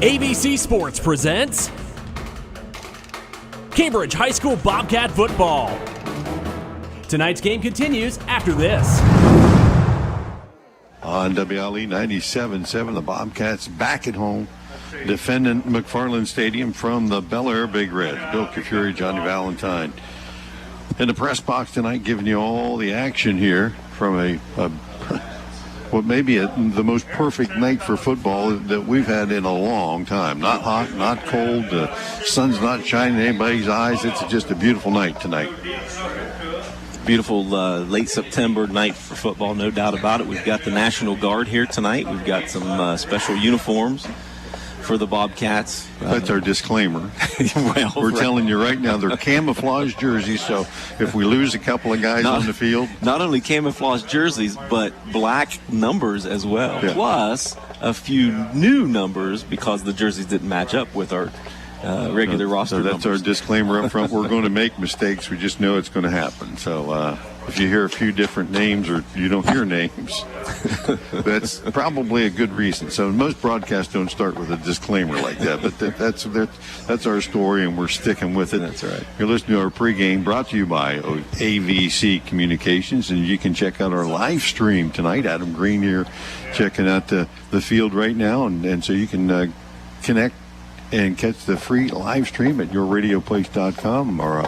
ABC Sports presents Cambridge High School Bobcat Football. Tonight's game continues after this. On WLE 97.7, the Bobcats back at home, defending McFarland Stadium from the Bellaire Big Red. Bill Kafuri, Johnny Valentine in the press box tonight, giving you all the action here from what may be the most perfect night for football that we've had in a long time. Not hot, not cold, the sun's not shining in anybody's eyes. It's just a beautiful night tonight. Beautiful late September night for football, no doubt about it. We've got the National Guard here tonight. We've got some special uniforms for the Bobcats. That's our disclaimer. Well, we're telling you right now, they're camouflage jerseys, so if we lose a couple of guys on the field. Not only camouflage jerseys, but black numbers as well. Yeah. Plus a few new numbers because the jerseys didn't match up with our regular roster So that's numbers. our disclaimer up front. We're going to make mistakes. We just know it's going to happen. So if you hear a few different names or you don't hear names, that's probably a good reason. So most broadcasts don't start with a disclaimer like that, but that's our story, and we're sticking with it. That's right. You're listening to our pregame, brought to you by AVC Communications, and you can check out our live stream tonight. Adam Green here checking out the field right now, and so you can connect and catch the free live stream at yourradioplace.com or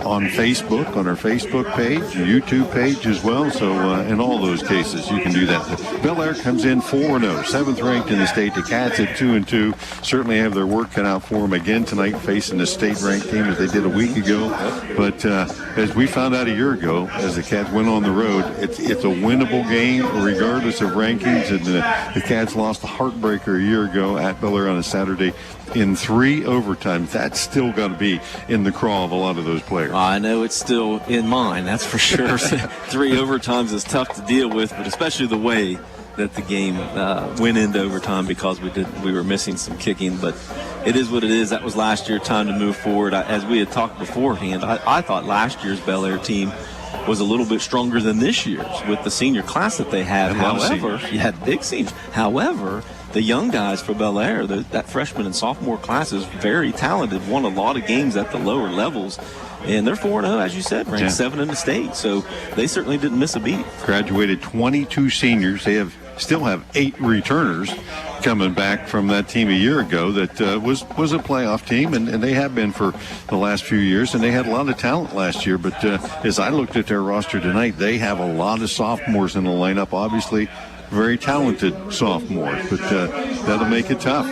on Facebook, on our Facebook page, YouTube page as well. So in all those cases, you can do that. Bellaire comes in 4-0, 7th ranked in the state. The Cats at 2-2 certainly have their work cut out for them again tonight, facing the state-ranked team as they did a week ago. But as we found out a year ago, as the Cats went on the road, it's a winnable game regardless of rankings. And the Cats lost a heartbreaker a year ago at Bellaire on a Saturday in 3 overtimes. That's still got to be in the craw of a lot of those players. I know it's still in mine, that's for sure. 3 overtimes is tough to deal with, but especially the way that the game went into overtime because we were missing some kicking. But it is what it is. That was last year. Time to move forward. As we had talked beforehand, I thought last year's Bellaire team was a little bit stronger than this year's with the senior class that they had. However, you had big seniors. However, the young guys for Bellaire, that freshman and sophomore class is very talented, won a lot of games at the lower levels, and they're 4-0, as you said, ranked 7 in the state, so they certainly didn't miss a beat. Graduated 22 seniors. They still have 8 returners coming back from that team a year ago that was a playoff team, and they have been for the last few years, and they had a lot of talent last year. But as I looked at their roster tonight, they have a lot of sophomores in the lineup, obviously very talented sophomores, but that'll make it tough.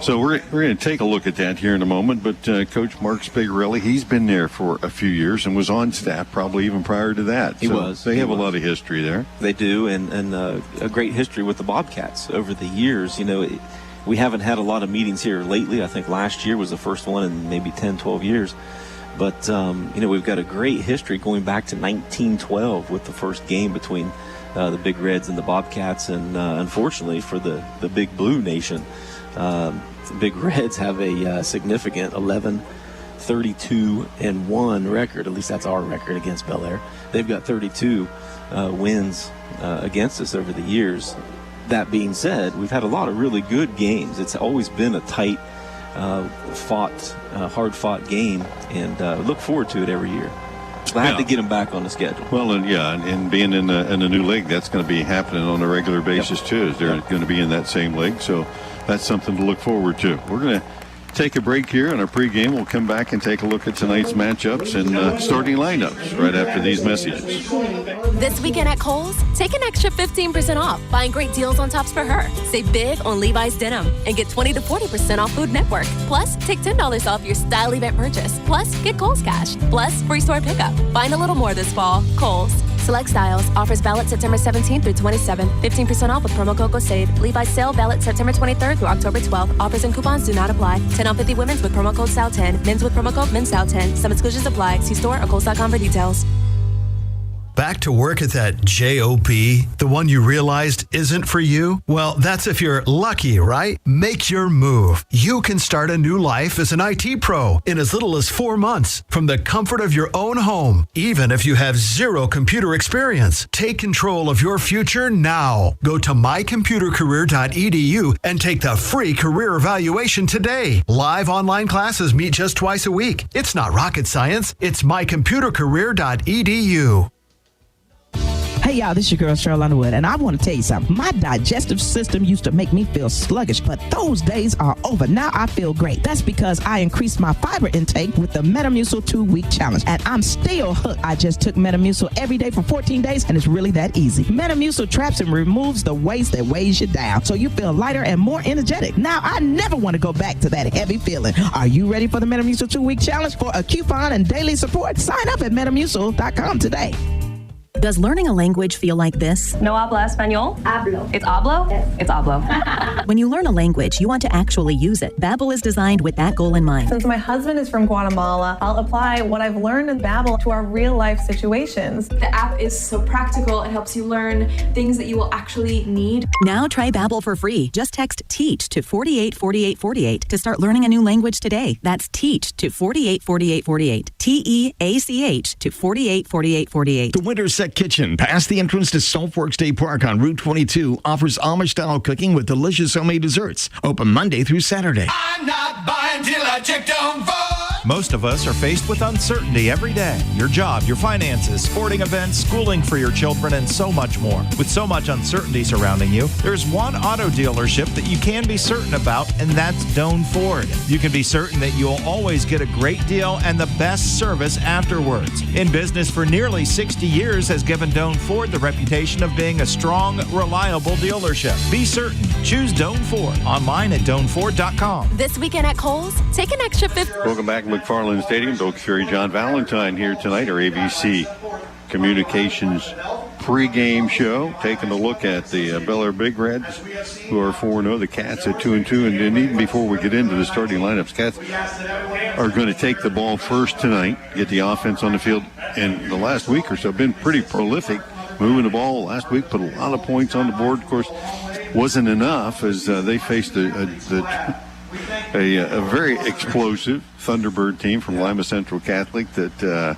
So we're going to take a look at that here in a moment, but Coach Mark Spigarelli, he's been there for a few years and was on staff probably even prior to that. He was. They have a lot of history there. They do, and a great history with the Bobcats over the years. You know, we haven't had a lot of meetings here lately. I think last year was the first one in maybe 10, 12 years. But, we've got a great history going back to 1912 with the first game between the Big Reds and the Bobcats. And unfortunately for the Big Blue Nation, the Big Reds have a significant 11-32-1 record. At least that's our record against Bellaire. They've got 32 wins against us over the years. That being said, we've had a lot of really good games. It's always been a tight, hard-fought game, and look forward to it every year. Glad to get them back on the schedule. Well, and being in a new league, that's going to be happening on a regular basis too. As they're going to be in that same league, so that's something to look forward to. We're going to take a break here in our pregame. We'll come back and take a look at tonight's matchups and starting lineups right after these messages. This weekend at Kohl's, take an extra 15% off buying great deals on tops for her. Save big on Levi's denim and get 20 to 40% off Food Network. Plus, take $10 off your style event purchase. Plus, get Kohl's cash. Plus, free store pickup. Find a little more this fall. Kohl's. Select styles. Offers valid September 17th through 27th. 15% off with promo code GOSAVE. Levi's sale valid September 23rd through October 12th. Offers and coupons do not apply. 10 off 50 women's with promo code SAL10. Men's with promo code MenSAL10. Some exclusions apply. See store or Kohl's.com for details. Back to work at that job, the one you realized isn't for you? Well, that's if you're lucky, right? Make your move. You can start a new life as an IT pro in as little as 4 months from the comfort of your own home, even if you have zero computer experience. Take control of your future now. Go to mycomputercareer.edu and take the free career evaluation today. Live online classes meet just twice a week. It's not rocket science. It's mycomputercareer.edu. Hey y'all, this is your girl Cheryl Underwood, and I want to tell you something. My digestive system used to make me feel sluggish, but those days are over. Now I feel great. That's because I increased my fiber intake with the Metamucil 2-week challenge, and I'm still hooked. I just took Metamucil every day for 14 days, and it's really that easy. Metamucil traps and removes the waste that weighs you down, so you feel lighter and more energetic. Now I never want to go back to that heavy feeling. Are you ready for the Metamucil 2-week challenge? For a coupon and daily support, sign up at Metamucil.com today. Does learning a language feel like this? No habla español? Hablo. It's hablo? Yes. It's hablo. When you learn a language, you want to actually use it. Babbel is designed with that goal in mind. Since my husband is from Guatemala, I'll apply what I've learned in Babbel to our real-life situations. The app is so practical. It helps you learn things that you will actually need. Now try Babbel for free. Just text TEACH to 484848 to start learning a new language today. That's TEACH to 484848. TEACH to 484848. The Winter Set Kitchen, past the entrance to Saltfork State Park on Route 22, offers Amish-style cooking with delicious homemade desserts. Open Monday through Saturday. I'm not buying till I check down for. Most of us are faced with uncertainty every day. Your job, your finances, sporting events, schooling for your children, and so much more. With so much uncertainty surrounding you, there's one auto dealership that you can be certain about, and that's Doan Ford. You can be certain that you'll always get a great deal and the best service afterwards. In business for nearly 60 years has given Doan Ford the reputation of being a strong, reliable dealership. Be certain. Choose Doan Ford. Online at DoanFord.com. This weekend at Kohl's, take an extra 50. Welcome back to McFarland Stadium. Bill Curie, John Valentine here tonight, our ABC Communications pregame show, taking a look at the Bellaire Big Reds, who are 4-0, the Cats at 2-2, and then even before we get into the starting lineups, Cats are going to take the ball first tonight, get the offense on the field, and the last week or so been pretty prolific, moving the ball last week, put a lot of points on the board. Of course, wasn't enough as they faced a very explosive Thunderbird team from Lima Central Catholic that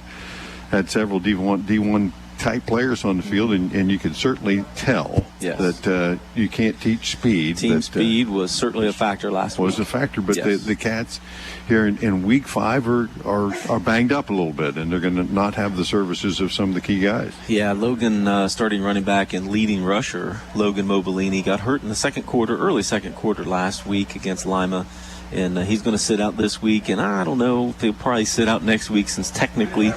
had several D1 type players on the field, and you could certainly tell that you can't teach speed. Speed was certainly a factor last week. Was a factor, but the Cats here in week 5 are banged up a little bit, and they're going to not have the services of some of the key guys. Yeah, Logan, starting running back and leading rusher, Logan Mobilini, got hurt in the early second quarter last week against Lima, and he's going to sit out this week, and I don't know if he'll probably sit out next week, since technically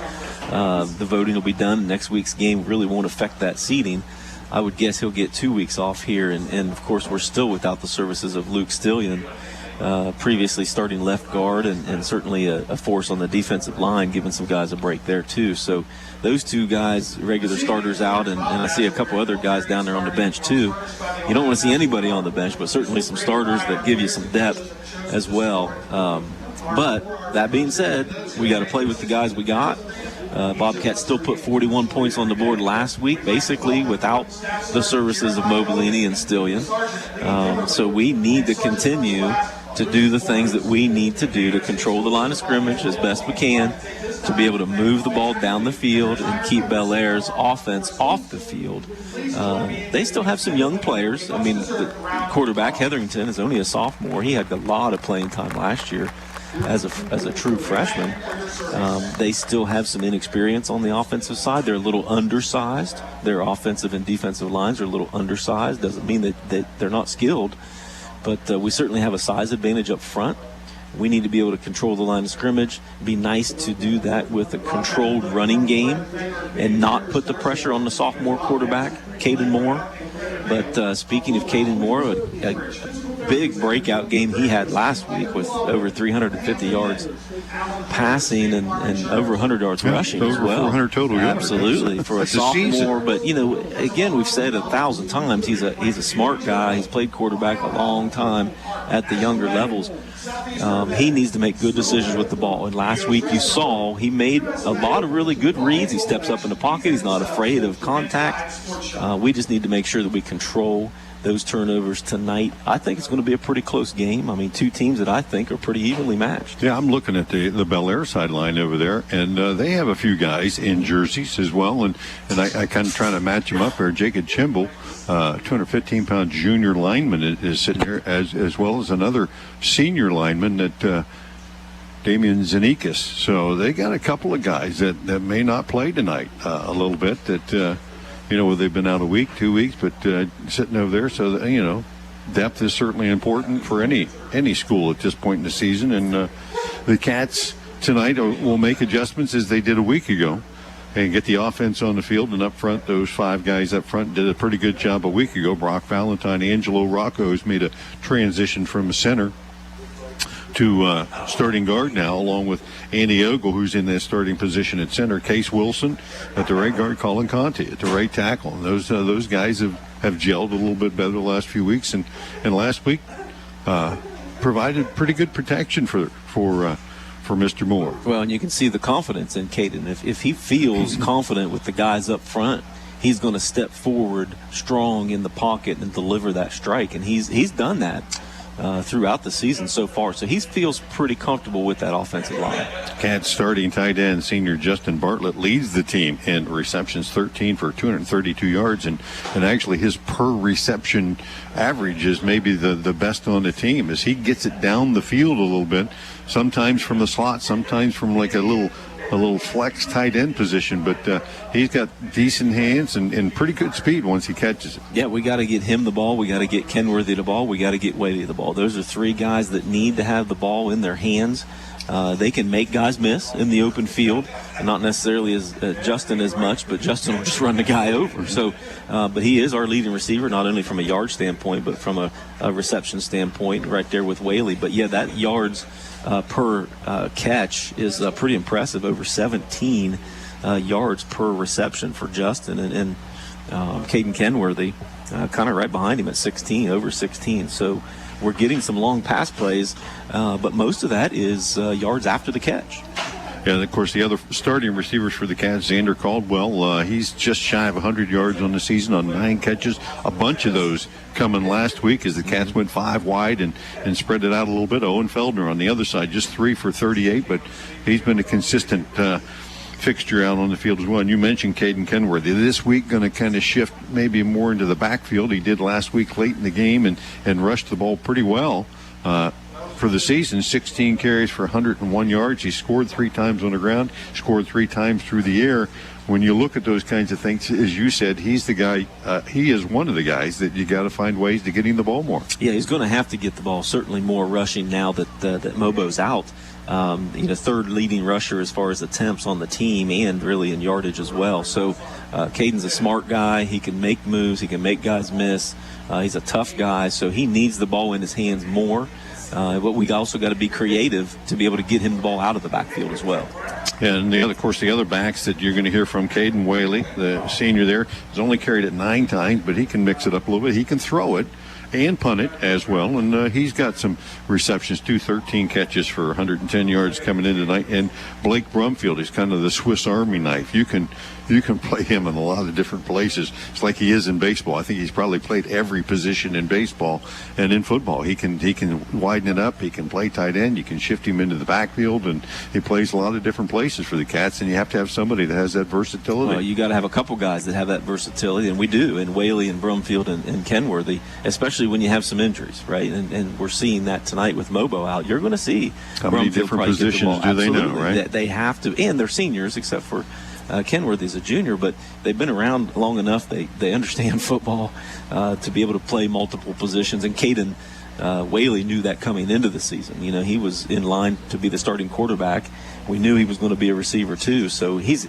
the voting will be done. Next week's game really won't affect that seeding. I would guess he'll get 2 weeks off here, and of course we're still without the services of Luke Stillion, previously starting left guard, and certainly a force on the defensive line, giving some guys a break there too. So those two guys, regular starters, out, and I see a couple other guys down there on the bench too. You don't want to see anybody on the bench, but certainly some starters that give you some depth as well. But that being said, we got to play with the guys we got. Bobcats still put 41 points on the board last week, basically without the services of Mobilini and Stillion. So we need to continue to do the things that we need to do to control the line of scrimmage as best we can, to be able to move the ball down the field and keep Bellaire's offense off the field. They still have some young players. I mean, the quarterback, Hetherington, is only a sophomore. He had a lot of playing time last year as a true freshman. They still have some inexperience on the offensive side. They're a little undersized. Their offensive and defensive lines are a little undersized. Doesn't mean that they're not skilled, but we certainly have a size advantage up front. We need to be able to control the line of scrimmage. Be nice to do that with a controlled running game and not put the pressure on the sophomore quarterback, Kaden Moore. But speaking of Kaden Moore, a big breakout game he had last week with over 350 yards passing and over 100 yards rushing as well. 400 total yards. Absolutely, for a sophomore. But, you know, again, we've said 1,000 times, he's a smart guy. He's played quarterback a long time. at the younger levels. He needs to make good decisions with the ball. And last week you saw he made a lot of really good reads. He steps up in the pocket. He's not afraid of contact. We just need to make sure that we control those turnovers tonight. I think it's going to be a pretty close game. I mean, two teams that I think are pretty evenly matched. Yeah, I'm looking at the Bellaire sideline over there, and they have a few guys in jerseys as well, and I kind of try to match them up there. Jacob Chimble, 215-pound junior lineman, is sitting there, as well as another senior lineman that Damian Zanikis. So they got a couple of guys that may not play tonight a little bit that they've been out a week, 2 weeks, but sitting over there. So that, depth is certainly important for any school at this point in the season. And the Cats tonight will make adjustments as they did a week ago and get the offense on the field. And up front, those five guys up front did a pretty good job a week ago. Brock Valentine, Angelo Rocco has made a transition from a center to starting guard now, along with Andy Ogle, who's in that starting position at center, Case Wilson at the right guard, Colin Conte at the right tackle. And those guys have gelled a little bit better the last few weeks, and last week provided pretty good protection for Mr. Moore. Well, and you can see the confidence in Kaden. If he feels confident with the guys up front, he's going to step forward strong in the pocket and deliver that strike, and he's done that throughout the season so far. So he feels pretty comfortable with that offensive line. Cats starting tight end senior Justin Bartlett leads the team in receptions, 13 for 232 yards, and actually his per reception average is maybe the best on the team as he gets it down the field a little bit, sometimes from the slot, sometimes from like a little flex tight end position, but he's got decent hands and pretty good speed once he catches it. Yeah, we got to get him the ball. We got to get Kenworthy the ball. We got to get Whaley the ball. Those are three guys that need to have the ball in their hands. They can make guys miss in the open field, not necessarily as Justin as much, but Justin will just run the guy over. So, but he is our leading receiver, not only from a yard standpoint, but from a reception standpoint, right there with Whaley. But yeah, that yards per catch is pretty impressive, over 17 yards per reception for Justin, and Kaden Kenworthy kind of right behind him at 16, over 16. So we're getting some long pass plays, but most of that is yards after the catch. Yeah, and of course, the other starting receivers for the Cats, Xander Caldwell, he's just shy of 100 yards on the season on 9 catches. A bunch of those coming last week as the Cats went 5 wide and spread it out a little bit. Owen Feldner on the other side, just 3 for 38, but he's been a consistent fixture out on the field as well. And you mentioned Kaden Kenworthy. This week going to kind of shift maybe more into the backfield. He did last week late in the game and rushed the ball pretty well. For the season, 16 carries for 101 yards. He scored 3 times on the ground, scored 3 times through the air. When you look at those kinds of things, as you said, he's the guy. He is one of the guys that you got to find ways to get him the ball more. Yeah, he's going to have to get the ball certainly more rushing now that Mobo's out. Third leading rusher as far as attempts on the team and really in yardage as well. So Caden's a smart guy. He can make moves. He can make guys miss. He's a tough guy, so he needs the ball in his hands more. But we also got to be creative to be able to get him the ball out of the backfield as well. And of course, the other backs that you're going to hear from, Kaden Whaley, the senior there, has only carried it 9 times, but he can mix it up a little bit. He can throw it and punt it as well, and he's got some receptions, 13 catches for 110 yards coming in tonight. And Blake Brumfield is kind of the Swiss Army knife. You can play him in a lot of different places. It's like he is in baseball. I think he's probably played every position in baseball and in football. He can widen it up. He can play tight end. You can shift him into the backfield, and he plays a lot of different places for the Cats. And you have to have somebody that has that versatility. Well, you got to have a couple guys that have that versatility, and we do. And Whaley and Brumfield and Kenworthy, especially when you have some injuries, right? And we're seeing that tonight with Mobo out. You're going to see how many different positions do they know, right? They have to, and they're seniors, except for Kenworthy's a junior, but they've been around long enough. They understand football to be able to play multiple positions. And Kaden Whaley knew that coming into the season. He was in line to be the starting quarterback. We knew he was going to be a receiver too, so he's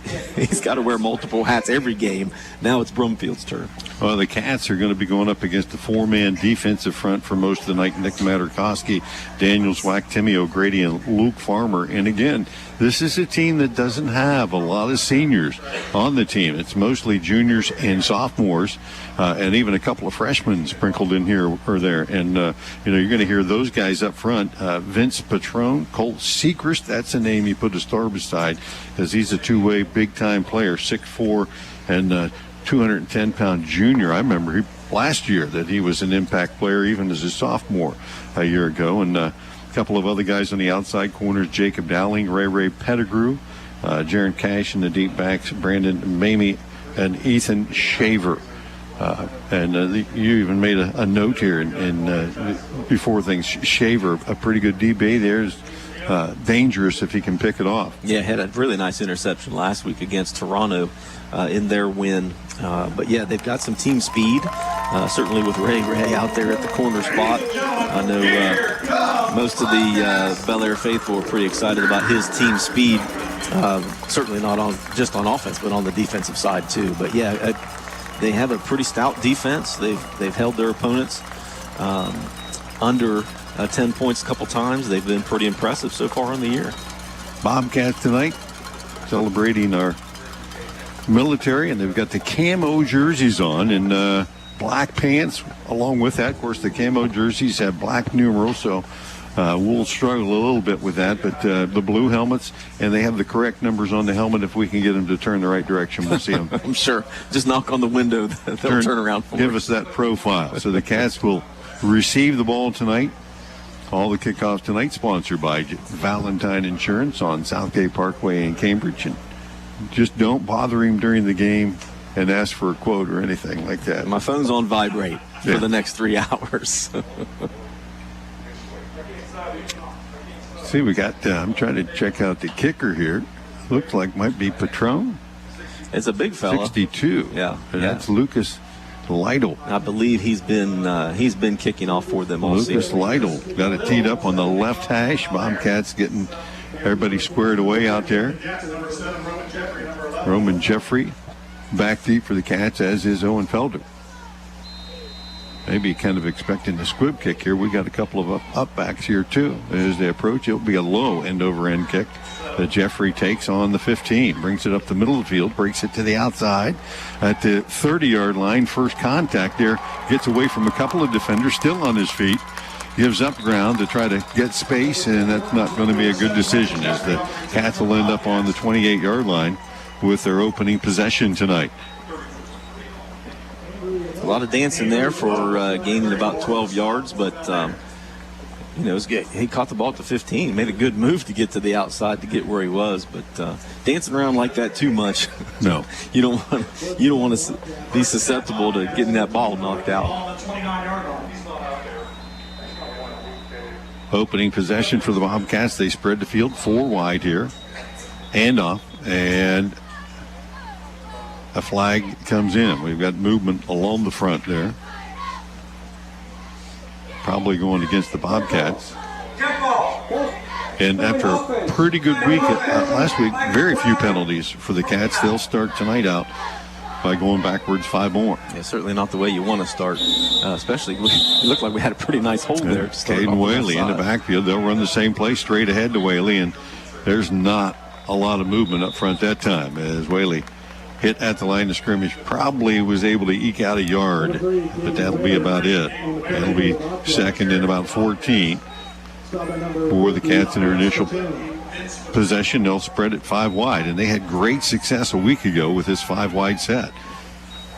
got to wear multiple hats every game. Now it's Brumfield's turn. Well, the Cats are going to be going up against a 4-man defensive front for most of the night. Nick Materkoski, Daniel Zwack, Timmy O'Grady, and Luke Farmer. And again, this is a team that doesn't have a lot of seniors on the team. It's mostly juniors and sophomores, and even a couple of freshmen sprinkled in here or there. And you're going to hear those guys up front. Vince Patrone, Colt Sechrist, that's a name you put a star beside because he's a two-way big-time player, 6'4", and 210-pound junior. I remember last year that he was an impact player even as a sophomore a year ago. And a couple of other guys on the outside corners, Jacob Dowling, Ray Pettigrew, Jaron Cash in the deep backs, Brandon Mamie, and Ethan Shaver. You even made a note here before things. Shaver, a pretty good DB. There's dangerous if he can pick it off. Yeah, had a really nice interception last week against Toronto in their win. But yeah, they've got some team speed. Certainly with Ray out there at the corner spot. I know most of the Bellaire faithful are pretty excited about his team speed. Certainly not just on offense, but on the defensive side too. But yeah, they have a pretty stout defense. They've held their opponents under 10 points a couple times. They've been pretty impressive so far in the year. Bobcats tonight celebrating our military, and they've got the camo jerseys on and black pants along with that. Of course, the camo jerseys have black numerals, so we'll struggle a little bit with that. But the blue helmets, and they have the correct numbers on the helmet. If we can get them to turn the right direction, we'll see them. I'm sure. Just knock on the window. They'll turn around for Give us that profile. So the Cats will receive the ball tonight. All the kickoffs tonight sponsored by Valentine Insurance on Southgate Parkway in Cambridge. And just don't bother him during the game and ask for a quote or anything like that. My phone's on vibrate for the next 3 hours. See, we got, I'm trying to check out the kicker here. Looks like might be Patron. It's a big fella. 62. Yeah. And that's Lucas Lytle. I believe he's been kicking off for them all season. Lucas Lytle got it teed up on the left hash. Bobcats getting everybody squared away out there. Roman Jeffrey back deep for the Cats, as is Owen Felder. Maybe kind of expecting the squib kick here. We got a couple of up backs here too. As they approach, it'll be a low end-over-end kick that Jeffrey takes on the 15. Brings it up the middle of the field, breaks it to the outside. At the 30-yard line, first contact there. Gets away from a couple of defenders, still on his feet. Gives up ground to try to get space, and that's not going to be a good decision as the Cats will end up on the 28-yard line with their opening possession tonight. A lot of dancing there for gaining about 12 yards, but he caught the ball at the 15. He made a good move to get to the outside to get where he was, but dancing around like that too much, no, you don't want to be susceptible to getting that ball knocked out. Opening possession for the Bobcats. They spread the field 4 wide here, handoff, and a flag comes in. We've got movement along the front there. Probably going against the Bobcats. And after a pretty good week last week, very few penalties for the Cats. They'll start tonight out by going backwards 5 more. Yeah, certainly not the way you want to start, especially it looked like we had a pretty nice hold there. Kaden Whaley in the backfield. They'll run the same play straight ahead to Whaley, and there's not a lot of movement up front that time as Whaley hit at the line of scrimmage. Probably was able to eke out a yard, but that'll be about it. That'll be second and about 14 for the Cats in their initial possession. They'll spread it 5 wide, and they had great success a week ago with this 5 wide set.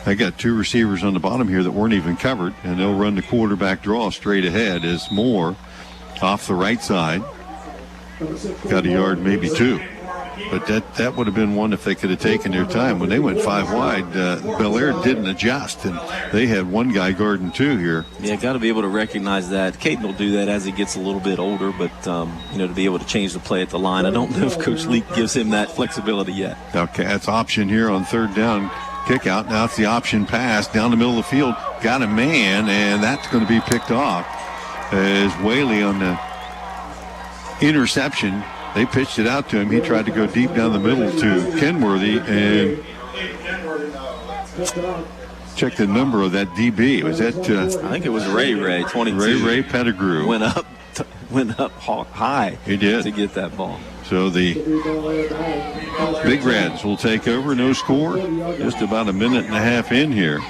They got 2 receivers on the bottom here that weren't even covered, and they'll run the quarterback draw straight ahead as Moore off the right side. Got a yard, maybe 2. But that would have been one if they could have taken their time. When they went 5 wide, Bellaire didn't adjust, and they had 1 guy guarding 2 here. Yeah, got to be able to recognize that. Kaden will do that as he gets a little bit older, but, to be able to change the play at the line. I don't know if Coach Leak gives him that flexibility yet. Now, Cats option here on 3rd down. Kick out. Now it's the option pass down the middle of the field. Got a man, and that's going to be picked off as Whaley on the interception. They pitched it out to him. He tried to go deep down the middle to Kenworthy and check the number of that DB. Was that? I think it was Ray 22. Ray Pettigrew went up high. He did to get that ball. So the Big Reds will take over. No score. Just about a minute and a half in here.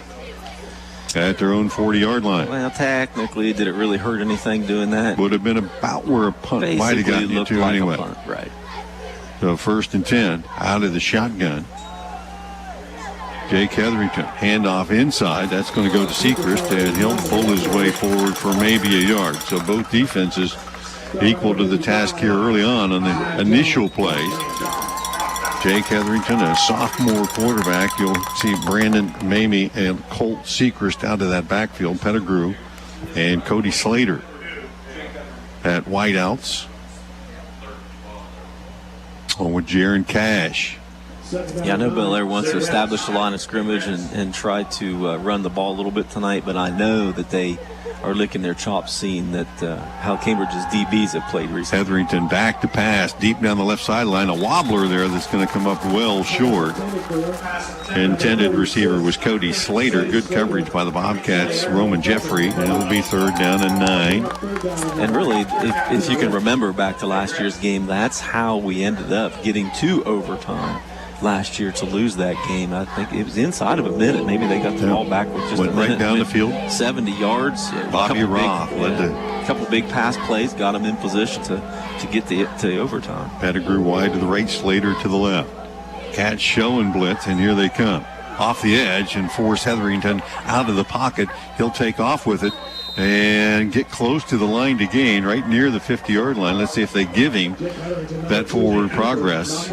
at their own 40-yard line. Well, technically, did it really hurt anything doing that? Would have been about where a punt might have gotten you to like anyway. A punt, right. So 1st and 10 out of the shotgun. Jake Hetherington, handoff inside. That's going to go to Sechrist, and he'll pull his way forward for maybe a yard. So both defenses equal to the task here early on the initial plays. Jake Hetherington, a sophomore quarterback. You'll see Brandon Mamie and Colt Sechrist out of that backfield. Pettigrew and Cody Slater at wideouts. On with Jaron Cash. Yeah, I know Bellaire wants to establish the line of scrimmage and try to run the ball a little bit tonight, but I know that they are licking their chops seeing that how Cambridge's DBs have played recently. Hetherington back to pass deep down the left sideline. A wobbler there that's going to come up well short. Intended receiver was Cody Slater. Good coverage by the Bobcats. Roman Jeffrey. And it'll be 3rd down and 9. And really, if you can remember back to last year's game, that's how we ended up getting to overtime last year to lose that game. I think it was inside of a minute. Maybe they got the ball back with just went a minute. right down the field. 70 yards. Bobby Roth led a couple big pass plays, got him in position to get to overtime. Pettigrew wide to the right, Slater to the left. Cats showing blitz, and here they come. Off the edge and force Hetherington out of the pocket. He'll take off with it and get close to the line to gain, right near the 50-yard line. Let's see if they give him that forward progress.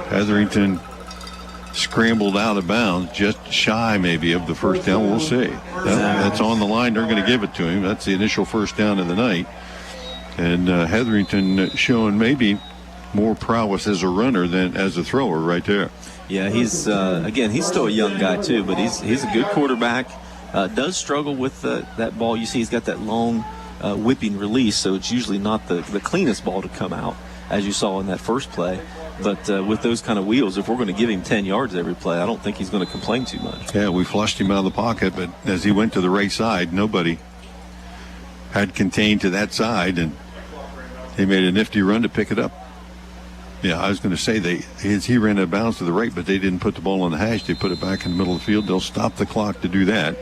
Hetherington scrambled out of bounds, just shy maybe of the first down. We'll see. That's on the line. They're going to give it to him. That's the initial first down of the night. And Hetherington showing maybe more prowess as a runner than as a thrower right there. Yeah, he's still a young guy too, but he's a good quarterback. Does struggle with that ball. You see he's got that long whipping release, so it's usually not the cleanest ball to come out, as you saw in that first play. But with those kind of wheels, if we're going to give him 10 yards every play, I don't think he's going to complain too much. Yeah, we flushed him out of the pocket, but as he went to the right side, nobody had contained to that side, and he made a nifty run to pick it up. Yeah, I was going to say he ran out of bounds to the right, but they didn't put the ball on the hash. They put it back in the middle of the field. They'll stop the clock to do that.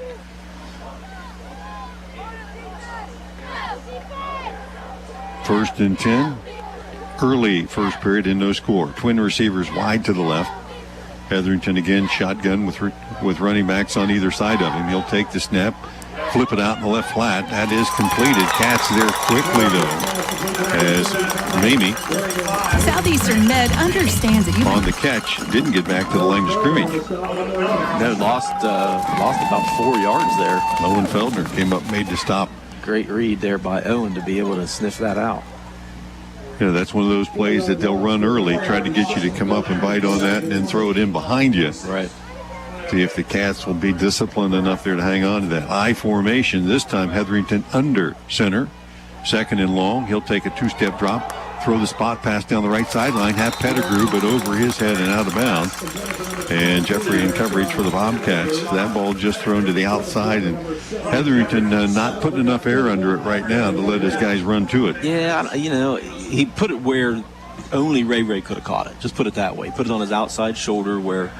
First and 10. Early first period and no score. Twin receivers wide to the left. Hetherington again shotgun with running backs on either side of him. He'll take the snap, flip it out in the left flat. That is completed. Cats there quickly though, as Mamie Southeastern Med understands that you on the catch didn't get back to the line of scrimmage. No, lost about 4 yards there. Owen Feldner came up, made the stop. Great read there by Owen to be able to sniff that out. Yeah, that's one of those plays that they'll run early, try to get you to come up and bite on that and then throw it in behind you. Right. See if the Cats will be disciplined enough there to hang on to that. I formation, this time Hetherington under center. 2nd and long. He'll take a 2-step drop, throw the spot pass down the right sideline, have Pettigrew, but over his head and out of bounds. And Jeffrey in coverage for the Bobcats. That ball just thrown to the outside, and Hetherington not putting enough air under it right now to let his guys run to it. Yeah, he put it where only Ray could have caught it. Just put it that way. Put it on his outside shoulder where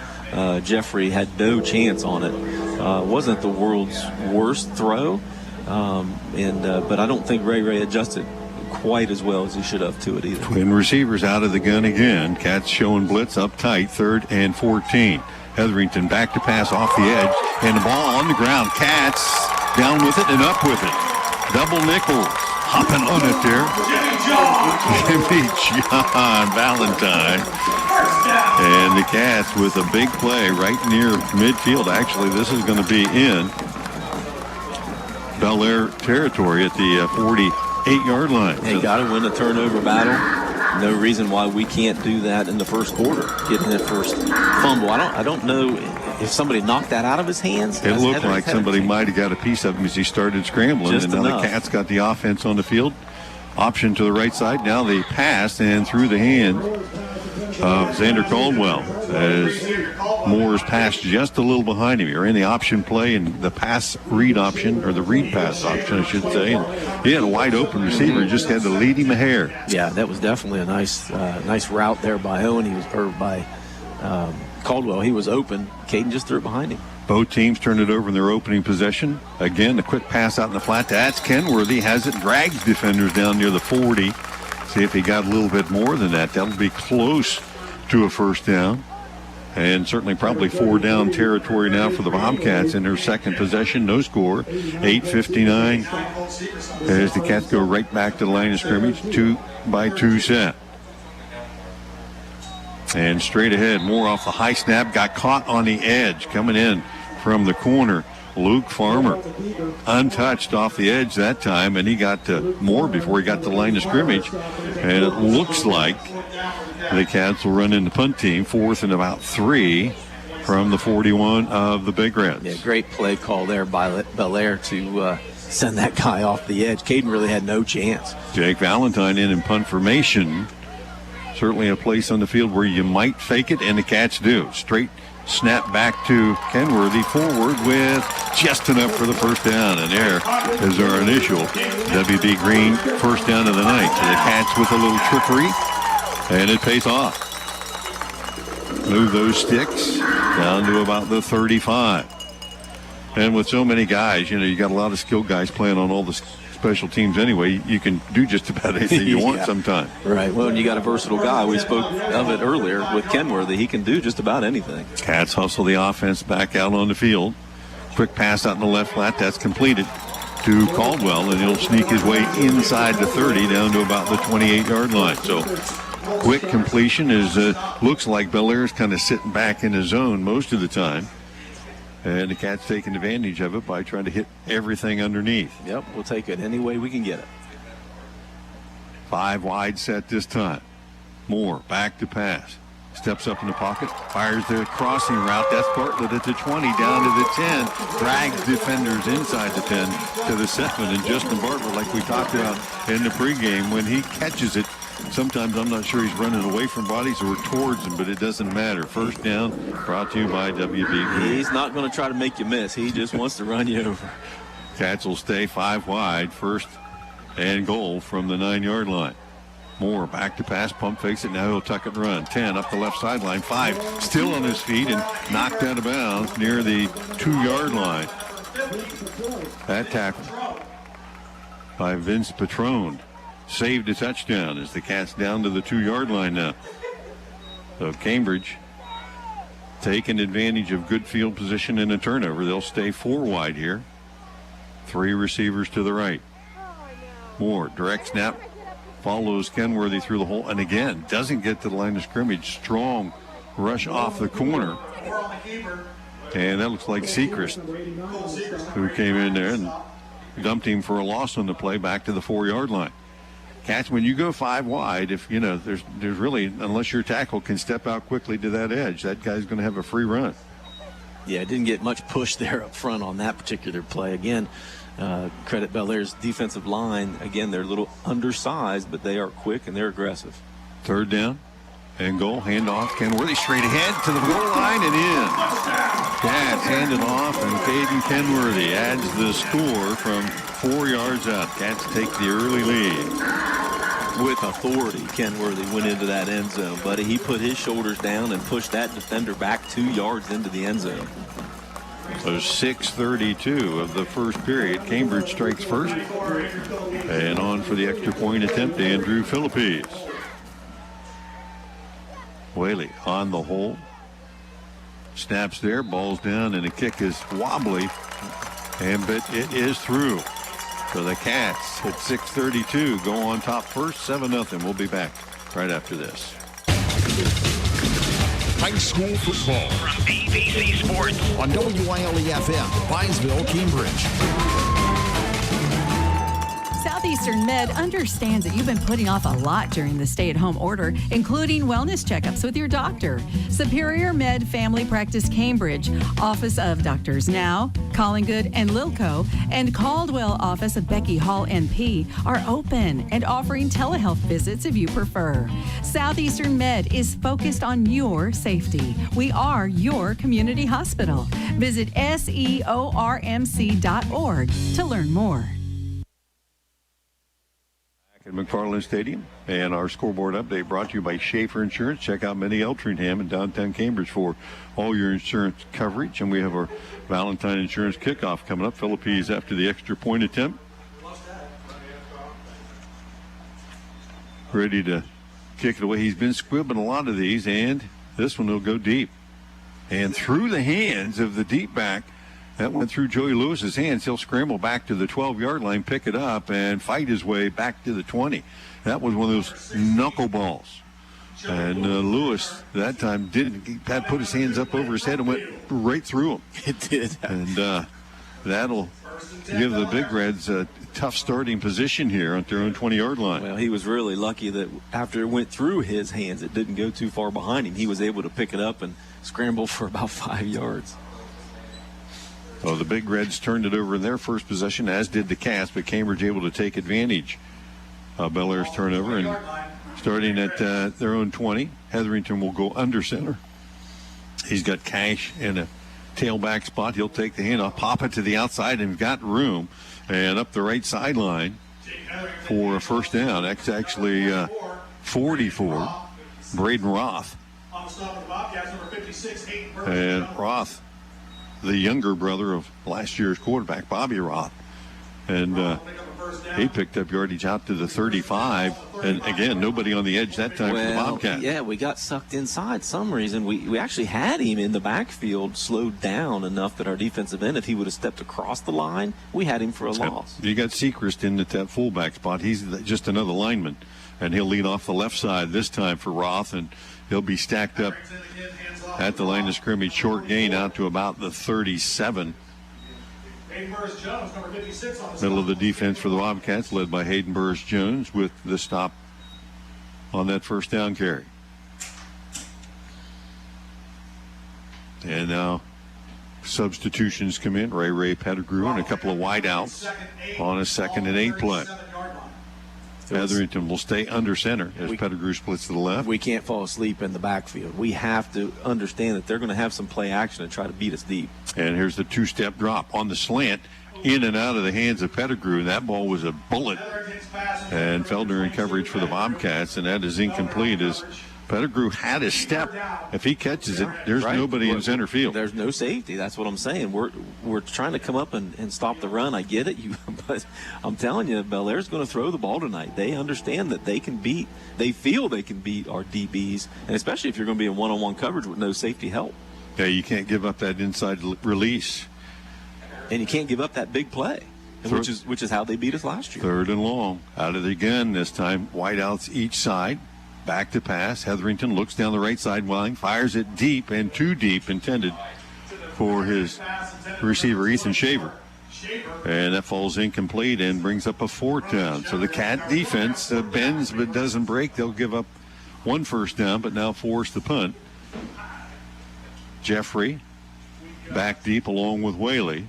Jeffrey had no chance on it. Wasn't the world's worst throw, but I don't think Ray adjusted quite as well as he should have to it either. Twin receivers out of the gun again. Cats showing blitz up tight, 3rd and 14. Hetherington back to pass off the edge, and the ball on the ground. Cats down with it and up with it. Double nickel hopping on it there. Jimmy John Valentine. And the Cats with a big play right near midfield. Actually, this is going to be in Bellaire territory at the 48-yard line. They got to win the turnover battle. No reason why we can't do that in the first quarter, getting that first fumble. I don't know if somebody knocked that out of his hands. It looked like somebody might have got a piece of him as he started scrambling. Just and now enough. The Cats got the offense on the field. Option to the right side. Now they pass and through the hand of Xander Caldwell as Moore's passed just a little behind him. You're in the option play and the pass read option, or the read pass option, I should say. And he had a wide open receiver and just had to lead him a hair. Yeah, that was definitely a nice route there by Owen. By Caldwell. He was open. Kaden just threw it behind him. Both teams turned it over in their opening possession. Again, a quick pass out in the flat. That's Kenworthy. Has it, drags defenders down near the 40. See if he got a little bit more than that. That'll be close to a first down. And certainly probably 4 down territory now for the Bobcats in their second possession. No score. 8:59 as the Cats go right back to the line of scrimmage. 2-by-2 set. And straight ahead, Moore off the high snap. Got caught on the edge coming in from the corner. Luke Farmer untouched off the edge that time, and he got to Moore before he got to the line of scrimmage. And it looks like the Cats will run in the punt team, 4th and about 3 from the 41 of the Big Reds. Yeah, great play call there by Bellaire to send that guy off the edge. Caden really had no chance. Jake Valentine in punt formation. Certainly a place on the field where you might fake it, and the Cats do. Straight snap back to Kenworthy, forward with just enough for the first down. And there is our initial WB Green first down of the night. So the Cats with a little trickery, and it pays off. Move those sticks down to about the 35. And with so many guys, you know, you got a lot of skilled guys playing on all the special teams anyway. You can do just about anything you want sometime. Right. Well, and you got a versatile guy. We spoke of it earlier with Kenworthy. He can do just about anything. Cats hustle the offense back out on the field. Quick pass out in the left flat. That's completed to Caldwell, and he'll sneak his way inside the 30 down to about the 28-yard line. So quick completion is looks like Bellaire is kind of sitting back in his zone most of the time. And the Cats taking advantage of it by trying to hit everything underneath. Yep, we'll take it any way we can get it. 5 wide set this time. Moore back to pass. Steps up in the pocket, fires the crossing route. That's Bartlett at the 20, down to the 10. Drags defenders inside the 10 to the 7. And Justin Bartlett, like we talked about in the pregame, when he catches it, sometimes I'm not sure he's running away from bodies or towards them, but it doesn't matter. First down brought to you by WB. He's not going to try to make you miss. He just wants to run you over. Cats will stay 5 wide. First and goal from the 9-yard line. Moore back to pass, pump fakes it. Now he'll tuck it and run. 10 up the left sideline. 5 still on his feet and knocked out of bounds near the 2-yard line. That tackle by Vince Petrone saved a touchdown as the Cats down to the 2-yard line now. So Cambridge taking advantage of good field position and a turnover. They'll stay 4 wide here. 3 receivers to the right. Moore, direct snap, follows Kenworthy through the hole, and again, doesn't get to the line of scrimmage. Strong rush off the corner. And that looks like Sechrist, who came in there and dumped him for a loss on the play back to the 4-yard line. Cats, when you go 5 wide, if you know, there's really, unless your tackle can step out quickly to that edge, that guy's going to have a free run. Yeah, didn't get much push there up front on that particular play. Again, credit Bellaire's defensive line. Again, they're a little undersized, but they are quick and they're aggressive. 3rd down and goal. Handoff. Kenworthy straight ahead to the goal line and in. Cats hand it off, and Caden Kenworthy adds the score from 4 yards out. Cats take the early lead. With authority, Kenworthy went into that end zone, buddy. He put his shoulders down and pushed that defender back 2 yards into the end zone. So 6:32 of the first period. Cambridge strikes first. And on for the extra point attempt, Andrew Philippes. Whaley on the hole. Snaps there, ball's down, and the kick is wobbly. But it is through. So the Cats at 6:32 go on top first, 7-0. We'll be back right after this. High school football From ABC Sports on WILE-FM, Byesville, Cambridge. Southeastern Med understands that you've been putting off a lot during the stay-at-home order, including wellness checkups with your doctor. Superior Med Family Practice Cambridge, Office of Doctors Now, Collingwood and Lilco, and Caldwell Office of Becky Hall NP are open and offering telehealth visits if you prefer. Southeastern Med is focused on your safety. We are your community hospital. Visit seormc.org to learn more. At McFarland Stadium, and our scoreboard update brought to you by Schaefer Insurance. Check out Minnie Eltringham in downtown Cambridge for all your insurance coverage. And we have our Valentine Insurance Kickoff coming up. Philippines after the extra point attempt. Ready to kick it away. He's been squibbing a lot of these, and this one will go deep. And through the hands of the deep back. That went through Joey Lewis's hands. He'll scramble back to the 12-yard line, pick it up, and fight his way back to the 20. That was one of those knuckleballs. And Lewis that time had put his hands up over his head and went right through him. It did. And that'll give the Big Reds a tough starting position here on their own 20-yard line. Well, he was really lucky that after it went through his hands, it didn't go too far behind him. He was able to pick it up and scramble for about 5 yards. Well, the Big Reds turned it over in their first possession, as did the Cats, but Cambridge able to take advantage of Bellaire's turnover. And starting at their own 20, Hetherington will go under center. He's got Cash in a tailback spot. He'll take the handoff, pop it to the outside, and got room. And up the right sideline for a first down. That's actually 44, Braden Roth. And Roth, the younger brother of last year's quarterback, Bobby Roth. And he picked up yardage out to the 35. And, again, nobody on the edge that time for the Bobcats. Yeah, we got sucked inside some reason. We actually had him in the backfield slowed down enough that our defensive end, if he would have stepped across the line, we had him for a loss. You got Sechrist in at that fullback spot. He's just another lineman. And he'll lead off the left side this time for Roth. And he'll be stacked up at the line of scrimmage, short gain out to about the 37. Middle of the defense for the Bobcats, led by Hayden Burris-Jones with the stop on that first down carry. And now substitutions come in. Ray Pettigrew and a couple of wideouts on a 2nd and 8 play. Hetherington will stay under center as Pettigrew splits to the left. We can't fall asleep in the backfield. We have to understand that they're going to have some play action and try to beat us deep. And here's the two-step drop on the slant, in and out of the hands of Pettigrew. That ball was a bullet. And Feldner in coverage for the Bobcats, and that is incomplete as Pettigrew had a step. If he catches it, there's nobody in center field. There's no safety. That's what I'm saying. We're trying to come up and stop the run. I get it, but I'm telling you, Bellaire's going to throw the ball tonight. They understand that they feel they can beat our DBs, and especially if you're going to be in one-on-one coverage with no safety help. Yeah, you can't give up that inside release. And you can't give up that big play, which is how they beat us last year. 3rd and long. Out of the gun this time. Wideouts each side. Back to pass. Hetherington looks down the right sideline, fires it deep and too deep, intended for his receiver, Ethan Shaver. And that falls incomplete and brings up a 4th down. So the Cat defense bends but doesn't break. They'll give up 1 first down, but now force the punt. Jeffrey back deep along with Whaley.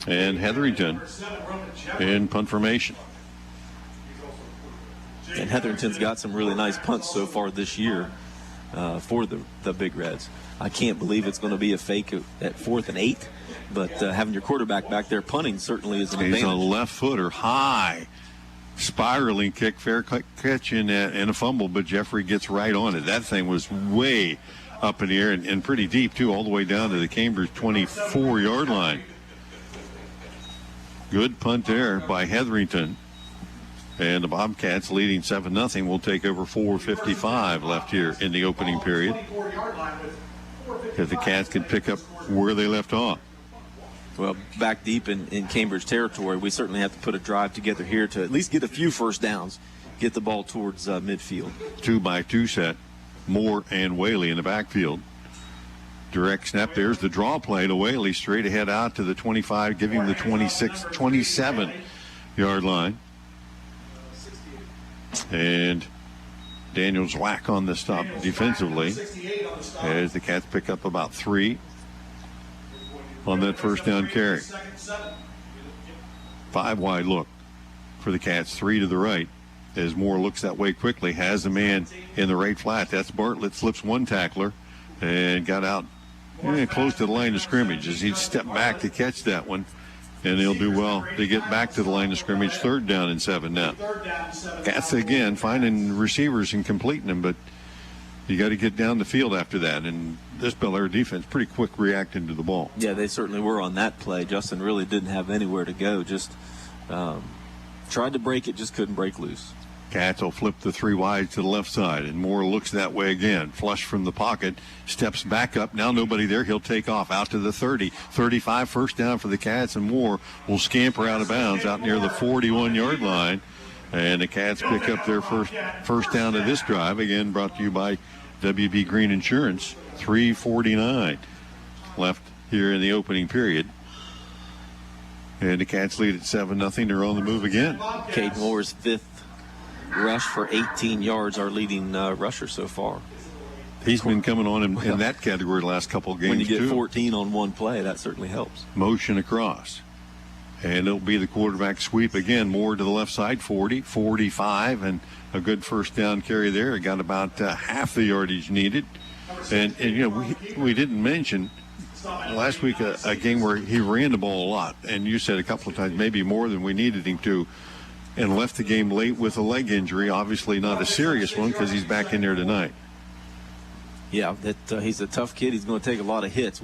And Hetherington in punt formation. And Hetherington's got some really nice punts so far this year for the Big Reds. I can't believe it's going to be a fake at 4th and 8, but having your quarterback back there punting certainly is an advantage. He's a left footer, high, spiraling kick, fair catch and a fumble, but Jeffrey gets right on it. That thing was way up in the air and pretty deep, too, all the way down to the Cambridge 24-yard line. Good punt there by Hetherington. And the Bobcats leading 7-0 will take over 4:55 left here in the opening period. If the Cats can pick up where they left off. Well, back deep in Cambridge territory, we certainly have to put a drive together here to at least get a few first downs, get the ball towards midfield. 2-by-2 set. Moore and Whaley in the backfield. Direct snap. There's the draw play to Whaley, straight ahead out to the 25, giving him the 27-yard line. And Daniels whack on the stop defensively as the Cats pick up about 3 on that first down carry. 5 wide look for the Cats, 3 to the right. As Moore looks that way quickly, has a man in the right flat. That's Bartlett, slips one tackler and got out close to the line of scrimmage as he'd step back to catch that one. And he'll do well to get back to the line of scrimmage. 3rd down and 7 now. Cats, again, finding receivers and completing them, but you got to get down the field after that. And this Bellaire defense pretty quick reacting to the ball. Yeah, they certainly were on that play. Justin really didn't have anywhere to go. Just tried to break it, just couldn't break loose. Cats will flip the 3 wide to the left side, and Moore looks that way again. Flush from the pocket, steps back up. Now nobody there. He'll take off out to the 30. 35, first down for the Cats, and Moore will scamper out of bounds out near the 41-yard line. And the Cats pick up their first down of this drive. Again, brought to you by WB Green Insurance. 3:49 left here in the opening period. And the Cats lead at 7-0. They're on the move again. Kaden Moore's 5th rush for 18 yards, our leading rusher so far. He's been coming on in that category the last couple of games, when you get too. 14 on one play, that certainly helps. Motion across. And it'll be the quarterback sweep again. More to the left side, 40, 45, and a good first down carry there. It got about half the yardage needed. And you know, we didn't mention last week a game where he ran the ball a lot. And you said a couple of times maybe more than we needed him to. And left the game late with a leg injury. Obviously not a serious one because he's back in there tonight. Yeah, he's a tough kid. He's going to take a lot of hits.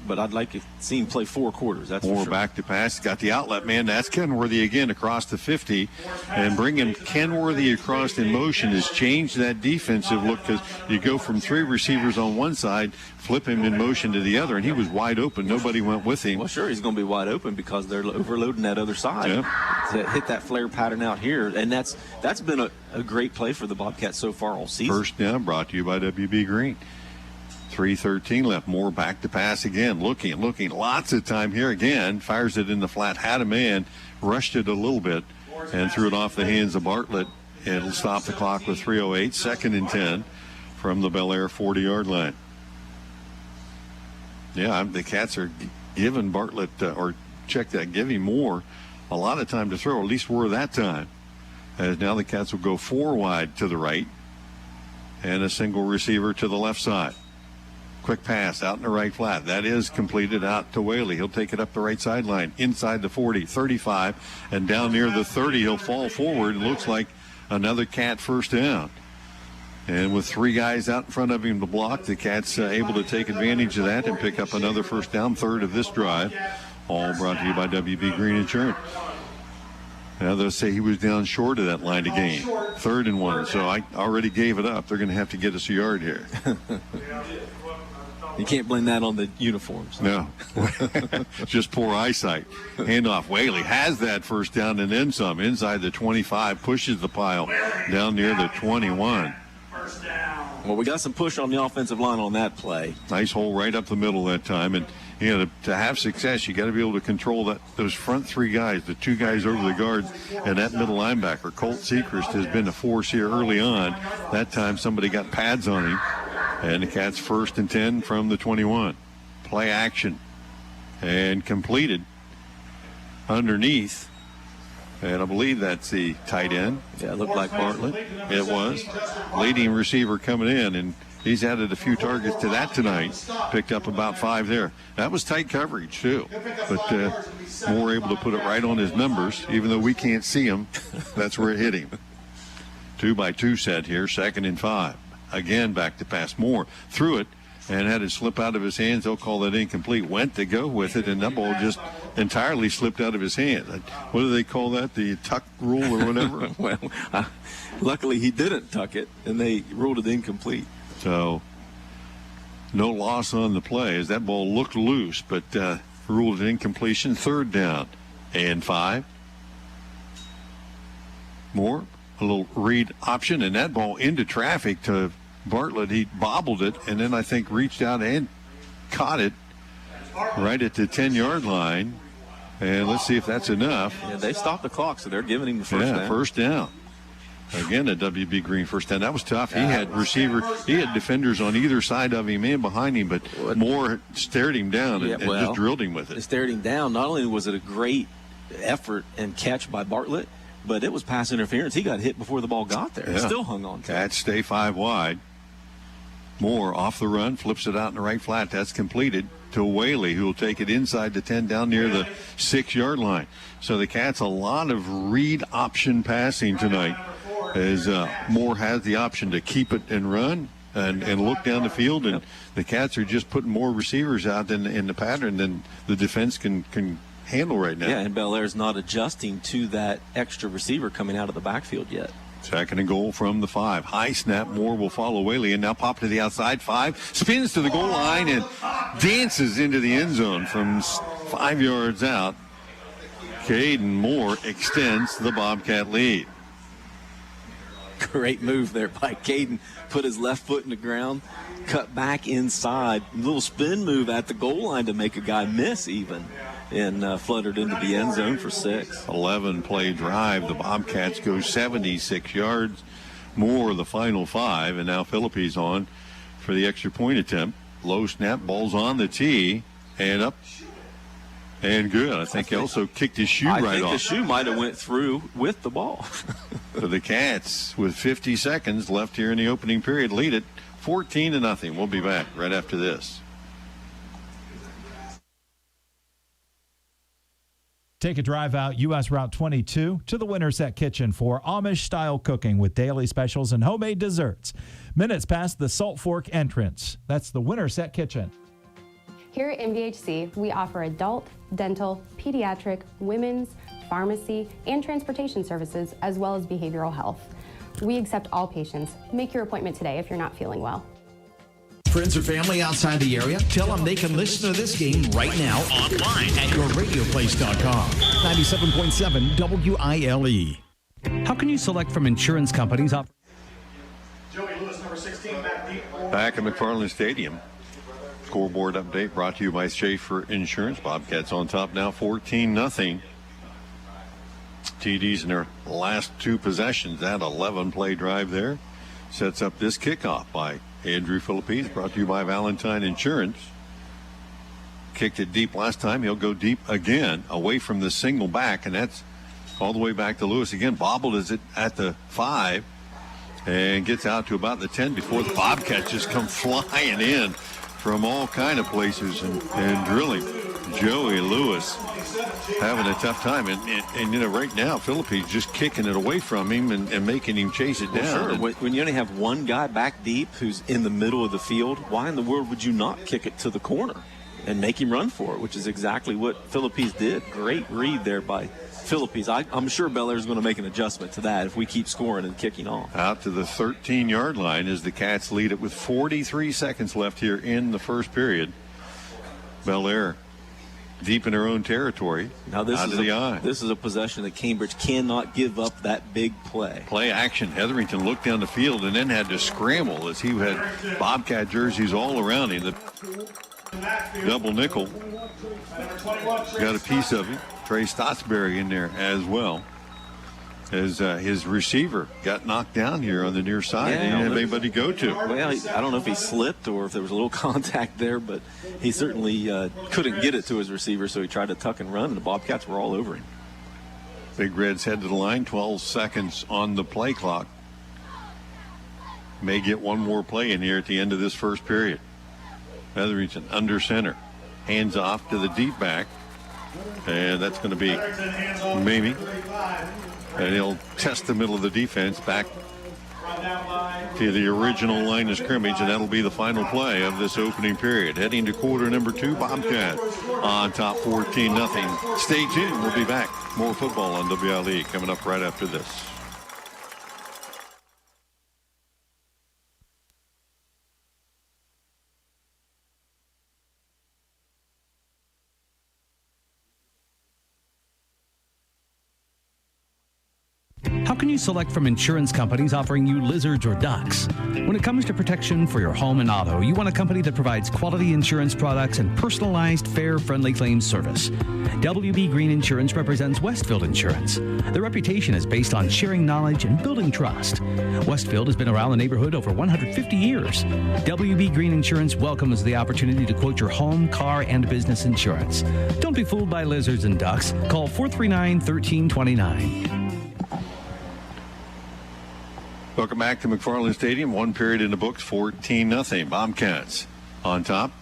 But I'd like to see him play 4 quarters. That's More for sure. back to pass. Got the outlet man. That's Kenworthy again across the 50. And bringing Kenworthy across in motion has changed that defensive look because you go from 3 receivers on one side, flip him in motion to the other, and he was wide open. Nobody went with him. Well, sure, he's going to be wide open because they're overloading that other side. Yeah. To hit that flare pattern out here. And that's been a great play for the Bobcats so far all season. First down brought to you by WB Green. 3:13 left. More back to pass again. Looking. Lots of time here again. Fires it in the flat. Had a man. Rushed it a little bit. And threw it off the hands of Bartlett. It'll stop the clock with 3:08. 2nd and 10 from the Bellaire 40-yard line. Yeah, the Cats are giving Bartlett, giving Moore a lot of time to throw. At least were that time. As now the Cats will go 4 wide to the right. And a single receiver to the left side. Quick pass out in the right flat. That is completed out to Whaley. He'll take it up the right sideline, inside the 40, 35, and down near the 30. He'll fall forward. It looks like another Cat first down. And with 3 guys out in front of him to block, the Cats able to take advantage of that and pick up another first down, 3rd of this drive. All brought to you by WB Green Insurance. Now they'll say he was down short of that line of game. 3rd and 1. So I already gave it up. They're going to have to get us a yard here. You can't blame that on the uniforms. No. Just poor eyesight. Handoff. Whaley has that first down and then some. Inside the 25. Pushes the pile down near the 21. Well, we got some push on the offensive line on that play. Nice hole right up the middle that time. And you know, to have success, you got to be able to control those front 3 guys, the 2 guys over the guards, and that middle linebacker. Colt Sechrist has been a force here early on. That time somebody got pads on him. And the Cats 1st and 10 from the 21. Play action. And completed underneath. And I believe that's the tight end. Yeah, it looked like Bartlett. It was. Leading receiver coming in, and he's added a few targets to that tonight. Picked up about 5 there. That was tight coverage, too. But Moore able to put it right on his numbers, even though we can't see him. That's where it hit him. 2-by-2 set here, 2nd and 5. Again, back to pass. Moore threw it and had it slip out of his hands. They'll call that incomplete. Went to go with it, and that ball just entirely slipped out of his hand. What do they call that? The tuck rule or whatever? Well, luckily he didn't tuck it, and they ruled it incomplete. So no loss on the play as that ball looked loose, but ruled an incompletion. 3rd down and 5. Moore. A little read option, and that ball into traffic to Bartlett. He bobbled it, and then I think reached out and caught it right at the 10-yard line. And let's see if that's enough. Yeah, they stopped the clock, so they're giving him the first down. First down. Again, a WB Green first down. That was tough. He had defenders on either side of him and behind him, but Moore stared him down and just drilled him with it. They stared him down. Not only was it a great effort and catch by Bartlett, but it was pass interference. He got hit before the ball got there. Yeah. Still hung on to it. Cats stay 5 wide. Moore off the run, flips it out in the right flat. That's completed to Whaley, who will take it inside the 10 down near the 6-yard line. So the Cats, a lot of read option passing tonight, as Moore has the option to keep it and run and look down the field. And the Cats are just putting more receivers out in the pattern than the defense can handle right now. Yeah, and Bellaire's not adjusting to that extra receiver coming out of the backfield yet. 2nd and goal from the 5. High snap. Moore will follow Whaley and now pop to the outside. 5 spins to the goal line and dances into the end zone from 5 yards out. Kaden Moore extends the Bobcat lead. Great move there by Kaden. Put his left foot in the ground, cut back inside. Little spin move at the goal line to make a guy miss even. And fluttered into the end zone for 6. 11-play drive. The Bobcats go 76 yards. Moore the final 5. And now Philippines on for the extra point attempt. Low snap. Ball's on the tee. And up. And good. I think he also kicked his shoe right off. I think the shoe might have went through with the ball. So the Cats, with 50 seconds left here in the opening period, lead it 14-0. We'll be back right after this. Take a drive out U.S. Route 22 to the Winterset Kitchen for Amish-style cooking with daily specials and homemade desserts. Minutes past the Salt Fork entrance. That's the Winterset Kitchen. Here at MVHC, we offer adult, dental, pediatric, women's, pharmacy, and transportation services, as well as behavioral health. We accept all patients. Make your appointment today if you're not feeling well. Friends or family outside the area? Tell them they can listen to this game right now online at yourradioplace.com. 97.7 WILE. How can you select from insurance companies? Back at McFarland Stadium. Scoreboard update brought to you by Schaefer Insurance. Bobcats on top now 14-0. TDs in their last 2 possessions. That 11-play drive there sets up this kickoff by Andrew Philippines, brought to you by Valentine Insurance. Kicked it deep last time. He'll go deep again, away from the single back, and that's all the way back to Lewis again. Bobbled is it at the 5 and gets out to about the 10 before the Bobcats just come flying in from all kind of places and drilling. Joey Lewis having a tough time. And you know, right now, Philippines just kicking it away from him and making him chase it down. Sure. When you only have one guy back deep who's in the middle of the field, why in the world would you not kick it to the corner and make him run for it, which is exactly what Philippines did. Great read there by Philippines. I'm sure Bellaire's going to make an adjustment to that if we keep scoring and kicking off. Out to the 13-yard line as the Cats lead it with 43 seconds left here in the first period. Bellaire deep in their own territory. Now this is a possession that Cambridge cannot give up that big play. Play action. Hetherington looked down the field and then had to scramble as he had Bobcat jerseys all around him. The double nickel got a piece of it. Trey Stotsberry in there as well. As his receiver got knocked down here on the near side. He didn't have anybody to go to. Well, I don't know if he slipped or if there was a little contact there, but he certainly couldn't get it to his receiver, so he tried to tuck and run, and the Bobcats were all over him. Big Reds head to the line, 12 seconds on the play clock. May get one more play in here at the end of this first period. Hetherington under center. Hands off to the deep back. And that's going to be Mamie. And he'll test the middle of the defense back to the original line of scrimmage, and that'll be the final play of this opening period. Heading to quarter number 2, Bobcat on top 14-0. Stay tuned. We'll be back. More football on WILE coming up right after this. How can you select from insurance companies offering you lizards or ducks? When it comes to protection for your home and auto, you want a company that provides quality insurance products and personalized, fair, friendly claims service. WB Green Insurance represents Westfield Insurance. Their reputation is based on sharing knowledge and building trust. Westfield has been around the neighborhood over 150 years. WB Green Insurance welcomes the opportunity to quote your home, car, and business insurance. Don't be fooled by lizards and ducks. Call 439-1329. Welcome back to McFarland Stadium. One period in the books, 14-0. Bobcats on top.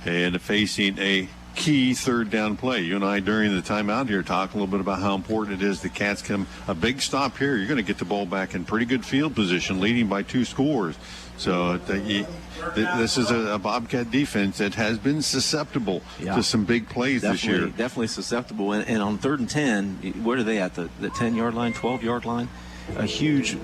And facing a key third down play. You and I, during the timeout here, talked a little bit about how important it is the Cats come a big stop here. You're going to get the ball back in pretty good field position, leading by 2 scores. So this is a Bobcat defense that has been susceptible to some big plays this year. Definitely susceptible. And on 3rd and 10, where are they at? The 10-yard line, 12-yard line? A huge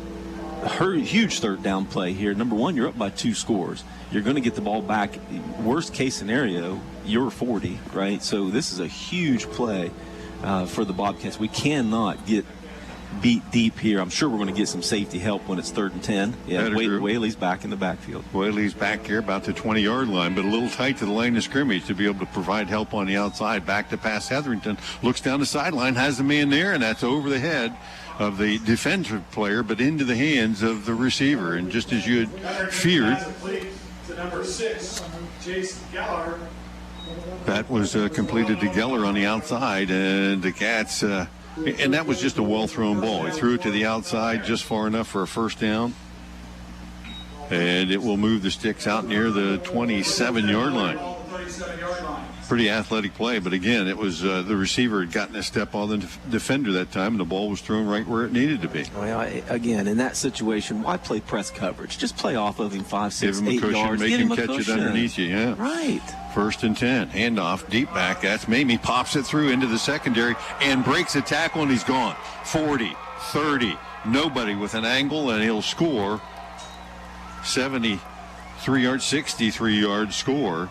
third down play here. Number one, you're up by 2 scores. You're going to get the ball back. Worst case scenario, you're 40, right? So this is a huge play for the Bobcats. We cannot get beat deep here. I'm sure we're going to get some safety help when it's 3rd and 10. Yeah, Whaley's back in the backfield. Whaley's back here about the 20-yard line, but a little tight to the line of scrimmage to be able to provide help on the outside. Back to pass Hetherington. Looks down the sideline, has the man there, and that's over the head of the defensive player, but into the hands of the receiver. And just as you had feared, number 6, Jason Geller. That was completed to Geller on the outside, and the Cats, and that was just a well-thrown ball. He threw it to the outside just far enough for a first down, and it will move the sticks out near the 27-yard line. Pretty athletic play, but again, it was the receiver had gotten a step on the defender that time, and the ball was thrown right where it needed to be. Well, again, in that situation, why play press coverage? Just play off of him 5, 6, 8 yards. Give him a cushion, make him catch it underneath you, yeah. Right. 1st and 10, handoff, deep back. That's Mamie, pops it through into the secondary and breaks a tackle, and he's gone. 40, 30, nobody with an angle, and he'll score. 73-yard, 63-yard score.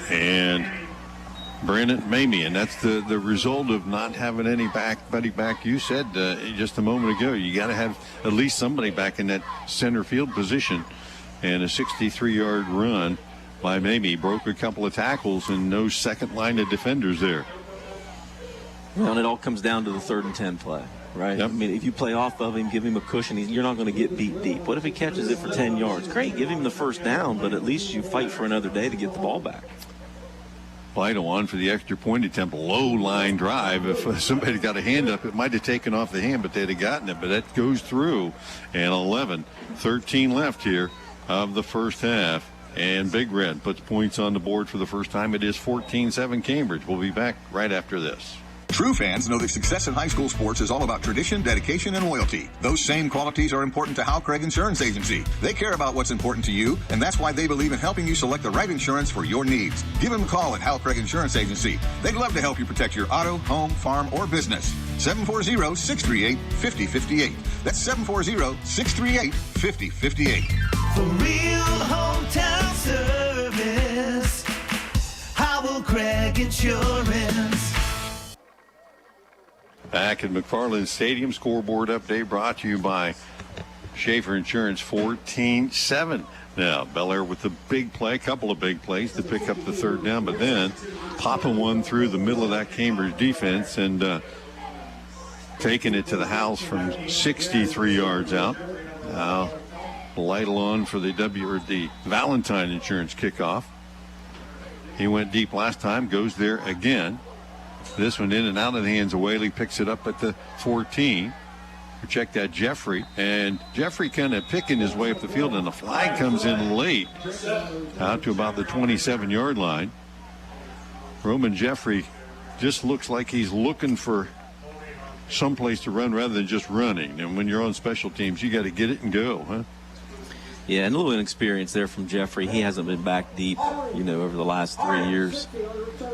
And Brandon Mamie, and that's the result of not having anybody back. You said just a moment ago, you got to have at least somebody back in that center field position. And a 63-yard run by Mamie broke a couple of tackles and no second line of defenders there. Well, and it all comes down to the 3rd and 10 play, right? Yep. I mean, if you play off of him, give him a cushion, you're not going to get beat deep. What if he catches it for 10 yards? Great, give him the first down, but at least you fight for another day to get the ball back. Vital on for the extra point attempt, low line drive. If somebody got a hand up, it might have taken off the hand, but they'd have gotten it. But that goes through, and 13 left here of the first half. And Big Red puts points on the board for the first time. It is 14-7 Cambridge. We'll be back right after this. True fans know that success in high school sports is all about tradition, dedication, and loyalty. Those same qualities are important to Hal Craig Insurance Agency. They care about what's important to you, and that's why they believe in helping you select the right insurance for your needs. Give them a call at Hal Craig Insurance Agency. They'd love to help you protect your auto, home, farm, or business. 740-638-5058. That's 740-638-5058. For real hometown service, Hal Craig Insurance. Back at McFarland Stadium, scoreboard update brought to you by Schaefer Insurance. 14-7. Now, Bellaire with the big play, couple of big plays to pick up the 3rd down, but then popping one through the middle of that Cambridge defense and taking it to the house from 63 yards out. Now, Lytle on for the Valentine Insurance kickoff. He went deep last time, goes there again. This one in and out of the hands of Whaley, picks it up at the 14. Check that Jeffrey, and Jeffrey kind of picking his way up the field, and the flag comes in late out to about the 27-yard line. Roman Jeffrey just looks like he's looking for someplace to run rather than just running. And when you're on special teams, you got to get it and go, huh? Yeah, and a little inexperience there from Jeffrey. He hasn't been back deep, over the last 3 years.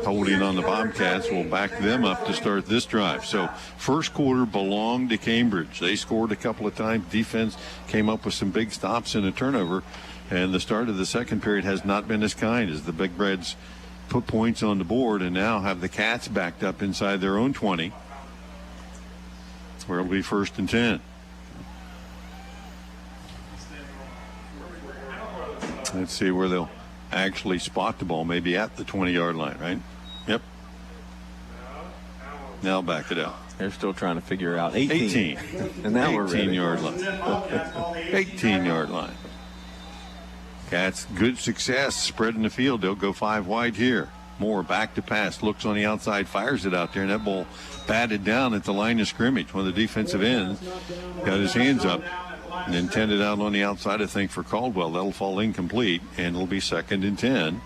Holding on the Bobcats will back them up to start this drive. So first quarter belonged to Cambridge. They scored a couple of times. Defense came up with some big stops and a turnover. And the start of the second period has not been as kind as the Big Reds put points on the board and now have the Cats backed up inside their own 20, where it'll be 1st and 10. Let's see where they'll actually spot the ball, maybe at the 20-yard line, right? Yep. Now back it out. They're still trying to figure out 18. And now we're ready. 18-yard line. 18-yard line. Cats, good success spreading the field. They'll go 5 wide here. More back to pass, looks on the outside, fires it out there, and that ball batted down at the line of scrimmage. One of the defensive ends got his hands up and intended out on the outside, I think, for Caldwell. That'll fall incomplete, and it'll be 2nd and 10.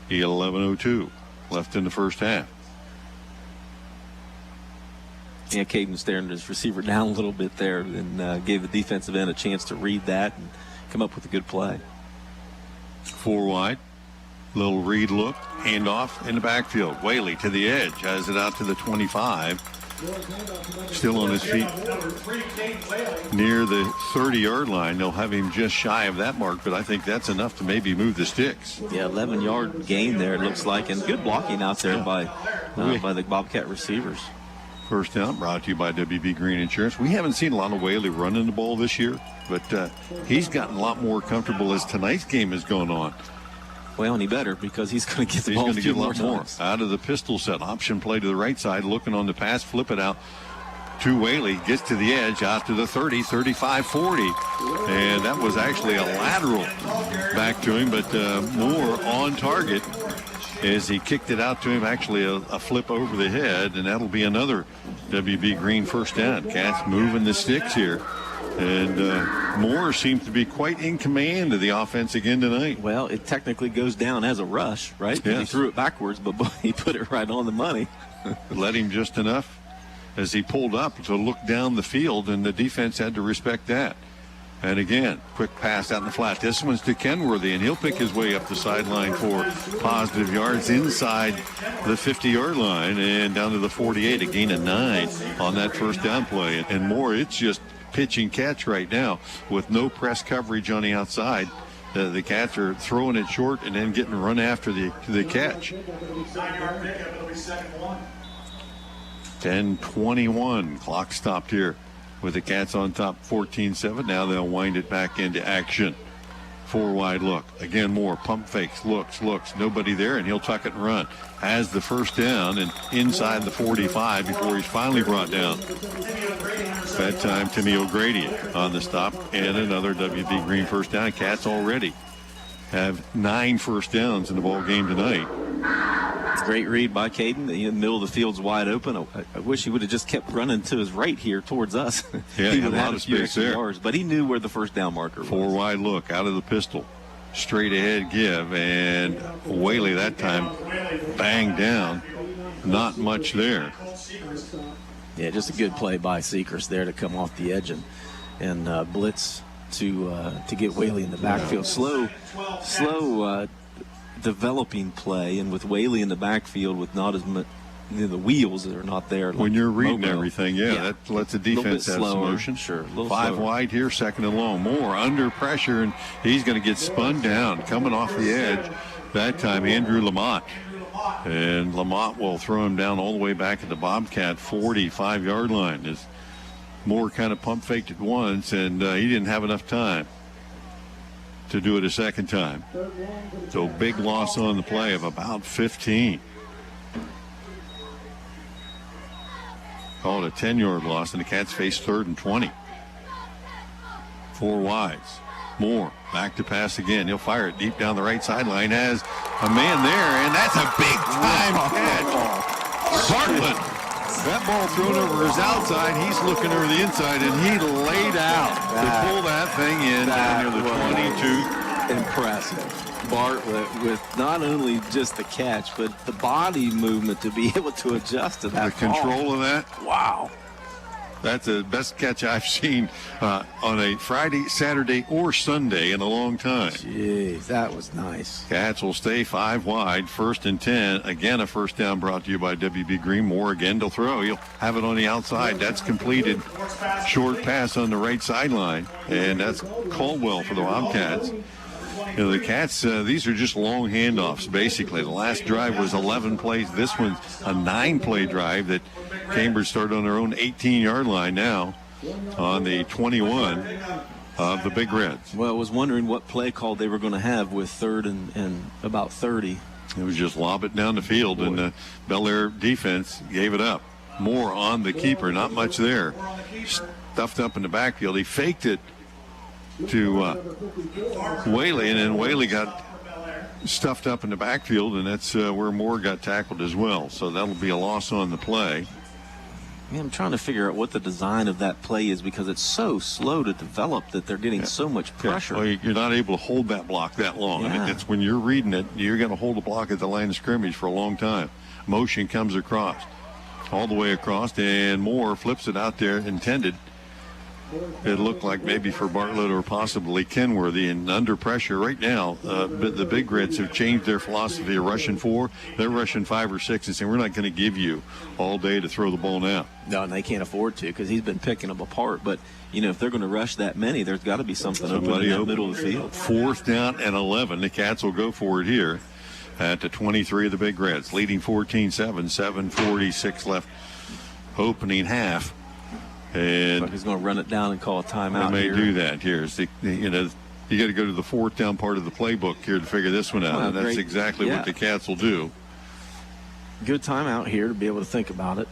11:02 left in the first half. Yeah, Kaden staring his receiver down a little bit there and gave the defensive end a chance to read that and come up with a good play. 4 wide. Little read look. Handoff in the backfield. Whaley to the edge. Has it out to the 25. Still on his feet near the 30-yard line. They'll have him just shy of that mark, but I think that's enough to maybe move the sticks. Yeah, 11-yard gain there, it looks like, and good blocking out there by the Bobcat receivers. First down brought to you by WB Green Insurance. We haven't seen a lot of Whaley running the ball this year, but he's gotten a lot more comfortable as tonight's game has gone on. Well, and he better, because he's going to get the ball a lot more. Out of the pistol set. Option play to the right side, looking on the pass, flip it out to Whaley. Gets to the edge, out to the 30, 35, 40. And that was actually a lateral back to him, but more on target as he kicked it out to him. Actually a flip over the head, and that'll be another WB Green first down. Cats moving the sticks here. And Moore seems to be quite in command of the offense again tonight. Well, it technically goes down as a rush, right? Yes. He threw it backwards, but he put it right on the money. Let him just enough as he pulled up to look down the field, and the defense had to respect that. And again, quick pass out in the flat. This one's to Kenworthy, and he'll pick his way up the sideline for positive yards inside the 50-yard line and down to the 48, a gain of 9 on that first down play. And Moore, it's just pitch and catch right now with no press coverage on the outside. The Cats are throwing it short and then getting run after the catch. 10:21, clock stopped here with the Cats on top, 14-7. Now they'll wind it back into action. 4 wide look. Again, Moore pump fakes, looks. Nobody there, and he'll tuck it and run. Has the first down and inside the 45 before he's finally brought down. That time, Timmy O'Grady on the stop, and another WB Green first down. Cats already have 9 first downs in the ball game tonight. Great read by Kaden. The middle of the field's wide open. I wish he would have just kept running to his right here towards us. Yeah, he had a lot of space there. Yards, but he knew where the first down marker was. 4 wide look out of the pistol. Straight ahead give, and Whaley that time banged down. Not much there. Yeah, just a good play by Seacrest there to come off the edge and blitz to get Whaley in the backfield. Slow developing play, and with Whaley in the backfield with not as much, the wheels that are not there. When you're reading everything, that lets the defense have some motion. Sure, 5 wide here, 2nd and long. Moore under pressure, and he's going to get spun down, coming off the edge. That time, Andrew Lamont. And Lamont will throw him down all the way back at the Bobcat 45-yard line. As Moore kind of pump faked it once, and he didn't have enough time to do it a second time. So big loss on the play of about 15. Called a 10-yard loss, and the Cats face 3rd and 20. 4 wides. Moore back to pass again. He'll fire it deep down the right sideline. Has a man there, and that's a big time catch. Bartlett. That ball thrown over his outside. He's looking over the inside, and he laid out to pull that thing in down near the 22. Impressive. Bartlett with not only just the catch, but the body movement to be able to adjust to that. The control of that. Wow. That's the best catch I've seen on a Friday, Saturday, or Sunday in a long time. Jeez, that was nice. Cats will stay 5 wide, 1st and 10. Again, a first down brought to you by WB Green. Moore again to throw. He'll have it on the outside. That's completed. Short pass on the right sideline, and that's Caldwell for the Wildcats. You know, the Cats, these are just long handoffs, basically. The last drive was 11 plays. This one's a 9-play drive that Cambridge started on their own 18-yard line now on the 21 of the Big Reds. Well, I was wondering what play call they were going to have with 3rd and about 30. It was just lob it down the field, and the Bellaire defense gave it up. Moore on the keeper, not much there. Stuffed up in the backfield. He faked it to Whaley, and then Whaley got stuffed up in the backfield, and that's where Moore got tackled as well. So that'll be a loss on the play. Yeah, I'm trying to figure out what the design of that play is because it's so slow to develop that they're getting so much pressure. Well, you're not able to hold that block that long. Yeah. I mean, it's when you're reading it, you're going to hold the block at the line of scrimmage for a long time. Motion comes across, all the way across, and Moore flips it out there, intended. It looked like maybe for Bartlett or possibly Kenworthy, and under pressure right now, the Big Reds have changed their philosophy of rushing 4. They're rushing 5 or 6 and saying, we're not going to give you all day to throw the ball now. No, and they can't afford to because he's been picking them apart. But, if they're going to rush that many, there's got to be something open in the middle of the field. 4th down and 11. The Cats will go for it here at the 23 of the Big Reds, leading 14-7, 7:46 left, opening half. And he's going to run it down and call a timeout. They may here. do that here. You got to go to the 4th down part of the playbook here to figure this one out. Well, and that's exactly what the Cats will do. Good timeout here to be able to think about it.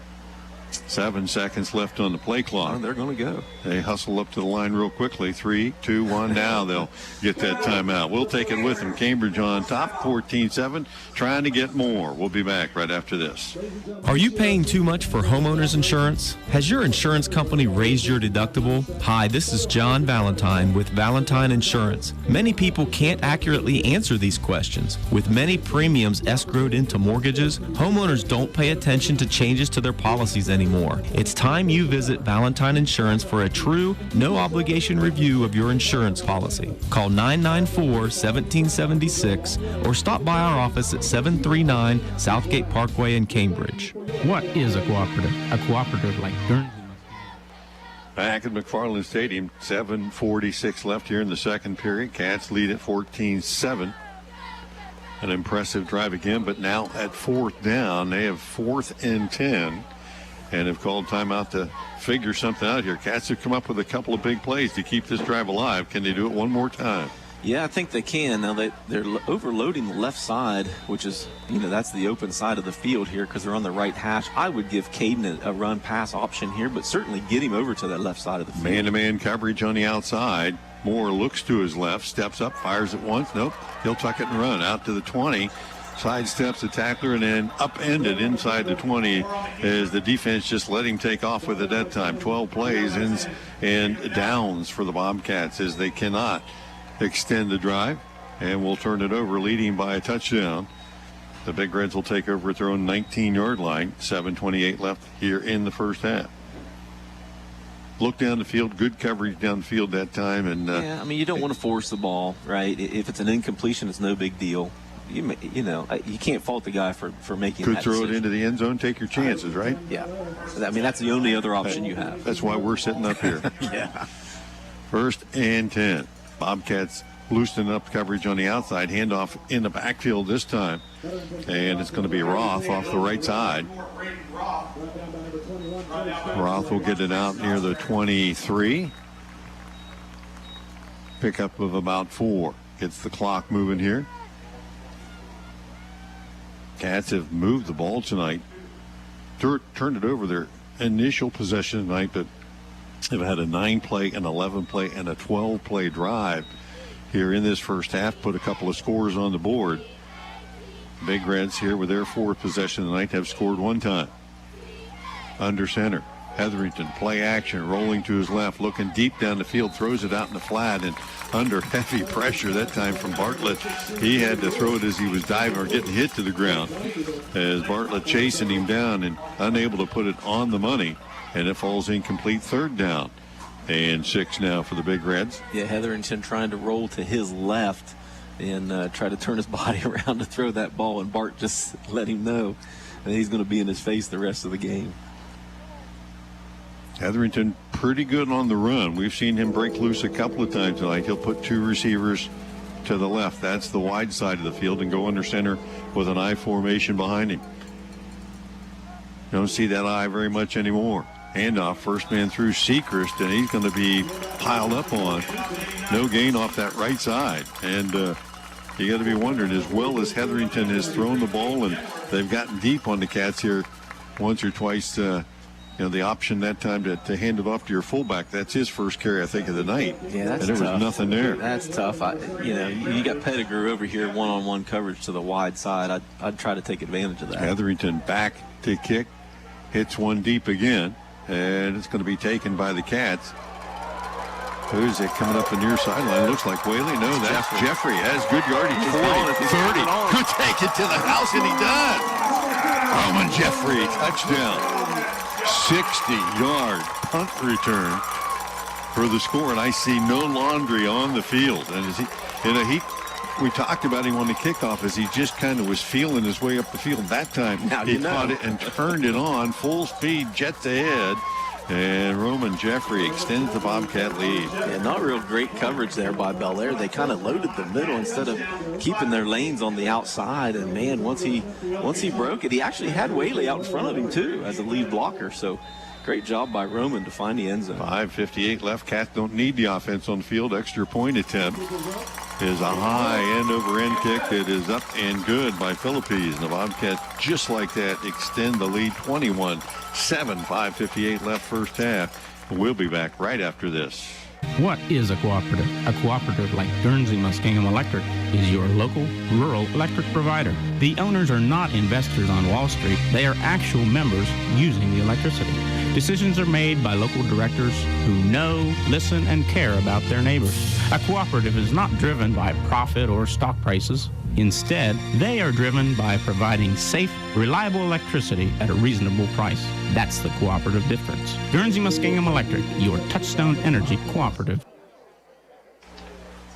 7 seconds left on the play clock. Oh, they're going to go. They hustle up to the line real quickly. 3, 2, 1. Now they'll get that timeout. We'll take it with them. Cambridge on top, 14-7, trying to get more. We'll be back right after this. Are you paying too much for homeowners insurance? Has your insurance company raised your deductible? Hi, this is John Valentine with Valentine Insurance. Many people can't accurately answer these questions. With many premiums escrowed into mortgages, homeowners don't pay attention to changes to their policies anymore. It's time you visit Valentine Insurance for a true, no-obligation review of your insurance policy. Call 994-1776 or stop by our office at 739 Southgate Parkway in Cambridge. What is a cooperative? A cooperative like Guernsey. Back at McFarland Stadium, 7:46 left here in the second period. Cats lead at 14-7. An impressive drive again, but now at 4th down, they have 4th and 10. And have called timeout to figure something out here. Cats have come up with a couple of big plays to keep this drive alive. Can they do it one more time? Yeah, I think they can. Now they're overloading the left side, which is, that's the open side of the field here because they're on the right hash. I would give Kaden a run-pass option here, but certainly get him over to that left side of the field. Man-to-man coverage on the outside. Moore looks to his left, steps up, fires it once. Nope, he'll tuck it and run out to the 20. Sidesteps the tackler and then upended inside the 20 as the defense just let him take off with it that time. 12 plays and downs for the Bobcats as they cannot extend the drive, and we'll turn it over leading by a touchdown. The Big Reds will take over at their own 19-yard line. 7:28 left here in the first half. Look down the field, good coverage down the field that time. And you don't want to force the ball, right? If it's an incompletion, it's no big deal. You can't fault the guy for making could that throw decision. it into the end zone, take your chances, right? Yeah. That's the only other option you have. That's why we're sitting up here. Yeah. 1st and 10. Bobcats loosening up coverage on the outside. Handoff in the backfield this time. And it's going to be Roth off the right side. Roth will get it out near the 23. Pickup of about 4. Gets the clock moving here. Cats have moved the ball tonight. Turned it over their initial possession tonight, but they've had a 9-play, an 11-play, and a 12-play drive here in this first half. Put a couple of scores on the board. Big Reds here with their 4th possession tonight have scored 1 time. Under center, Hetherington, play action, rolling to his left, looking deep down the field, throws it out in the flat, and under heavy pressure that time from Bartlett. He had to throw it as he was diving or getting hit to the ground as Bartlett chasing him down and unable to put it on the money, and it falls incomplete. 3rd down and 6 now for the Big Reds. Yeah, Hetherington trying to roll to his left and try to turn his body around to throw that ball, and Bart just let him know that he's going to be in his face the rest of the game. Hetherington pretty good on the run. We've seen him break loose a couple of times tonight. He'll put 2 receivers to the left. That's the wide side of the field, and go under center with an I formation behind him. Don't see that I very much anymore. Handoff, first man through Sechrist, and he's going to be piled up on. No gain off that right side. And you got to be wondering, as well as Hetherington has thrown the ball, and they've gotten deep on the Cats here once or twice the option that time to hand it off to your fullback. That's his first carry, I think, of the night. Yeah, that's and there was nothing there. That's tough. You got Pettigrew over here, one-on-one coverage to the wide side. I'd try to take advantage of that. Hetherington back to kick, hits one deep again, and it's going to be taken by the Cats. Who's it coming up the near sideline? Looks like Whaley. No, that's Jeffrey. Has good yardage. 40, 30. Could take it to the house, and he does. Roman Jeffrey, touchdown. 60-yard punt return for the score, and I see no laundry on the field. And as we talked about him on the kickoff as he just kind of was feeling his way up the field. That time he caught it and turned it on, full speed, jets ahead. And Roman Jeffrey extends the Bobcat lead. Yeah, not real great coverage there by Bellaire. They kind of loaded the middle instead of keeping their lanes on the outside. And man, once he broke it, he actually had Whaley out in front of him too as a lead blocker. So great job by Roman to find the end zone. 5:58 left. Cats don't need the offense on the field. Extra point attempt is a high end-over-end kick that is up and good by Philippines. The Bobcats, just like that, extend the lead 21-7. 5:58 left first half. We'll be back right after this. What is a cooperative? A cooperative like Guernsey Muskingum Electric is your local rural electric provider. The owners are not investors on Wall Street. They are actual members using the electricity. Decisions are made by local directors who know, listen, and care about their neighbors. A cooperative is not driven by profit or stock prices. Instead, they are driven by providing safe, reliable electricity at a reasonable price. That's the cooperative difference. Guernsey Muskingum Electric, your touchstone energy cooperative.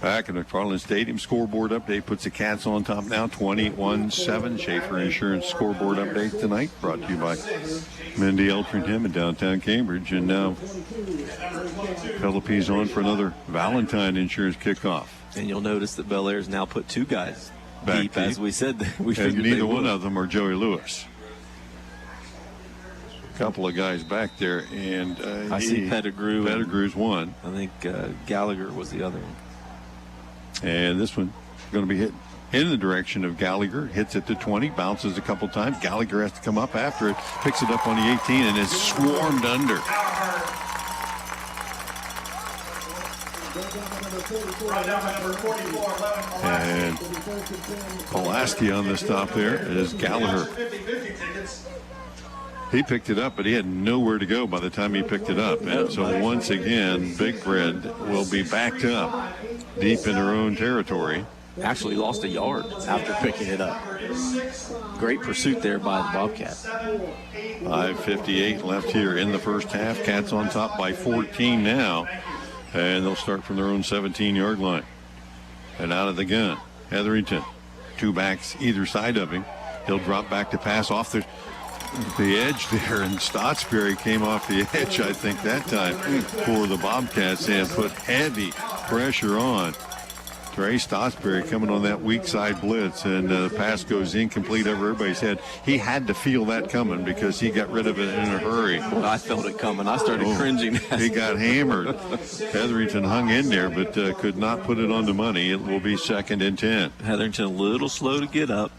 Back in McFarland Stadium, scoreboard update puts the Cats on top now, 21-7. Schaefer Insurance scoreboard update tonight, brought to you by Mindy Eltringham in downtown Cambridge. And now Philippines on for another Valentine Insurance kickoff. And you'll notice that Bellaire's now put two guys back deep, as we said. We and figured neither one of them are Joey Lewis. A couple of guys back there, and I see Pettigrew. Pettigrew's one. I think Gallagher was the other one. And this one going to be hit in the direction of Gallagher. Hits it to 20, bounces a couple times. Gallagher has to come up after it, picks it up on the 18, and is swarmed under. And Pulaski on the stop there is Gallagher. He picked it up, but he had nowhere to go by the time he picked it up. And so once again, Big Red will be backed up deep in their own territory. Actually lost a yard after picking it up. Great pursuit there by the Bobcats. 5:58 left here in the first half. Cats on top by 14 now. And they'll start from their own 17-yard line. And out of the gun, Hetherington. Two backs either side of him. He'll drop back to pass off the edge there, and Stottsbury came off the edge, I think, that time for the Bobcats and put heavy pressure on. Trey Stottsbury coming on that weak side blitz, and the pass goes incomplete over everybody's head. He had to feel that coming because he got rid of it in a hurry. Well, I felt it coming. I started cringing. He got hammered. Hetherington hung in there, but could not put it on the money. It will be 2nd and 10. Hetherington a little slow to get up.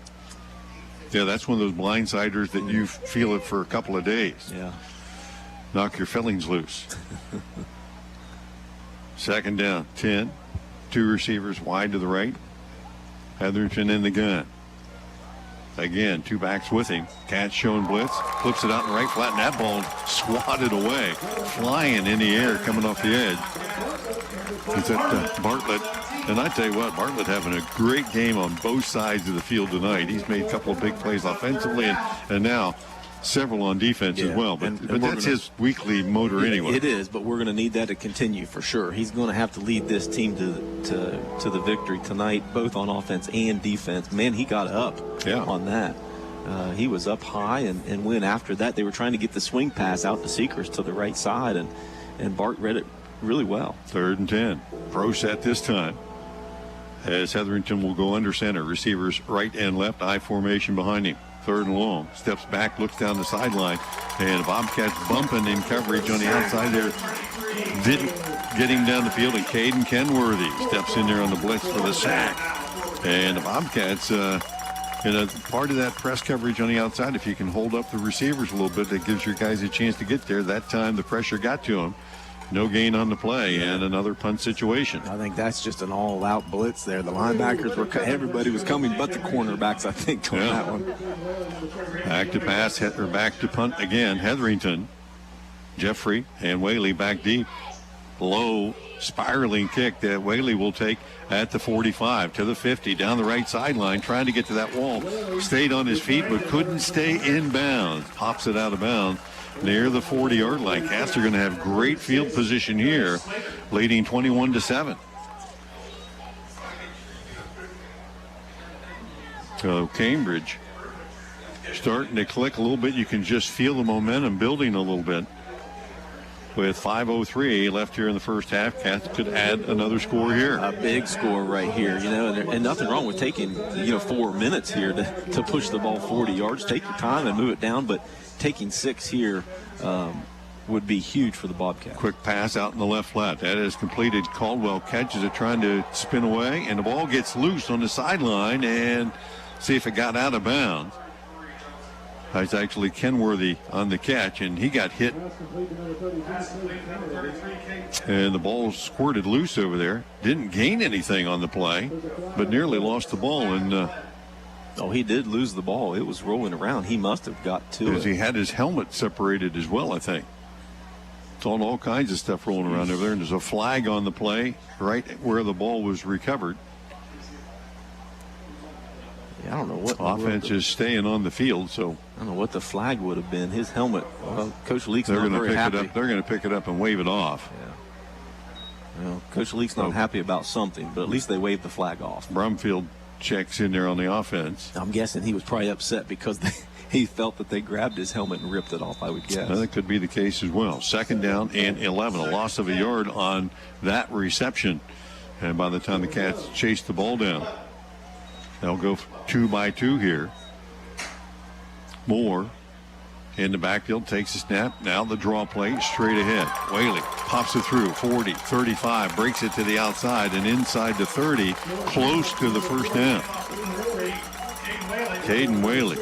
Yeah, that's one of those blindsiders that you feel it for a couple of days. Yeah. Knock your fillings loose. 2nd down, 10. Two receivers wide to the right. Hetherington in the gun. Again, two backs with him. Cats showing blitz. Flips it out in the right flat, and that ball swatted away. Flying in the air, coming off the edge. It's at Bartlett. And I tell you what, Bartlett having a great game on both sides of the field tonight. He's made a couple of big plays offensively and now several on defense as well. But that's his weekly motor anyway. It is, but we're going to need that to continue for sure. He's going to have to lead this team to the victory tonight, both on offense and defense. Man, he got up on that. He was up high and went after that. They were trying to get the swing pass out to Seekers to the right side, and Bart read it really well. 3rd and 10. Pro set this time. As Hetherington will go under center. Receivers right and left, I formation behind him. 3rd and long. Steps back, looks down the sideline, and Bobcats bumping in coverage on the outside there. Didn't get him down the field, and Kaden Kenworthy steps in there on the blitz for the sack. And the Bobcats And part of that press coverage on the outside, if you can hold up the receivers a little bit, that gives your guys a chance to get there. That time the pressure got to them. No gain on the play, and another punt situation. I think that's just an all-out blitz there. The linebackers were, everybody was coming, but the cornerbacks, I think, on that one. Back to pass, or back to punt again. Hetherington, Jeffrey, and Whaley back deep. Low spiraling kick that Whaley will take at the 45 to the 50, down the right sideline, trying to get to that wall. Stayed on his feet, but couldn't stay in bounds. Pops it out of bounds near the 40-yard line. Cats are going to have great field position here, leading 21-7. So Cambridge starting to click a little bit. You can just feel the momentum building a little bit. With 5:03 left here in the first half, Cats could add another score here. A big score right here, and nothing wrong with taking, 4 minutes here to push the ball 40 yards. Take your time and move it down, but taking 6 here would be huge for the Bobcats. Quick pass out in the left flat. That is completed. Caldwell catches it, trying to spin away, and the ball gets loose on the sideline, and see if it got out of bounds. It's actually Kenworthy on the catch, and he got hit. And the ball squirted loose over there. Didn't gain anything on the play, but nearly lost the ball. And he did lose the ball. It was rolling around. He must have got to it. He had his helmet separated as well, I think. It's all kinds of stuff rolling around over there. And there's a flag on the play right where the ball was recovered. I don't know what offense is staying on the field, so I don't know what the flag would have been. His helmet. Well, Coach Leake's not very happy. They're going to pick it up and wave it off. Yeah. Well, Coach Leake's not happy about something, but at least they waved the flag off. Brumfield checks in there on the offense. I'm guessing he was probably upset because he felt that they grabbed his helmet and ripped it off, I would guess. That could be the case as well. 2nd down and 11. A loss of a yard on that reception. And by the time the Cats chase the ball down, they'll go 2 by 2 here. Moore in the backfield takes a snap. Now the draw play straight ahead. Whaley pops it through 40, 35, breaks it to the outside and inside the 30, close to the first down. Kaden Whaley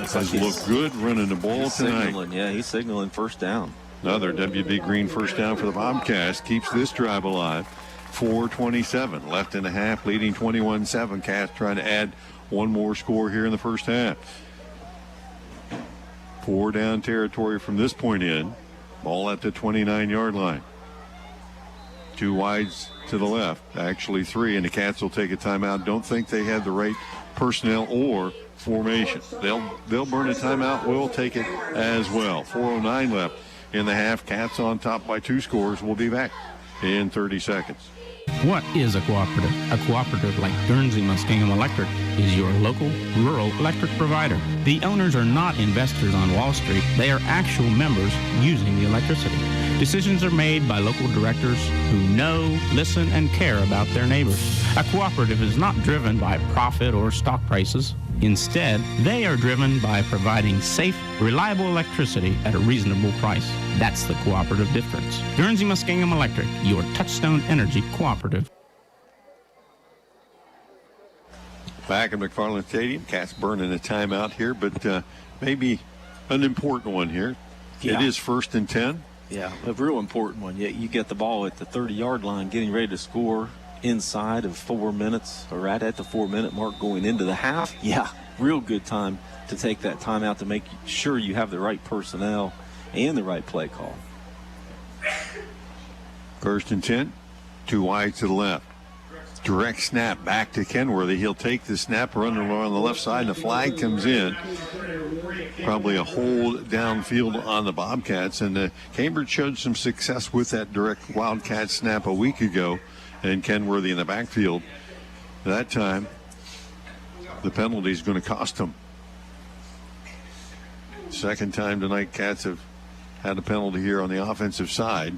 has looked good running the ball tonight. He's signaling first down. Another WB Green first down for the Bobcats. Keeps this drive alive. 4:27 left in the half, leading 21-7. Cats trying to add one more score here in the first half. 4 down territory from this point in. Ball at the 29-yard line. 2 wides to the left, actually 3, and the Cats will take a timeout. Don't think they have the right personnel or formation. They'll burn a timeout. We'll take it as well. 4:09 left in the half. Cats on top by 2 scores. We'll be back in 30 seconds. What is a cooperative? A cooperative like Guernsey Muskingum Electric is your local rural electric provider. The owners are not investors on Wall Street. They are actual members using the electricity. Decisions are made by local directors who know, listen, and care about their neighbors. A cooperative is not driven by profit or stock prices. Instead, they are driven by providing safe, reliable electricity at a reasonable price. That's the cooperative difference. Guernsey Muskingum Electric, your Touchstone Energy cooperative. Back at McFarland Stadium, Cats burning a timeout here, but maybe an important one here. Yeah. It is 1st and 10. Yeah, a real important one. Yeah, you get the ball at the 30-yard line, getting ready to score inside of 4 minutes, or right at the 4-minute mark going into the half. Yeah, real good time to take that timeout to make sure you have the right personnel and the right play call. 1st and 10, 2 wide to the left. Direct snap back to Kenworthy. He'll take the snap, run on the left side, and the flag comes in. Probably a hold downfield on the Bobcats, and Cambridge showed some success with that direct Wildcat snap a week ago, and Kenworthy in the backfield. That time, the penalty is going to cost them. Second time tonight, Cats have had a penalty here on the offensive side.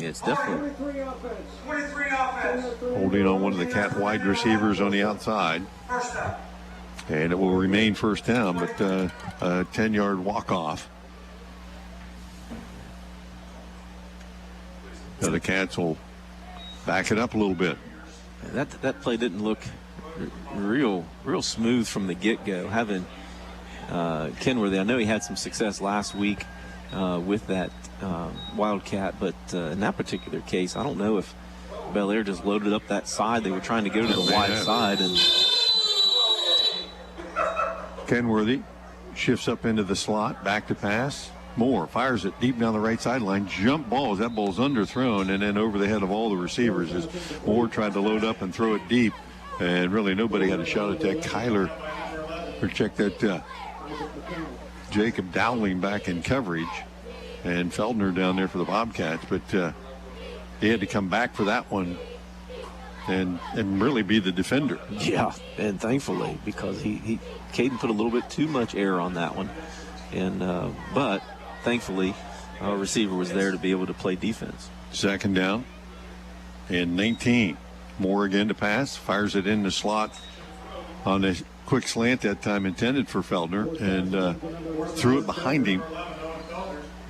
It's definitely 23 offense. Holding on one of the Cat wide receivers on the outside. And it will remain first down, but a 10-yard walk-off. Now the Cats will back it up a little bit. That play didn't look real smooth from the get-go. Having Kenworthy, I know he had some success last week with that Wildcat, but in that particular case, I don't know if Bellaire just loaded up that side. They were trying to go to the wide side, and Kenworthy shifts up into the slot, back to pass. Moore fires it deep down the right sideline. Jump balls. That ball's underthrown and then over the head of all the receivers as Moore tried to load up and throw it deep. And really nobody had a shot at that. Kyler, or check that, Jacob Dowling back in coverage. And Feldner down there for the Bobcats. But he had to come back for that one and really be the defender. Yeah, and thankfully, because Kaden put a little bit too much air on that one. And but thankfully, our receiver was there to be able to play defense. Second down and 19. Moore again to pass, fires it in the slot on a quick slant that time intended for Feldner, and threw it behind him.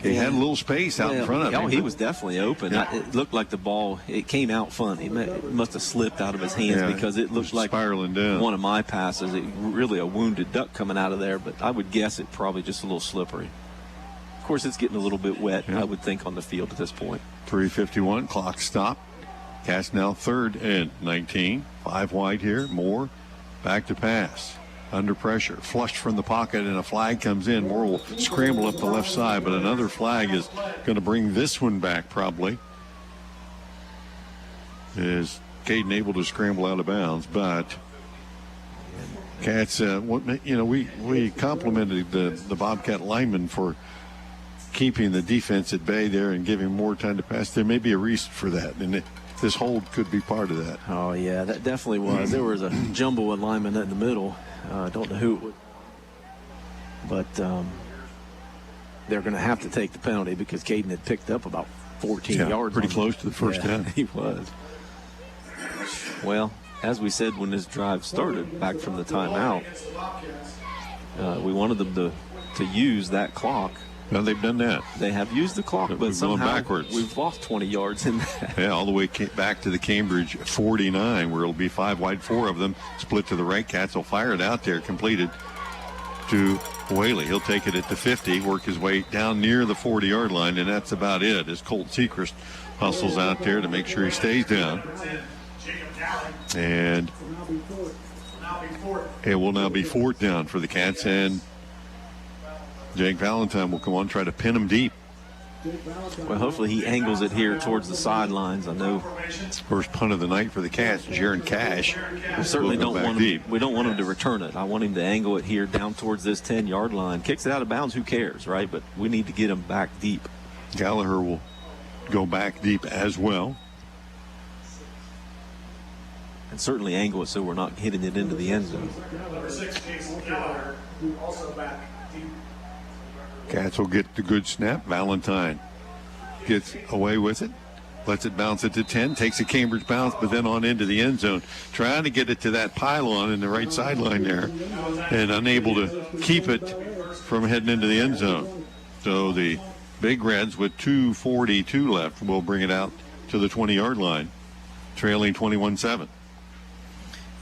He had a little space out in front of him. Oh, he was definitely open. Yeah. It looked like the ball, it came out funny. It must have slipped out of his hands because it looked like spiraling down. One of my passes. Really a wounded duck coming out of there, but I would guess it probably just a little slippery. Of course, it's getting a little bit wet, I would think, on the field at this point. 3:51, clock stopped. Cats now 3rd and 19. 5 wide here. Moore back to pass. Under pressure, flushed from the pocket, and a flag comes in. Moore will scramble up the left side, but another flag is going to bring this one back probably. Is Kaden able to scramble out of bounds? But Cats, we complimented the Bobcat lineman for keeping the defense at bay there and giving more time to pass. There may be a reason for that, and this hold could be part of that. Oh, yeah, that definitely was. There was a jumbo lineman in the middle. I don't know who it would, but they're going to have to take the penalty because Kaden had picked up about 14 yards. Pretty close to the first down. He was. Well, as we said when this drive started, back from the timeout, we wanted them to use that clock. Well, they've done that. They have used the clock, but somehow backwards. We've lost 20 yards in that. Yeah, all the way back to the Cambridge 49, where it'll be 5 wide, 4 of them split to the right. Cats will fire it out there, completed to Whaley. He'll take it at the 50, work his way down near the 40-yard line, and that's about it as Colt Sechrist hustles out there to make sure he stays down. And it will now be 4th down for the Cats, and Jake Valentine will come on, try to pin him deep. Well, hopefully he angles it here towards the sidelines. I know. First punt of the night for the Cats, Jaron Cash. We certainly don't want him. We don't want him to return it. I want him to angle it here down towards this 10-yard line. Kicks it out of bounds, who cares, right? But we need to get him back deep. Gallagher will go back deep as well. And certainly angle it so we're not hitting it into the end zone. Number 6, Jason Gallagher, also back deep. Cats will get the good snap. Valentine gets away with it. Lets it bounce it to 10. Takes a Cambridge bounce, but then on into the end zone. Trying to get it to that pylon in the right sideline there. And unable to keep it from heading into the end zone. So the Big Reds with 2:42 left will bring it out to the 20-yard line. Trailing 21-7.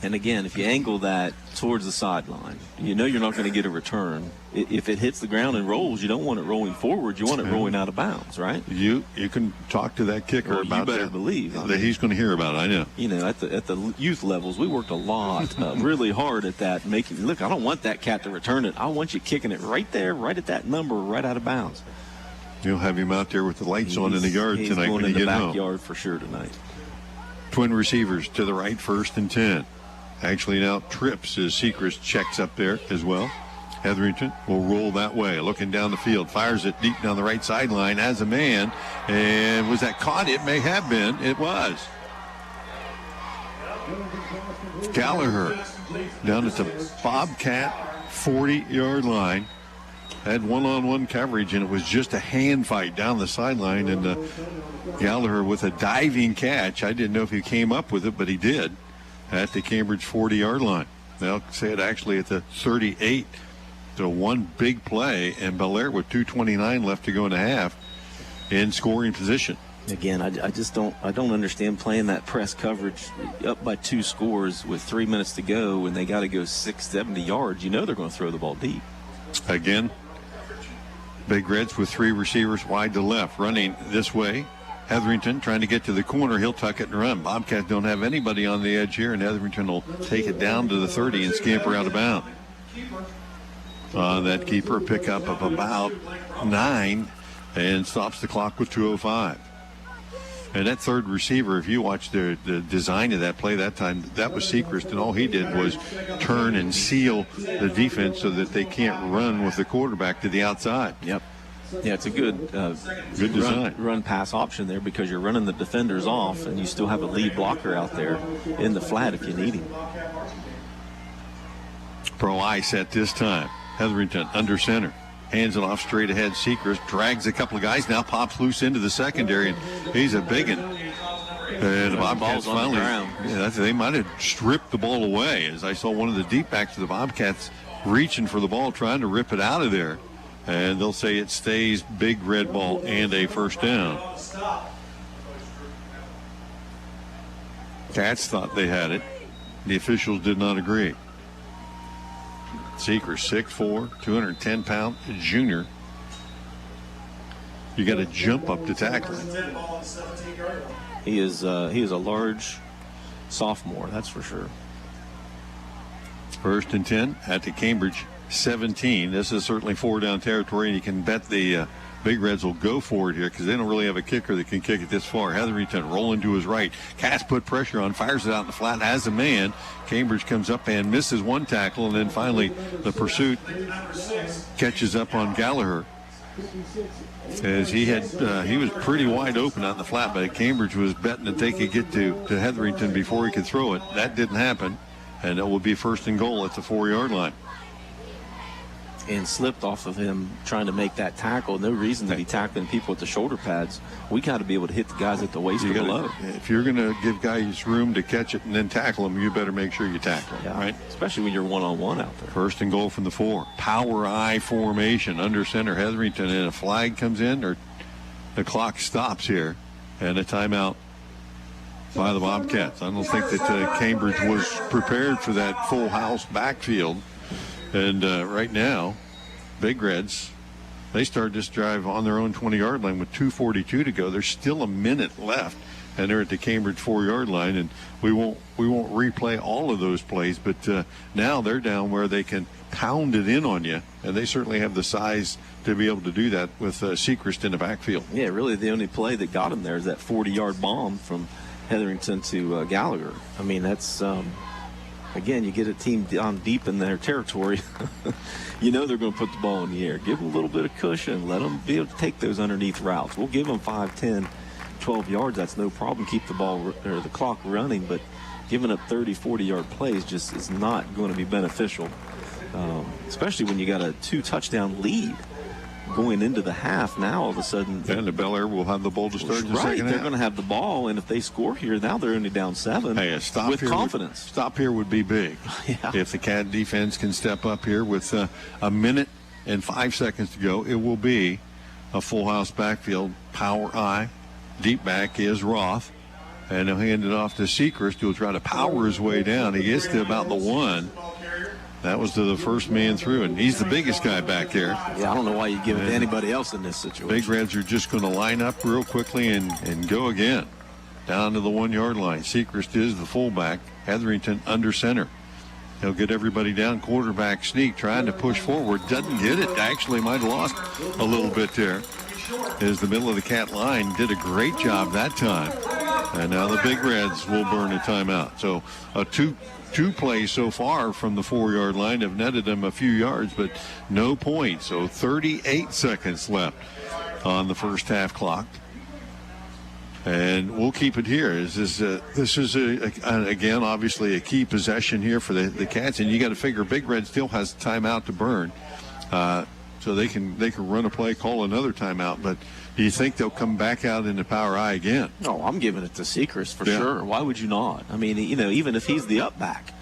And again, if you angle that towards the sideline, you know you're not going to get a return. If it hits the ground and rolls, you don't want it rolling forward. You want it rolling out of bounds, right? You can talk to that kicker about that. You better believe that he's going to hear about it. I know. You know, at the youth levels, we worked a lot, really hard at that. Look, I don't want that cat to return it. I want you kicking it right there, right at that number, right out of bounds. You'll have him out there with the lights on in the yard tonight when you get home. He's going in the backyard for sure tonight. Twin receivers to the right, 1st and 10. Actually now trips as Sechrist checks up there as well. Hetherington will roll that way, looking down the field, fires it deep down the right sideline as a man. And was that caught? It may have been. It was. Gallagher down at the Bobcat 40-yard line. Had one-on-one coverage, and it was just a hand fight down the sideline. And Gallagher with a diving catch. I didn't know if he came up with it, but he did. At the Cambridge 40-yard line. They'll say it actually at the 38. So one big play, and Bellaire with 2:29 left to go in the half in scoring position. Again, I just don't understand playing that press coverage up by 2 scores with 3 minutes to go when they got to go 70 yards. You know they're going to throw the ball deep. Again, Big Reds with 3 receivers wide to left, running this way. Hetherington trying to get to the corner. He'll tuck it and run. Bobcats don't have anybody on the edge here, and Hetherington will take it down to the 30 and scamper out of bounds. That keeper pick up of about 9 and stops the clock with 2:05. And that third receiver, if you watch the design of that play that time, that was Sechrist, and all he did was turn and seal the defense so that they can't run with the quarterback to the outside. Yep. Yeah, it's a good design. Run pass option there because you're running the defenders off and you still have a lead blocker out there in the flat if you need him. Pro ice at this time. Hetherington under center. Hands it off straight ahead. Sechrist drags a couple of guys, now pops loose into the secondary, and he's a big one. And the Bobcats finally, they might have stripped the ball away, as I saw one of the deep backs of the Bobcats reaching for the ball, trying to rip it out of there. And they'll say it stays Big Red ball and a first down. Cats thought they had it. The officials did not agree. Sechrist, 6'4", 210-pound junior. You got to jump up to tackle him. He is a large sophomore, that's for sure. 1st and 10 at the Cambridge 17. This is certainly 4-down territory, and you can bet the Big Reds will go for it here because they don't really have a kicker that can kick it this far. Hetherington rolling to his right. Cass put pressure on, fires it out in the flat, has a man. Cambridge comes up and misses one tackle, and then finally the pursuit catches up on Gallagher. As he was pretty wide open out in the flat, but Cambridge was betting that they could get to Hetherington before he could throw it. That didn't happen, and it will be 1st and goal at the 4-yard line. And slipped off of him trying to make that tackle. No reason to be tackling people with the shoulder pads. We got to be able to hit the guys at the waist or below. If you're going to give guys room to catch it and then tackle them, you better make sure you tackle them, right? Especially when you're one-on-one out there. 1st and goal from the 4. Power I formation under center. Hetherington, and a flag comes in, or the clock stops here, and a timeout by the Bobcats. I don't think that Cambridge was prepared for that full house backfield. And right now, Big Reds, they start this drive on their own 20-yard line with 2:42 to go. There's still a minute left, and they're at the Cambridge 4-yard line. And we won't replay all of those plays, but now they're down where they can pound it in on you, and they certainly have the size to be able to do that with Sechrist in the backfield. Yeah, really the only play that got him there is that 40-yard bomb from Hetherington to Gallagher. I mean, that's again, you get a team down deep in their territory, you know they're going to put the ball in the air. Give them a little bit of cushion. Let them be able to take those underneath routes. We'll give them 5, 10, 12 yards. That's no problem. Keep the ball or the clock running, but giving up 30, 40-yard plays just is not going to be beneficial, especially when you got a 2-touchdown lead going into the half. Now all of a sudden, and the Bellaire will have the ball to start the second half. They're going to have the ball, and if they score here, now they're only down 7 with confidence. Stop here would be big. Yeah. If the Cat defense can step up here with a minute and 5 seconds to go, it will be a full house backfield. Power I. Deep back is Roth, and he'll hand it off to Sechrist, who will try to power his way down. He gets to about the 1. That was to the first man through, and he's the biggest guy back there. Yeah, I don't know why you give it to anybody else in this situation. Big Reds are just going to line up real quickly and go again. Down to the 1-yard line. Sechrist is the fullback. Hetherington under center. He'll get everybody down. Quarterback sneak, trying to push forward. Doesn't get it. Actually might have lost a little bit there. As the middle of the Cat line did a great job that time. And now the Big Reds will burn a timeout. So a two plays so far from the 4-yard line have netted them a few yards, but no points. So 38 seconds left on the first half clock. And we'll keep it here. This is again, obviously a key possession here for the Cats, and you got to figure Big Red still has timeout to burn. So they can run a play, call another timeout, but do you think they'll come back out into power I again? No, I'm giving it to Sechrist for sure. Why would you not? I mean, even if he's the up back,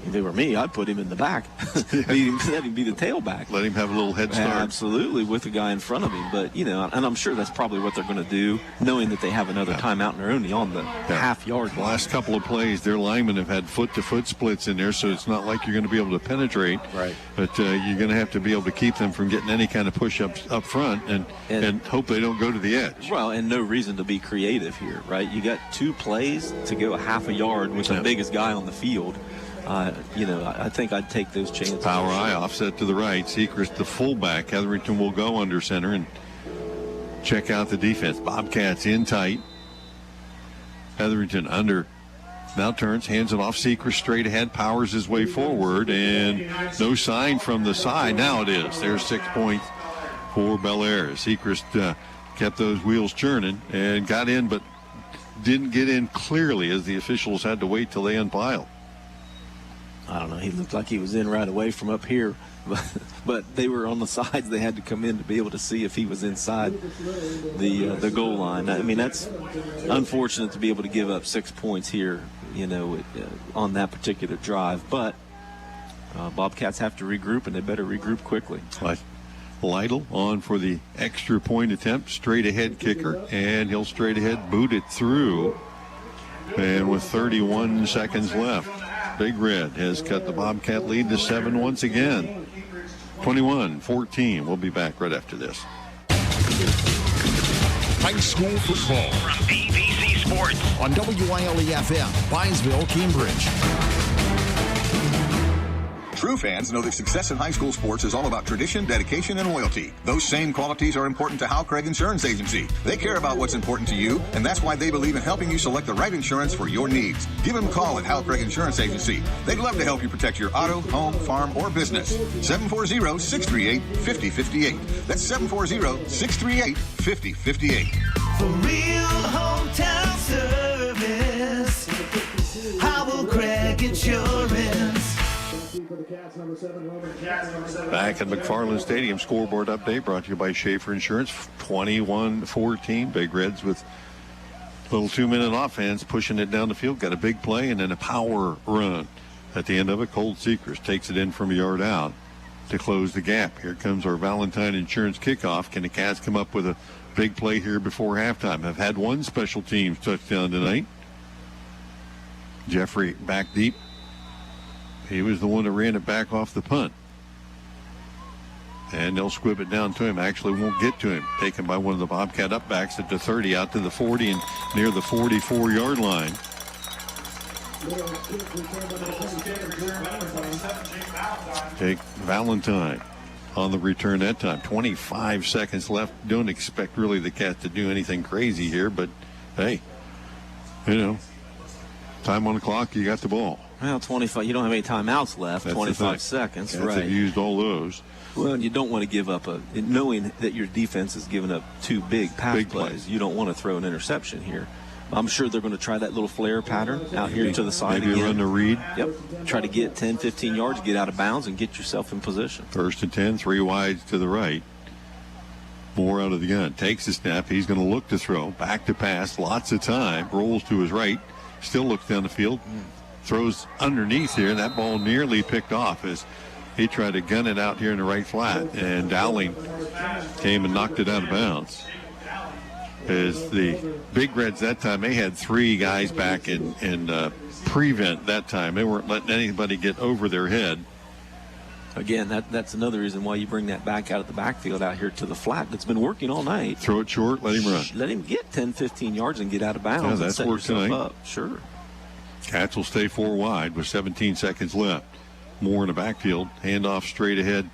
If it were me, I'd put him in the back. Let him be the tailback. Let him have a little head start. Absolutely, with the guy in front of him. But, and I'm sure that's probably what they're going to do, knowing that they have another timeout and they're only on the half-yard line. Last couple of plays, their linemen have had foot-to-foot splits in there, so it's not like you're going to be able to penetrate. Right. But you're going to have to be able to keep them from getting any kind of push-ups up front and hope they don't go to the edge. Well, and no reason to be creative here, right? You got 2 plays to go a half a yard with the biggest guy on the field. I think I'd take those chances. Power eye offset to the right. Sechrist, the fullback. Hetherington will go under center and check out the defense. Bobcats in tight. Hetherington under. Now turns, hands it off. Sechrist straight ahead, powers his way forward, and no sign from the side. Now it is. There's 6 points for Bellaire. Sechrist kept those wheels churning and got in, but didn't get in clearly as the officials had to wait till they unpiled. I don't know. He looked like he was in right away from up here, but they were on the sides. They had to come in to be able to see if he was inside the goal line. I mean, that's unfortunate to be able to give up 6 points here, on that particular drive. But Bobcats have to regroup, and they better regroup quickly. Lytle on for the extra point attempt, straight ahead kicker, and he'll straight ahead boot it through. And with 31 seconds left, Big Red has cut the Bobcat lead to 7 once again. 21-14. We'll be back right after this. High school football from ABC Sports on WILE-FM, Byesville, Cambridge. True fans know that success in high school sports is all about tradition, dedication, and loyalty. Those same qualities are important to Hal Craig Insurance Agency. They care about what's important to you, and that's why they believe in helping you select the right insurance for your needs. Give them a call at Hal Craig Insurance Agency. They'd love to help you protect your auto, home, farm, or business. 740-638-5058. That's 740-638-5058. For real hometown service, Howell Craig Insurance. Back at McFarland Stadium, scoreboard update brought to you by Schaefer Insurance. 21-14. Big Reds with a little 2-minute offense, pushing it down the field. Got a big play and then a power run. At the end of it, Colt Sechrist takes it in from a yard out to close the gap. Here comes our Valentine Insurance kickoff. Can the Cats come up with a big play here before halftime? Have had one special teams touchdown tonight. Jeffrey back deep. He was the one that ran it back off the punt. And they'll squib it down to him. Actually won't get to him. Taken by one of the Bobcat upbacks at the 30, out to the 40, and near the 44-yard line. Take Valentine on the return that time. 25 seconds left. Don't expect really the Cats to do anything crazy here, but hey, time on the clock, you got the ball. Well, 25. You don't have any timeouts left. That's 25 seconds. Cats right. have used all those. Well, and you don't want to give up knowing that your defense is giving up 2 big pass plays. You don't want to throw an interception here. I'm sure they're going to try that little flare pattern out here to the side maybe again. Run the read. Yep. Try to get 10, 15 yards, get out of bounds, and get yourself in position. 1st and 10, 3 wides to the right. Moore out of the gun. Takes the snap. He's going to look to throw. Back to pass. Lots of time. Rolls to his right. Still looks down the field. Throws underneath here. That ball nearly picked off as he tried to gun it out here in the right flat. And Dowling came and knocked it out of bounds. As the Big Reds that time, they had 3 guys back in prevent that time. They weren't letting anybody get over their head. Again, that's another reason why you bring that back out of the backfield out here to the flat that's been working all night. Throw it short, let him run. Let him get 10, 15 yards and get out of bounds. Yeah, that's worked tonight. Up. Sure. Cats will stay 4 wide with 17 seconds left. Moore in the backfield. Handoff straight ahead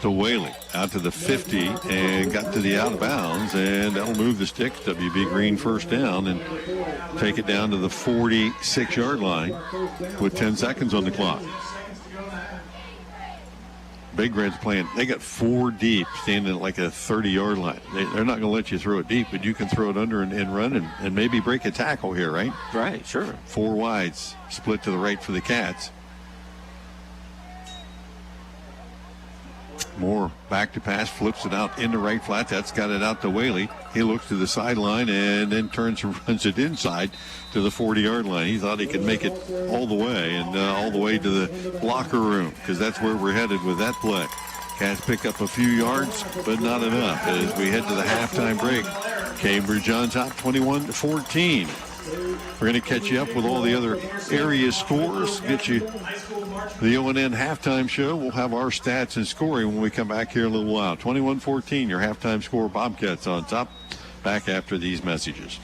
to Whaley. Out to the 50 and got to the out of bounds, and that'll move the sticks. WB Green first down and take it down to the 46-yard line with 10 seconds on the clock. Big Red's playing. They got 4 deep, standing at like a 30-yard line. They're not going to let you throw it deep, but you can throw it under and run and maybe break a tackle here, right? Right, sure. 4 wides, split to the right for the Cats. Moore back to pass, flips it out into right flat. That's got it out to Whaley. He looks to the sideline and then turns and runs it inside to the 40-yard line. He thought he could make it all the way and all the way to the locker room, because that's where we're headed with that play. Cats pick up a few yards, but not enough as we head to the halftime break. Cambridge on top, 21-14. We're going to catch you up with all the other area scores, get you the ONN halftime show. We'll have our stats and scoring when we come back here in a little while. 21-14, your halftime score. Bobcats on top. Back after these messages.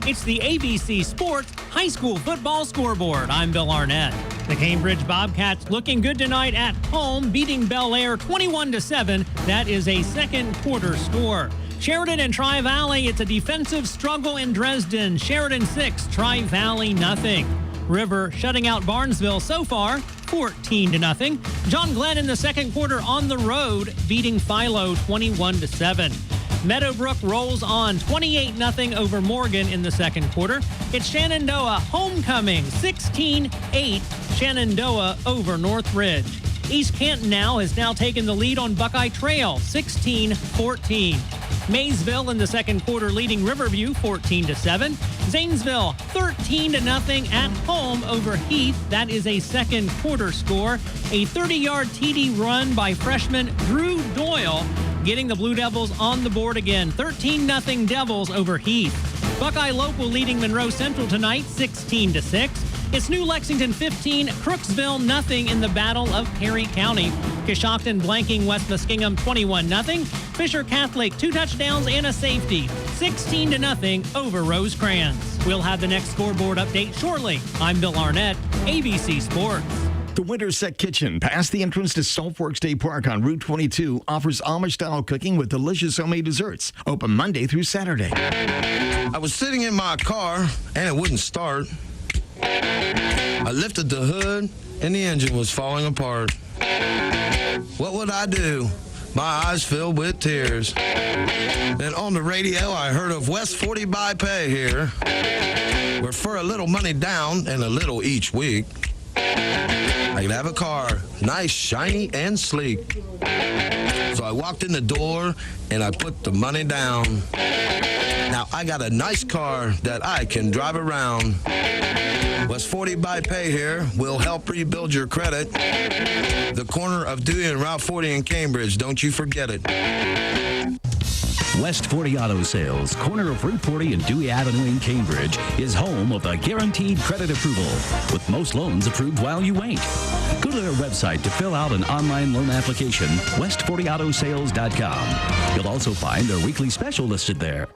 It's the ABC Sports High School Football Scoreboard. I'm Bill Arnett. The Cambridge Bobcats looking good tonight at home, beating Bellaire 21-7. That is a second quarter score. Sheridan and Tri-Valley, it's a defensive struggle in Dresden. Sheridan 6, Tri-Valley nothing. River shutting out Barnesville so far, 14-0. John Glenn in the second quarter on the road, beating Philo 21-7. Meadowbrook rolls on 28-0 over Morgan in the second quarter. It's Shenandoah homecoming, 16-8, Shenandoah over Northridge. East Canton has now taken the lead on Buckeye Trail, 16-14. Maysville in the second quarter leading Riverview 14-7. Zanesville 13-0 at home over Heath. That is a second quarter score. A 30-yard TD run by freshman Drew Doyle, getting the Blue Devils on the board again. 13-0 Devils over Heath. Buckeye Local leading Monroe Central tonight 16-6. It's New Lexington 15, Crooksville nothing in the Battle of Perry County. Coshocton blanking West Muskingum 21-0. Fisher Catholic 2 touchdowns and a safety, 16-0 over Rosecrans. We'll have the next scoreboard update shortly. I'm Bill Arnett, ABC Sports. The Winterset Kitchen, past the entrance to Saltfork State Park on Route 22, offers Amish-style cooking with delicious homemade desserts. Open Monday through Saturday. I was sitting in my car, and it wouldn't start. I lifted the hood, and the engine was falling apart. What would I do? My eyes filled with tears. Then on the radio, I heard of West 40 by Pay here, where for a little money down and a little each week, I could have a car, nice, shiny, and sleek. So I walked in the door, and I put the money down. Now I got a nice car that I can drive around. West 40 by Pay here will help rebuild your credit. The corner of Dewey and Route 40 in Cambridge, don't you forget it. West 40 Auto Sales, corner of Route 40 and Dewey Avenue in Cambridge, is home of a guaranteed credit approval, with most loans approved while you wait. Go to their website to fill out an online loan application, west40autosales.com. You'll also find their weekly special listed there.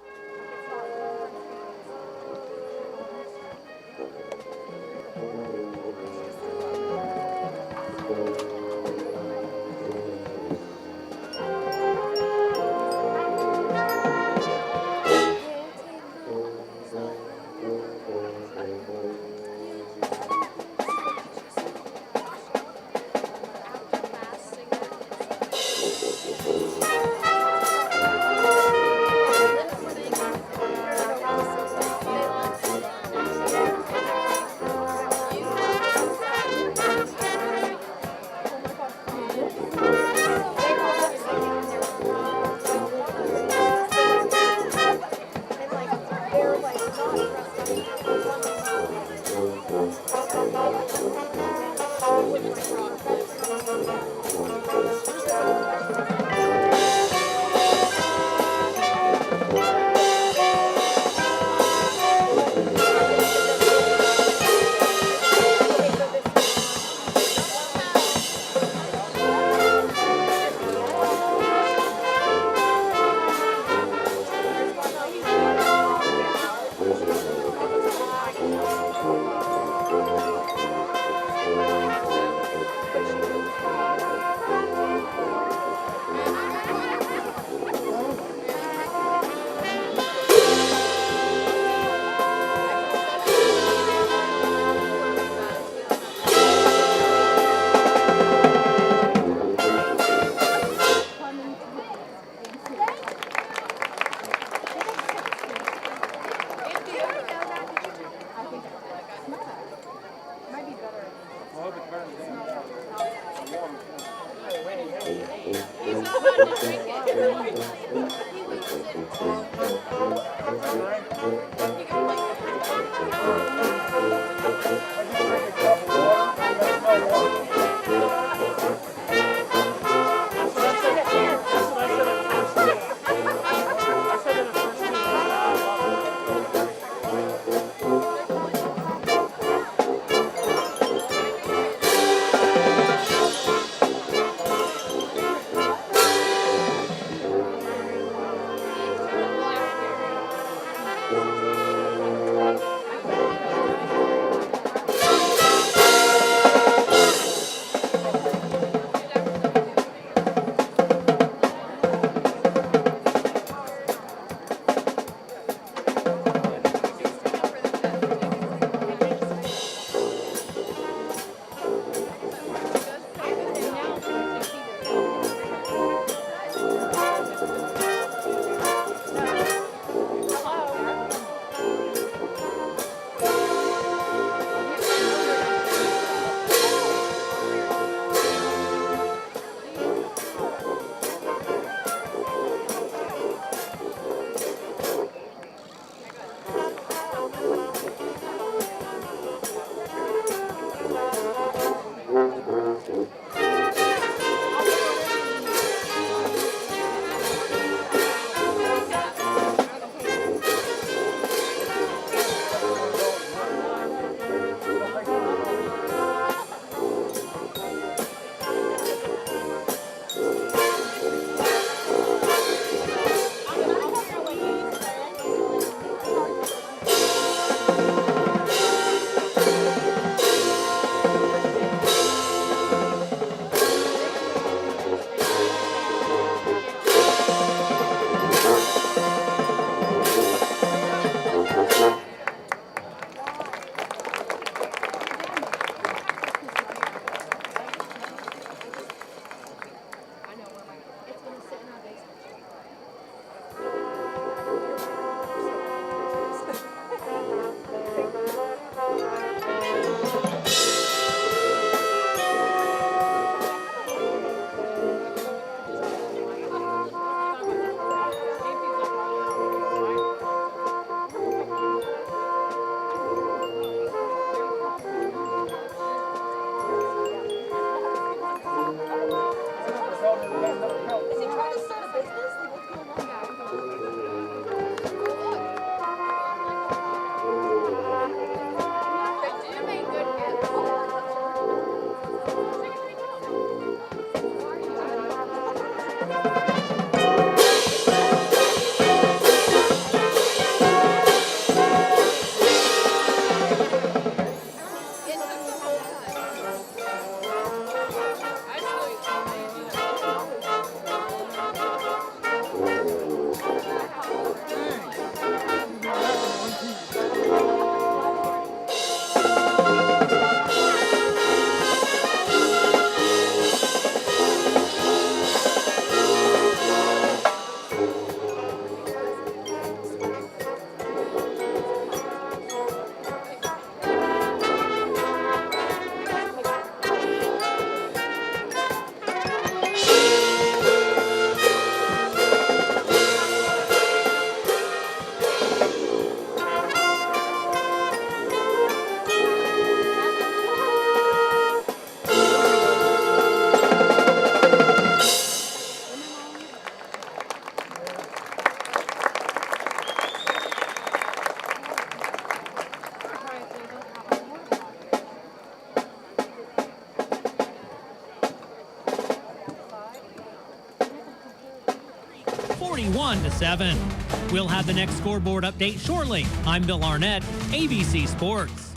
41-7. We'll have the next scoreboard update shortly. I'm Bill Arnett, ABC Sports.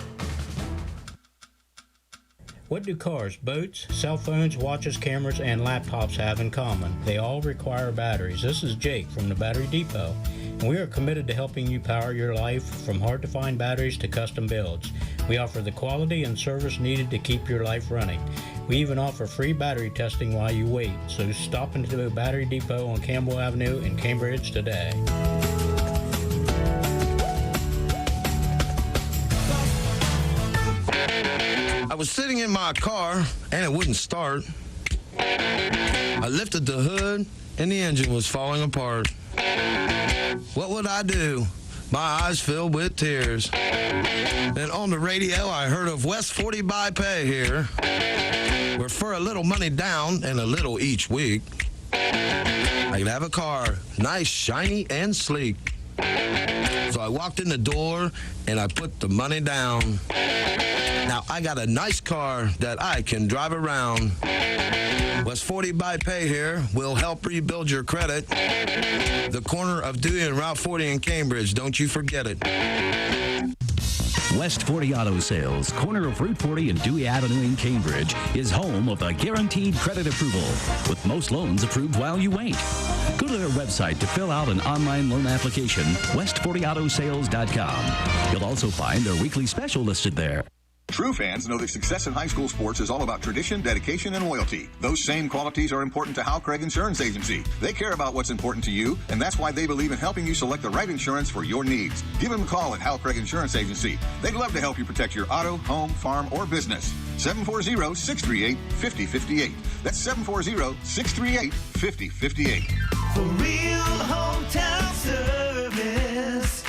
What do cars, boats, cell phones, watches, cameras, and laptops have in common? They all require batteries. This is Jake from the Battery Depot, and we are committed to helping you power your life from hard-to-find batteries to custom builds. We offer the quality and service needed to keep your life running. We even offer free battery testing while you wait, so stop into the Battery Depot on Campbell Avenue in Cambridge today. I was sitting in my car and it wouldn't start. I lifted the hood and the engine was falling apart. What would I do? My eyes filled with tears. Then on the radio, I heard of West 40 by Pay here, where for a little money down and a little each week, I could have a car, nice, shiny, and sleek. So I walked in the door and I put the money down. Now I got a nice car that I can drive around. West 40 by Pay here will help rebuild your credit. The corner of Dewey and Route 40 in Cambridge, don't you forget it. West 40 Auto Sales, corner of Route 40 and Dewey Avenue in Cambridge, is home of a guaranteed credit approval, with most loans approved while you wait. Go to their website to fill out an online loan application, west40autosales.com. You'll also find their weekly special listed there. True fans know that success in high school sports is all about tradition, dedication, and loyalty. Those same qualities are important to Hal Craig Insurance Agency. They care about what's important to you, and that's why they believe in helping you select the right insurance for your needs. Give them a call at Hal Craig Insurance Agency. They'd love to help you protect your auto, home, farm, or business. 740-638-5058. That's 740-638-5058. For real hometown service,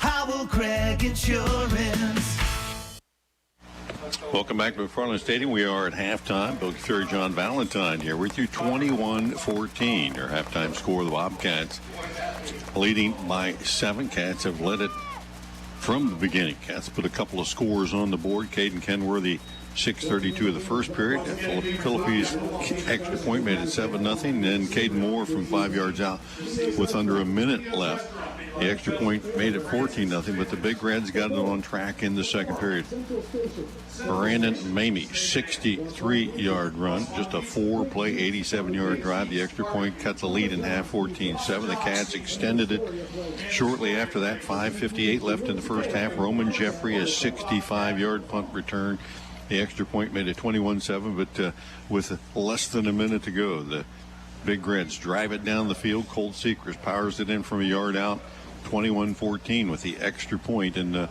Howell Craig Insurance. Welcome back to McFarland Stadium. We are at halftime. Bill Carey, John Valentine here with you. 21-14, your halftime score. The Bobcats leading by 7. Cats have led it from the beginning. Cats put a couple of scores on the board. Caden Kenworthy, 6:32 of the first period. Philippines extra point made it 7-0. Then Caden Moore from 5 yards out with under a minute left. The extra point made it 14-0, but the Big Reds got it on track in the second period. Brandon Mamie, 63-yard run, just a 4-play, 87-yard drive. The extra point cut the lead in half, 14-7. The Cats extended it shortly after that. 5:58 left in the first half. Roman Jeffrey, a 65-yard punt return. The extra point made it 21-7, but with less than a minute to go, the Big Reds drive it down the field. Colt Seekers powers it in from a yard out. 21-14 with the extra point. And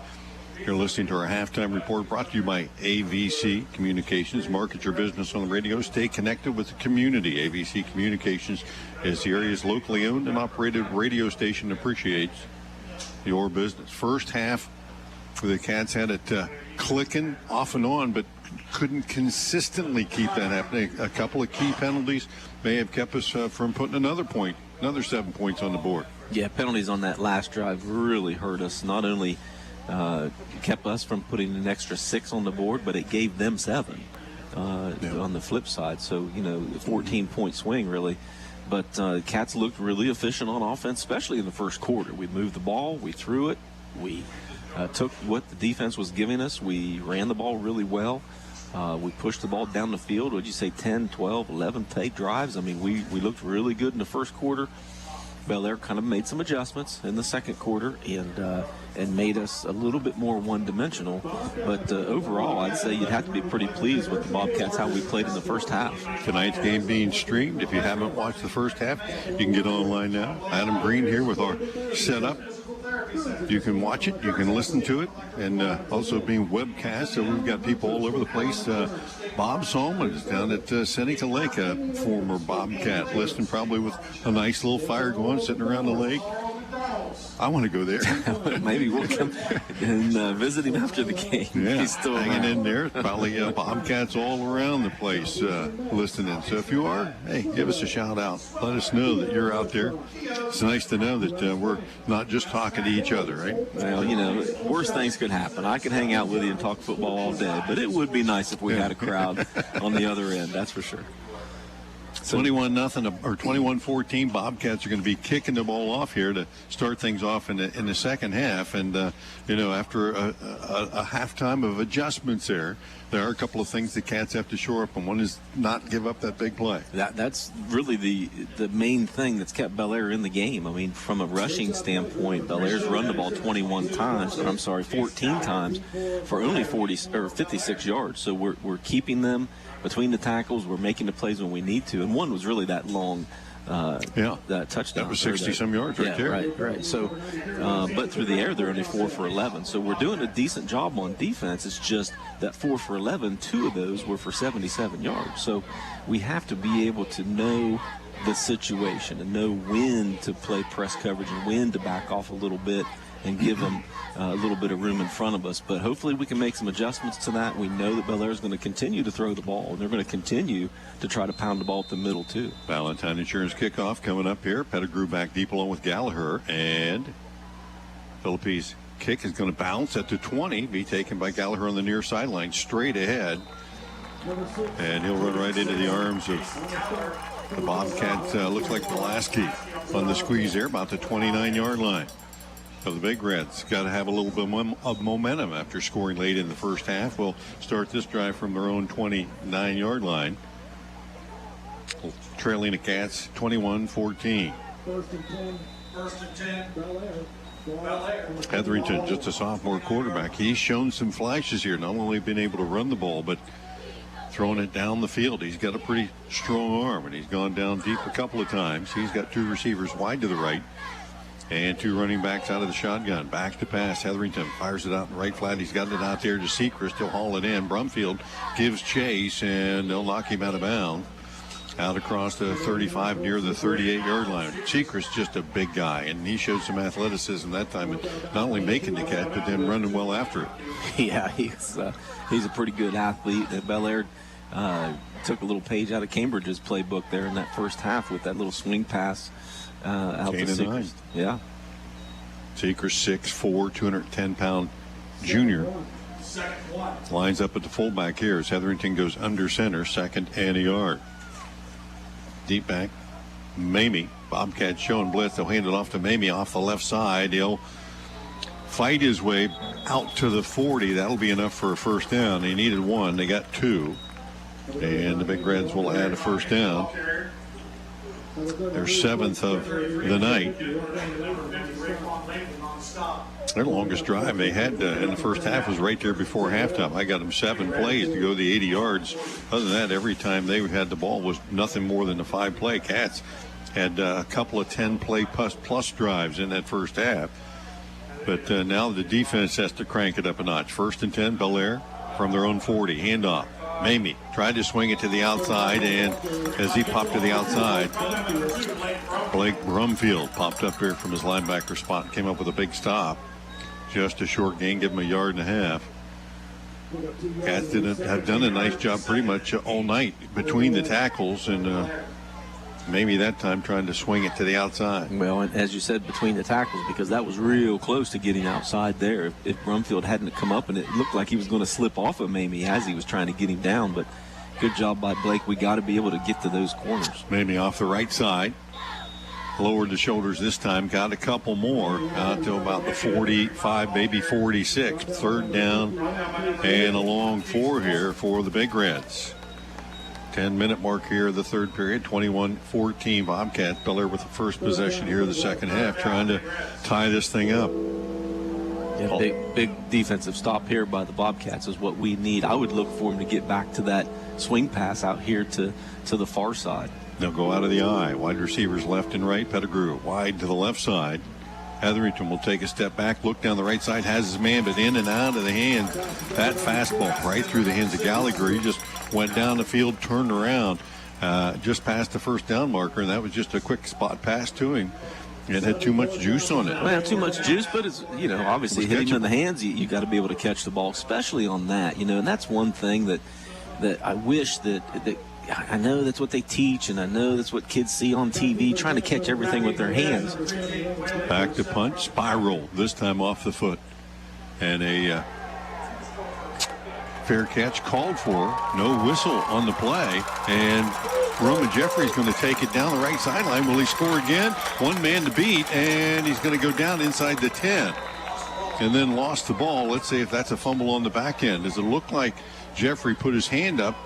you're listening to our halftime report brought to you by AVC Communications. Market your business on the radio. Stay connected with the community. AVC Communications is the area's locally owned and operated radio station that appreciates your business. First half, the Cats had it clicking off and on, but couldn't consistently keep that happening. A couple of key penalties may have kept us from putting another 7 points on the board. Yeah, penalties on that last drive really hurt us. Not only kept us from putting an extra 6 on the board, but it gave them 7 on the flip side. So, 14-point swing, really. But Cats looked really efficient on offense, especially in the first quarter. We moved the ball. We threw it. We took what the defense was giving us. We ran the ball really well. We pushed the ball down the field. Would you say 10, 12, 11 take drives? I mean, we looked really good in the first quarter. Bellaire kind of made some adjustments in the second quarter and made us a little bit more one-dimensional. But overall, I'd say you'd have to be pretty pleased with the Bobcats, how we played in the first half. Tonight's game being streamed. If you haven't watched the first half, you can get online now. Adam Green here with our setup. You can watch it, you can listen to it, and also being webcast. So we've got people all over the place. Bob Solman is down at Seneca Lake, a former Bobcat, listening probably with a nice little fire going, sitting around the lake. I want to go there. Maybe we'll come and visit him after the game. Yeah, he's still hanging in there. Probably Bobcats all around the place listening. So if you are, hey, give us a shout out. Let us know that you're out there. It's nice to know that we're not just talking to each other, right? Well, worse things could happen. I could hang out with you and talk football all day, but it would be nice if we had a crowd on the other end, that's for sure. 21-0 or 21-14. Bobcats are going to be kicking the ball off here to start things off in the second half. And after a halftime of adjustments there are a couple of things the Cats have to shore up, and one is not give up that big play. That's really the main thing that's kept Bellaire in the game. I mean, from a rushing standpoint, Bellaire's run the ball 14 times for only 56 yards. So we're keeping them between the tackles. We're making the plays when we need to, and one was really that long that touchdown. That was 60-some yards right there. Right. So, but through the air, they're only 4 for 11. So we're doing a decent job on defense. It's just that 4 for 11, 2 of those were for 77 yards. So we have to be able to know the situation and know when to play press coverage and when to back off a little bit and give them a little bit of room in front of us. But hopefully we can make some adjustments to that. We know that Bellaire is going to continue to throw the ball, and they're going to continue to try to pound the ball up the middle, too. Valentine Insurance kickoff coming up here. Pettigrew back deep along with Gallagher. And Philippe's kick is going to bounce at the 20, be taken by Gallagher on the near sideline, straight ahead. And he'll run right into the arms of the Bobcat. Looks like Pulaski on the squeeze there, about the 29-yard line. So the Big Reds got to have a little bit of momentum after scoring late in the first half. We'll start this drive from their own 29-yard line. Trailing the Cats 21-14. First and 10. Bellaire. Hetherington, just a sophomore quarterback. He's shown some flashes here. Not only been able to run the ball, but throwing it down the field. He's got a pretty strong arm, and he's gone down deep a couple of times. He's got two receivers wide to the right and two running backs out of the shotgun. Back to pass. Hetherington fires it out in the right flat. He's got it out there to Sechrist. He'll haul it in. Brumfield gives chase, and they'll knock him out of bounds. Out across the 35 near the 38-yard line. Sechrist just a big guy, and he showed some athleticism that time, and not only making the catch, but then running well after it. Yeah, he's a pretty good athlete. Bellaire took a little page out of Cambridge's playbook there in that first half with that little swing pass out to Sechrist. Yeah. Sechrist 6'4", 210-pound junior. Lines up at the fullback here as Hetherington goes under center, second and a yard. Deep back, Mamie. Bobcat showing blitz. They'll hand it off to Mamie off the left side. He'll fight his way out to the 40. That'll be enough for a first down. They needed one. They got two. And the Big Reds will add a first down. Their seventh of the night. Their longest drive they had in the first half was right there before halftime. I got them 7 plays to go the 80 yards. Other than that, every time they had the ball was nothing more than a 5-play. Cats had a couple of 10-play plus drives in that first half. But now the defense has to crank it up a notch. First and 10, Bellaire from their own 40. Handoff. Mamie tried to swing it to the outside, and as he popped to the outside, Blake Brumfield popped up here from his linebacker spot and came up with a big stop. Just a short gain, give him a yard and a half. Cats have done a nice job pretty much all night between the tackles, and maybe that time trying to swing it to the outside. Well, and as you said, between the tackles, because that was real close to getting outside there. If Brumfield hadn't come up, and it looked like he was going to slip off of Mamie as he was trying to get him down, but good job by Blake. We got to be able to get to those corners. Mamie off the right side. Lowered the shoulders this time, got a couple more out to about the 45, maybe 46. Third down and a long 4 here for the Big Reds. 10-minute mark here of the third period, 21-14 Bobcats. Bellaire with the first possession here of the second half, trying to tie this thing up. Yeah, big defensive stop here by the Bobcats is what we need. I would look for them to get back to that swing pass out here to the far side. They'll go out of the eye. Wide receivers left and right. Pettigrew wide to the left side. Hetherington will take a step back, look down the right side, has his man, but in and out of the hands. That fastball right through the hands of Gallagher. He just went down the field, turned around, just past the first down marker, and that was just a quick spot pass to him. It had too much juice on it. Well, too much juice, but it's, obviously hitting him in the hands, you got to be able to catch the ball, especially on that, and that's one thing that I wish that I know that's what they teach, and I know that's what kids see on TV, trying to catch everything with their hands. Back to punch, spiral, this time off the foot. And a fair catch called for. No whistle on the play. And Roman Jeffrey's going to take it down the right sideline. Will he score again? One man to beat, and he's going to go down inside the 10. And then lost the ball. Let's see if that's a fumble on the back end. Does it look like Jeffrey put his hand up?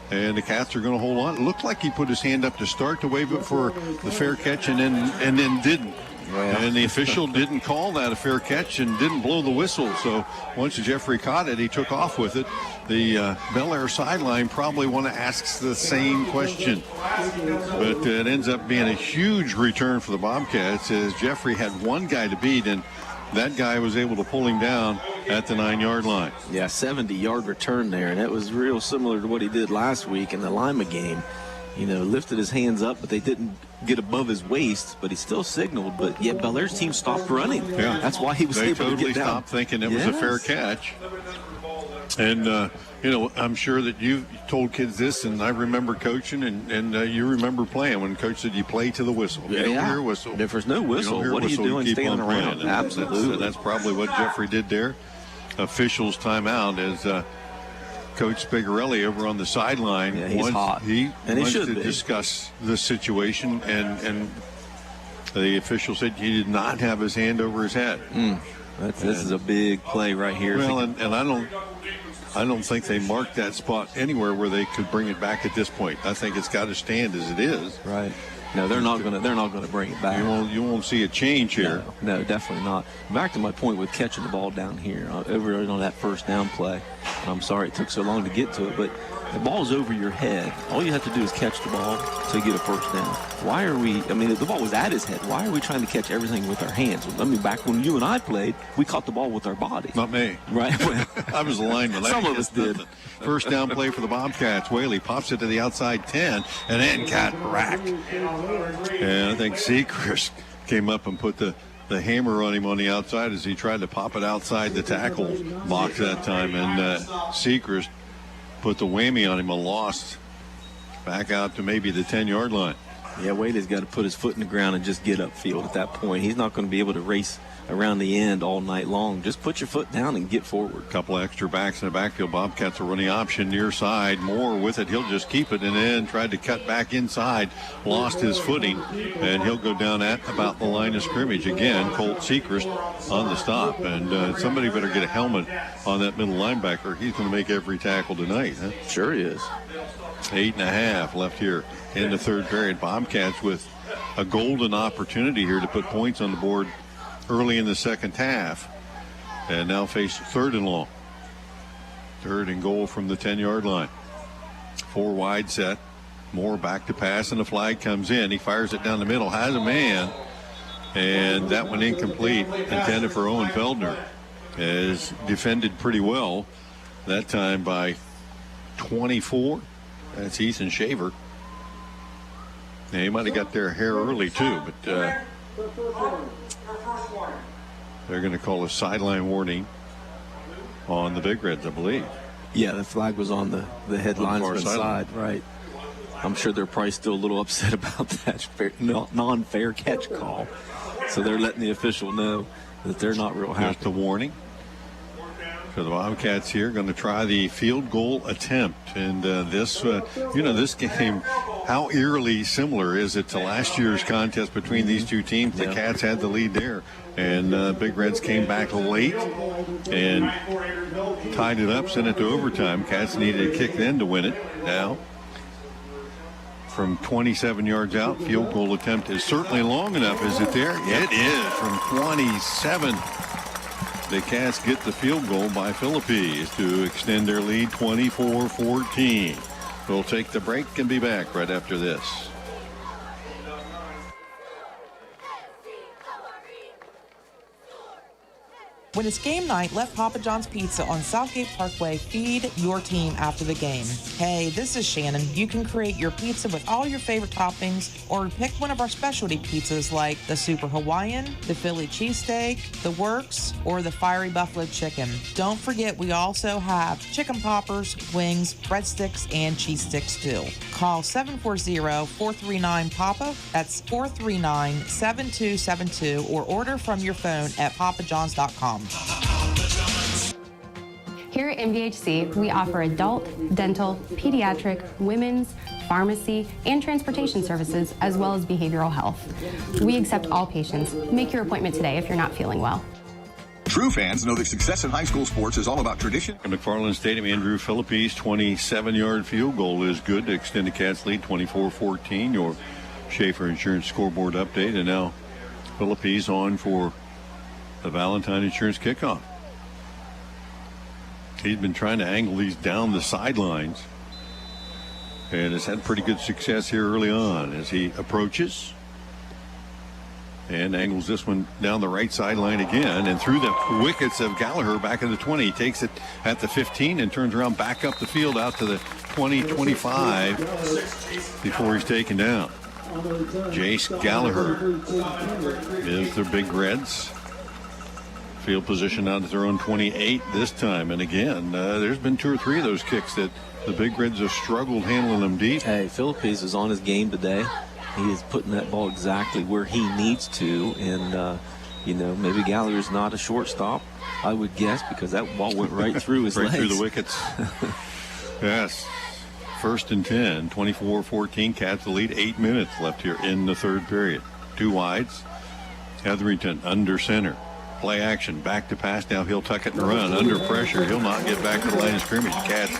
And the Cats are going to hold on. It looked like he put his hand up to start to wave it for the fair catch, and then didn't. Well. And the official didn't call that a fair catch and didn't blow the whistle. So once Jeffrey caught it, he took off with it. The Bellaire sideline probably want to ask the same question. But it ends up being a huge return for the Bobcats as Jeffrey had one guy to beat, and that guy was able to pull him down at the 9-yard line. Yeah, 70-yard return there, and it was real similar to what he did last week in the Lima game. lifted his hands up, but they didn't get above his waist, but he still signaled. But yet Bellaire's team stopped running. Yeah. That's why he was able to get down. They totally stopped thinking it was a fair catch. And, I'm sure that you've told kids this, and I remember coaching, and you remember playing when Coach said you play to the whistle. You don't hear a whistle. If there's no whistle, what are you doing standing around? Absolutely. That's probably what Jeffrey did there. Officials timeout as Coach Spigarelli over on the sideline. Yeah, he's hot. He wants to be. discuss the situation, and the official said he did not have his hand over his head. This is a big play right here. Well, and I don't think they marked that spot anywhere where they could bring it back at this point. I think it's got to stand as it is. Right. No, they're not going to bring it back. You won't see a change here. No, definitely not. Back to my point with catching the ball down here over on that first down play. I'm sorry it took so long to get to it, but the ball's over your head. All you have to do is catch the ball to get a first down. Why are we? I mean, if the ball was at his head, why are we trying to catch everything with our hands? I mean, back when you and I played, we caught the ball with our bodies. Not me. Right. Well, I was a lineman. Some of us did. First down play for the Bobcats. Whaley pops it to the outside 10, and then got racked. And I think Seacrest came up and put the hammer on him on the outside as he tried to pop it outside the tackle box that time. And Seacrest put the whammy on him, a loss back out to maybe the 10-yard line. Yeah, Whaley's got to put his foot in the ground and just get upfield at that point. He's not going to be able to race around the end all night long. Just put your foot down and get forward. A couple extra backs in the backfield. Bobcats are running option near side. Moore with it. He'll just keep it and then tried to cut back inside. Lost his footing, and he'll go down at about the line of scrimmage. Again, Colt Seacrest on the stop. And somebody better get a helmet on that middle linebacker. He's going to make every tackle tonight. Huh? Sure he is. 8.5 left here in the third period. Bobcats with a golden opportunity here to put points on the board early in the second half, and now face third and long. Third and goal from the 10-yard line. 4 wide set. Moore back to pass, and the flag comes in. He fires it down the middle, has a man, and that one incomplete, intended for Owen Feldner. Is defended pretty well that time by 24. That's Ethan Shaver. Yeah, he might have got their hair early too, but they're going to call a sideline warning on the Big Reds, I believe. Yeah, the flag was on the head linesman side, right. I'm sure they're probably still a little upset about that non-fair catch call. So they're letting the official know that they're not real happy. Just a warning. So the Bobcats here going to try the field goal attempt. And this game, how eerily similar is it to last year's contest between these two teams? The Cats had the lead there. And Big Reds came back late and tied it up, sent it to overtime. Cats needed a kick then to win it. Now, from 27 yards out, field goal attempt is certainly long enough. Is it there? It is from 27. The Cats get the field goal by Philippines to extend their lead 24-14. We'll take the break and be back right after this. When it's game night, let Papa John's Pizza on Southgate Parkway feed your team after the game. Hey, this is Shannon. You can create your pizza with all your favorite toppings or pick one of our specialty pizzas like the Super Hawaiian, the Philly Cheesesteak, the Works, or the Fiery Buffalo Chicken. Don't forget we also have chicken poppers, wings, breadsticks, and cheese sticks too. Call 740-439-PAPA. That's 439-7272 or order from your phone at papajohns.com. Here at MVHC, we offer adult, dental, pediatric, women's, pharmacy, and transportation services, as well as behavioral health. We accept all patients. Make your appointment today if you're not feeling well. True fans know that success in high school sports is all about tradition. At McFarland Stadium, Andrew Philippines' 27-yard field goal is good to extend the Cats' lead 24-14. Your Schaefer Insurance Scoreboard update. And now Philippines on for the Valentine Insurance Kickoff. He's been trying to angle these down the sidelines and has had pretty good success here early on as he approaches. and angles this one down the right sideline again and through the wickets of Gallagher back in the 20. He takes it at the 15 and turns around back up the field out to the 20-25 before he's taken down. Jace Gallagher is the Big Reds. Field position out at their own 28 this time. And again, there's been 2 or 3 of those kicks that the Big Reds have struggled handling them deep. Hey, Philippines is on his game today. He is putting that ball exactly where he needs to. And, maybe Gallagher's not a shortstop, I would guess, because that ball went right through his legs. Right through the wickets. Yes. 1st and 10, 24-14. Cats the lead. 8 minutes left here in the 3rd period. 2 wides. Hetherington under center. Play action. Back to pass. Now he'll tuck it and run. Under pressure. He'll not get back to the line of scrimmage. Cats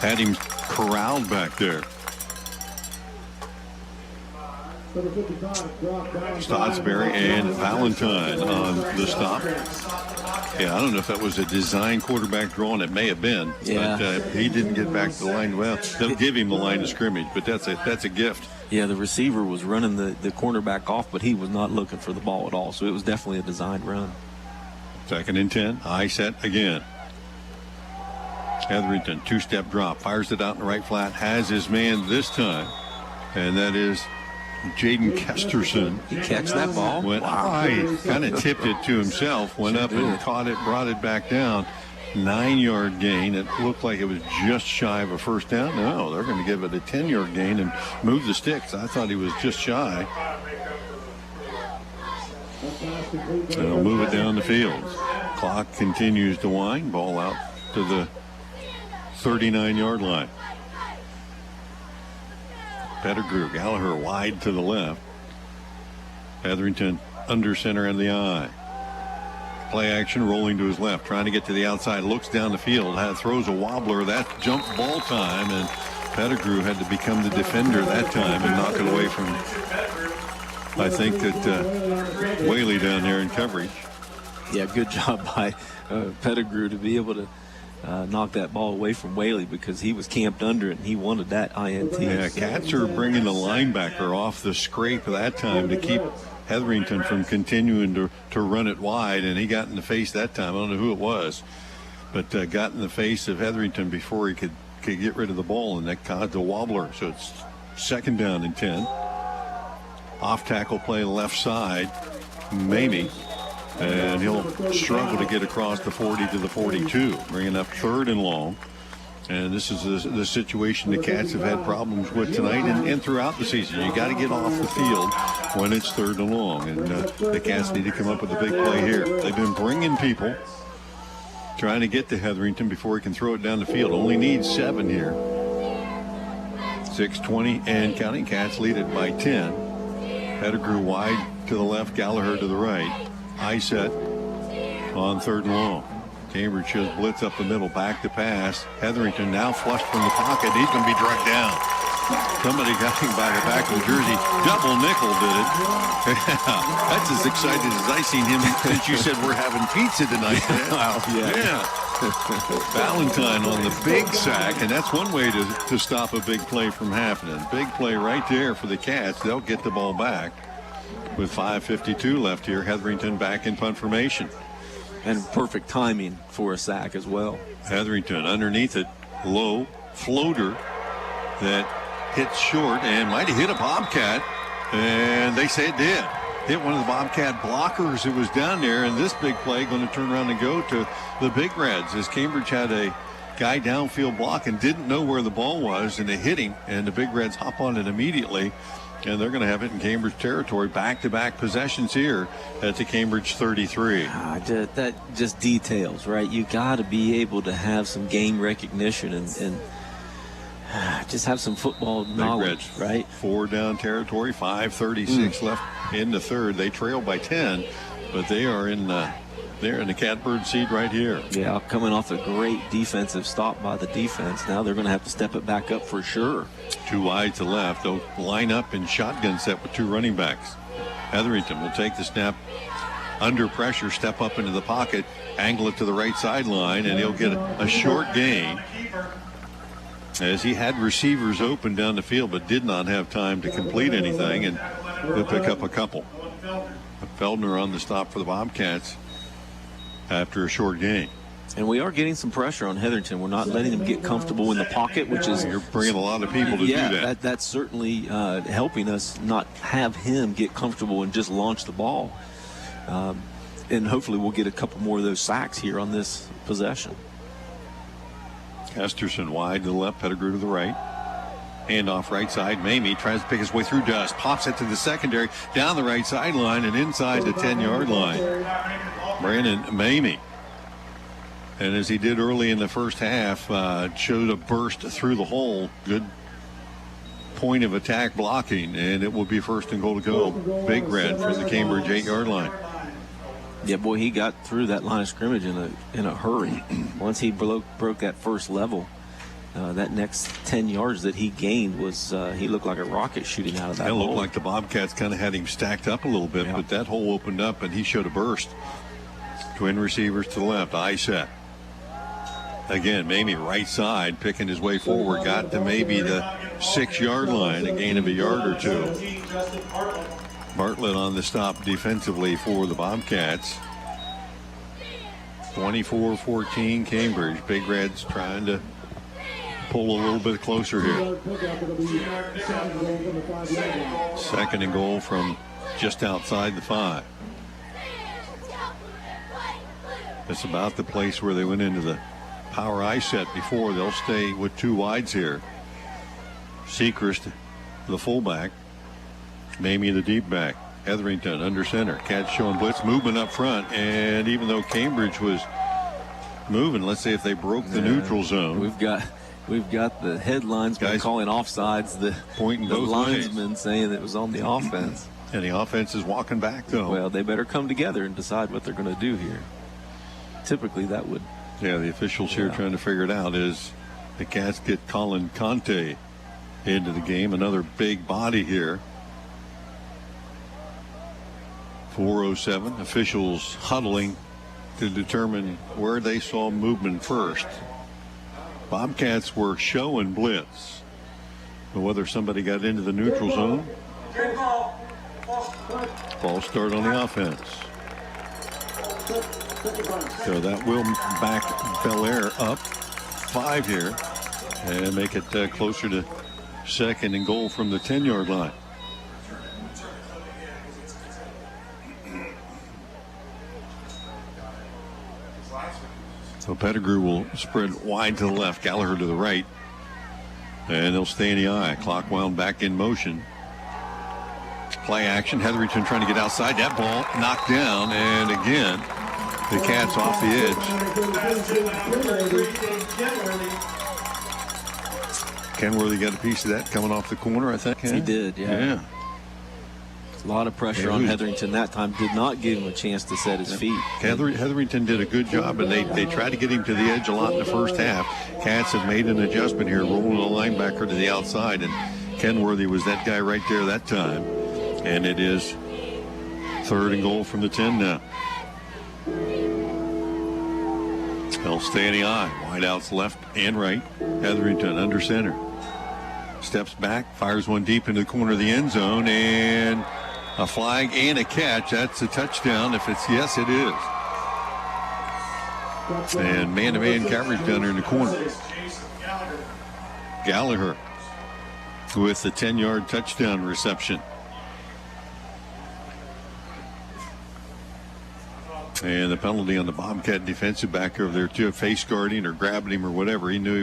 had him corralled back there. Stottsbury and Valentine on the stop. Yeah, I don't know if that was a design quarterback draw, and it may have been. Yeah. But he didn't get back to the line. Well, they'll give him the line of scrimmage, but that's a gift. Yeah, the receiver was running the cornerback off, but he was not looking for the ball at all. So it was definitely a designed run. 2nd and 10. High set again. Hetherington, 2-step drop. Fires it out in the right flat. Has his man this time. And that is Jaden Kesterson. He catch that ball? Went high, kind of tipped it to himself, went up and caught it, brought it back down. 9-yard gain. It looked like it was just shy of a first down. No, they're going to give it a 10-yard gain and move the sticks. I thought he was just shy. And they'll move it down the field. Clock continues to wind. Ball out to the 39-yard line. Pettigrew, Gallagher wide to the left. Hetherington under center in the eye. Play action, rolling to his left, trying to get to the outside, looks down the field, throws a wobbler. That's jump ball time, and Pettigrew had to become the defender that time and knock it away from, I think, that Whaley down there in coverage. Yeah, good job by Pettigrew to be able to knock that ball away from Whaley, because he was camped under it and he wanted that INT. Yeah, Cats are bringing the linebacker off the scrape that time to keep Hetherington from continuing to run it wide, and he got in the face that time. I don't know who it was, but got in the face of Hetherington before he could get rid of the ball, and that caused a wobbler. So it's 2nd down and 10. Off tackle play left side, Mamie, and he'll struggle to get across the 40 to the 42, bringing up 3rd and long. And this is the situation the Cats have had problems with tonight and throughout the season. You got to get off the field when it's 3rd and long, and the Cats need to come up with a big play here. They've been bringing people, trying to get to Hetherington before he can throw it down the field. Only needs 7 here. 6:20 and counting. Cats lead it by 10. Pettigrew wide to the left, Gallagher to the right. High set on 3rd and long. Cambridge shows blitz up the middle, back to pass. Hetherington now flushed from the pocket. He's going to be dragged down. Somebody got him by the back of the jersey. Double nickel did it. Yeah, that's as excited as I seen him since you said we're having pizza tonight. Yeah. Valentine on the big sack, and that's one way to stop a big play from happening. Big play right there for the Cats. They'll get the ball back with 5:52 left here. Hetherington back in punt formation. And perfect timing for a sack as well. Hetherington underneath it, low floater that hits short and might have hit a Bobcat, and they say it did. Hit one of the Bobcat blockers that was down there, and this big play going to turn around and go to the Big Reds, as Cambridge had a guy downfield block and didn't know where the ball was, and they hit him, and the Big Reds hop on it immediately. And they're going to have it in Cambridge territory. Back-to-back possessions here at the Cambridge 33. That just details, right? You got to be able to have some game recognition and just have some football knowledge, right? 4 down territory, 5:36 left in the 3rd. They trail by 10, but they are in they're in the catbird seat right here. Yeah, coming off a great defensive stop by the defense. Now they're going to have to step it back up for sure. 2 wide to left. They'll line up in shotgun set with 2 running backs. Hetherington will take the snap under pressure, step up into the pocket, angle it to the right sideline, and he'll get a short gain, as he had receivers open down the field but did not have time to complete anything, and they'll pick up a couple. Feldner on the stop for the Bobcats after a short gain. And we are getting some pressure on Hetherington. We're not letting them get comfortable in the pocket, which is... You're bringing a lot of people to do that. That's certainly helping us not have him get comfortable and just launch the ball. And hopefully we'll get a couple more of those sacks here on this possession. Kesterson wide to the left, Pettigrew to the right. Hand off right side. Mamie tries to pick his way through dust. Pops it to the secondary, down the right sideline and inside the 10-yard line. Brandon Mamie. And as he did early in the first half, showed a burst through the hole. Good point of attack blocking, and it will be first and goal to go. Big Red for the Cambridge 8-yard line. Yeah, boy, he got through that line of scrimmage in a hurry. Once he broke that first level, that next 10 yards that he gained was he looked like a rocket shooting out of that hole. It looked like the Bobcats kind of had him stacked up a little bit, but that hole opened up and he showed a burst. Twin receivers to the left, eye set. Again, Mamie right side, picking his way forward, got to maybe the 6-yard line, a gain of a yard or two. Bartlett on the stop defensively for the Bobcats. 24-14 Cambridge. Big Reds trying to pull a little bit closer here. Second and goal from just outside the 5. It's about the place where they went into the power eye set before. They'll stay with 2 wides here. Sechrist, the fullback. Mamie, the deep back. Hetherington under center. Cats showing blitz movement up front. And even though Cambridge was moving, let's say if they broke the neutral zone. We've got the headlines guys calling offsides. The pointing the both linesmen ways. Saying it was on the offense. And the offense is walking back though. Well, they better come together and decide what they're going to do here. Typically that would. Yeah, the officials here trying to figure it out as the Cats get Colin Conte into the game. Another big body here. 4:07. Officials huddling to determine where they saw movement first. Bobcats were showing blitz. But whether somebody got into the neutral zone. False start on the offense. So that will back Bellaire up 5 here and make it closer to second and goal from the 10-yard line. So Pettigrew will spread wide to the left, Gallagher to the right, and they'll stay in the eye. Clock wound back in motion. Play action. Hetherington trying to get outside. That ball knocked down, and again, the Cats off the edge. Kenworthy got a piece of that coming off the corner, I think. He did, yeah. A lot of pressure on Hetherington that time. Did not give him a chance to set his feet. Hetherington did a good job, and they tried to get him to the edge a lot in the first half. Cats have made an adjustment here, rolling the linebacker to the outside, and Kenworthy was that guy right there that time. And it is third and goal from the 10 now. They'll stay in the eye. Wideouts left and right. Hetherington under center. Steps back, fires one deep into the corner of the end zone, and a flag and a catch. That's a touchdown. If it's yes, it is. And man-to-man coverage down there in the corner. Gallagher with the 10-yard touchdown reception. And the penalty on the Bobcat defensive back over there too, face guarding or grabbing him or whatever. He knew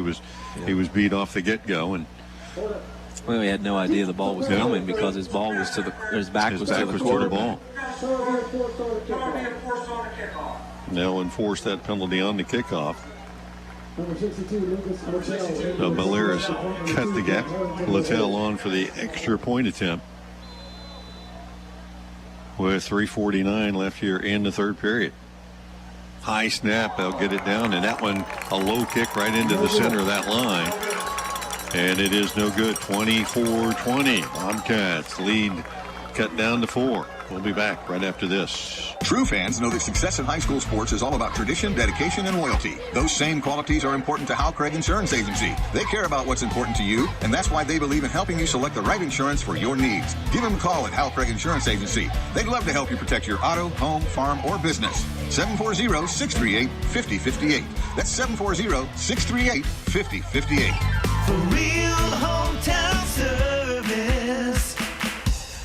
he was beat off the get-go, and well, he had no idea the ball was coming because his back was to the quarterback. They'll enforce that penalty on the kickoff. So Bellaire has cut the gap. Littell on for the extra point attempt. With 3:49 left here in the third period. High snap, they'll get it down, and that one a low kick right into the center of that line. And it is no good. 24-20. Bobcats lead cut down to 4. We'll be back right after this. True fans know that success in high school sports is all about tradition, dedication, and loyalty. Those same qualities are important to Hal Craig Insurance Agency. They care about what's important to you, and that's why they believe in helping you select the right insurance for your needs. Give them a call at Hal Craig Insurance Agency. They'd love to help you protect your auto, home, farm, or business. 740-638-5058. That's 740-638-5058. For real hometown service,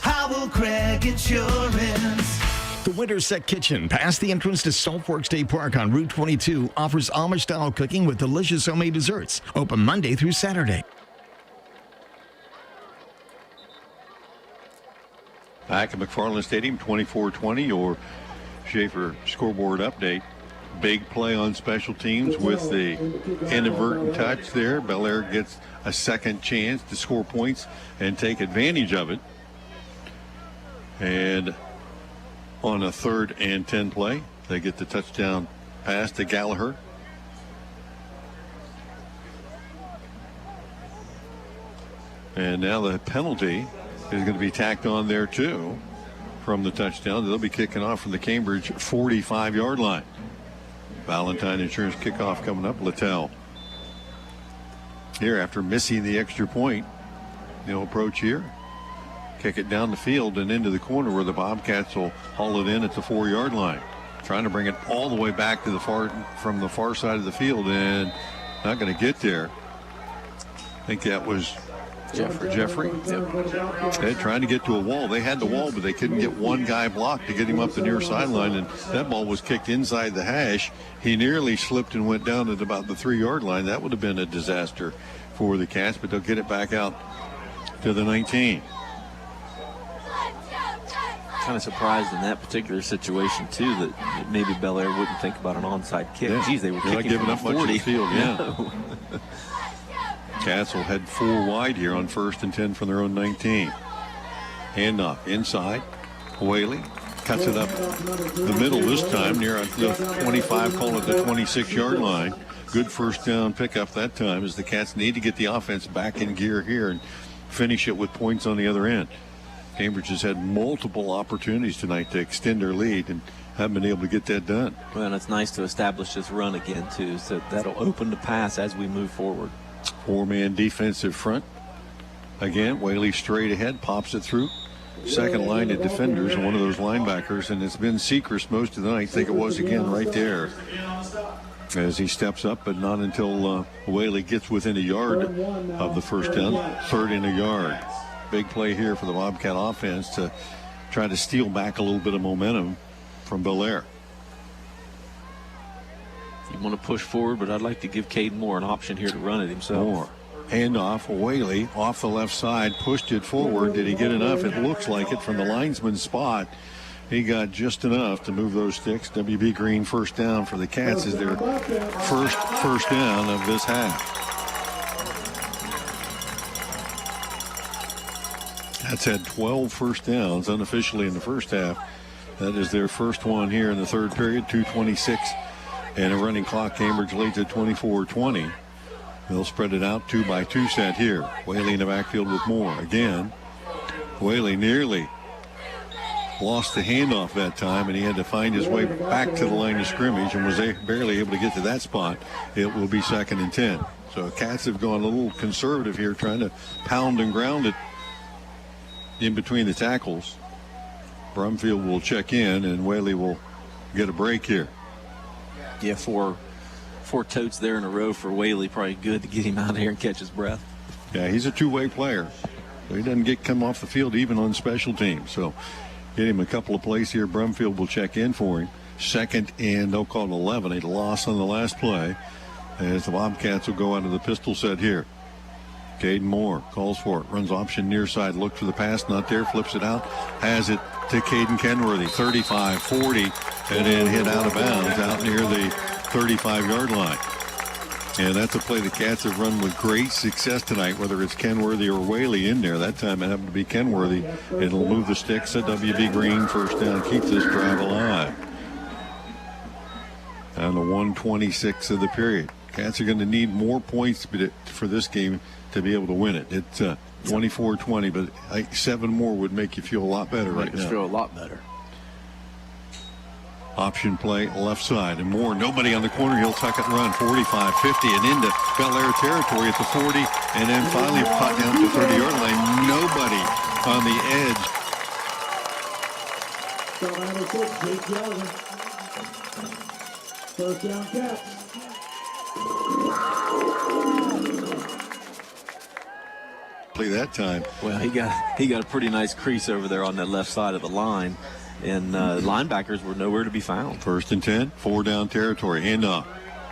Howell Craig Insurance. The Winterset Kitchen, past the entrance to Saltfork State Park on Route 22, offers Amish-style cooking with delicious homemade desserts. Open Monday through Saturday. Back at McFarland Stadium, 24-20, your Schaefer scoreboard update. Big play on special teams with the inadvertent touch there. Bellaire gets a second chance to score points and take advantage of it. And on a 3rd and 10 play, they get the touchdown pass to Gallagher. And now the penalty is going to be tacked on there too from the touchdown. They'll be kicking off from the Cambridge 45-yard line. Valentine Insurance kickoff coming up. Littell here after missing the extra point. They'll approach here. Kick it down the field and into the corner where the Bobcats will haul it in at the 4-yard line. Trying to bring it all the way back to the from the far side of the field and not going to get there. I think that was Jeffrey. They're trying to get to a wall. They had the wall, but they couldn't get one guy blocked to get him up the near sideline, and that ball was kicked inside the hash. He nearly slipped and went down at about the 3-yard line. That would have been a disaster for the Cats, but they'll get it back out to the 19. Kind of surprised in that particular situation too that maybe Bellaire wouldn't think about an onside kick. Yeah. Geez, they were kicking giving from up 40. much of the field. Yeah. No. Cats will head 4 wide here on 1st and 10 from their own 19. Handoff inside. Whaley cuts it up the middle this time near the 25, call it the 26-yard line. Good first down pickup that time as the Cats need to get the offense back in gear here and finish it with points on the other end. Cambridge has had multiple opportunities tonight to extend their lead and haven't been able to get that done. Well, and it's nice to establish this run again, too, so that'll open the pass as we move forward. 4-man defensive front. Again, Whaley straight ahead, pops it through. Second line of defenders and one of those linebackers, and it's been Sechrist most of the night. I think it was again right there as he steps up, but not until Whaley gets within a yard of the first down. 3rd and a yard. Big play here for the Bobcat offense to try to steal back a little bit of momentum from Bellaire. You want to push forward, but I'd like to give Kaden Moore an option here to run it himself. Moore. Handoff, Whaley off the left side, pushed it forward. Did he get enough? It looks like it from the linesman's spot. He got just enough to move those sticks. WB Green first down for the Cats is their first down of this half. Cats had 12 first downs unofficially in the first half. That is their first one here in the 3rd period. 2:26 and a running clock. Cambridge leads at 24-20. They'll spread it out 2-by-2 set here. Whaley in the backfield with Moore again. Whaley nearly lost the handoff that time, and he had to find his way back to the line of scrimmage and was barely able to get to that spot. It will be 2nd and 10. So Cats have gone a little conservative here, trying to pound and ground it in between the tackles. Brumfield will check in, and Whaley will get a break here. Yeah, four totes there in a row for Whaley. Probably good to get him out here and catch his breath. Yeah, he's a two-way player. So he doesn't come off the field even on special teams. So get him a couple of plays here. Brumfield will check in for him. 2nd and they'll call it 11. A loss on the last play as the Bobcats will go out of the pistol set here. Kaden Moore calls for it, runs option near side, look for the pass, not there, flips it out, has it to Caden Kenworthy, 35, 40, and then hit out of bounds out near the 35-yard line. And that's a play the Cats have run with great success tonight, whether it's Kenworthy or Whaley in there. That time it happened to be Kenworthy. It'll move the sticks at WB Green, first down, keep this drive alive. And the 1:26 of the period. Cats are going to need more points for this game to be able to win it. 24-20, but 7 more would make you feel a lot better right now. Make us feel a lot better. Option play left side and Moore. Nobody on the corner. He'll tuck it and run 45-50 and into Bellaire territory at the 40, and then finally pot down to the 30-yard line. Nobody on the edge. First down Cats. Play that time. Well, he got a pretty nice crease over there on that left side of the line, and linebackers were nowhere to be found. 1st and 10, 4 down territory. Handoff.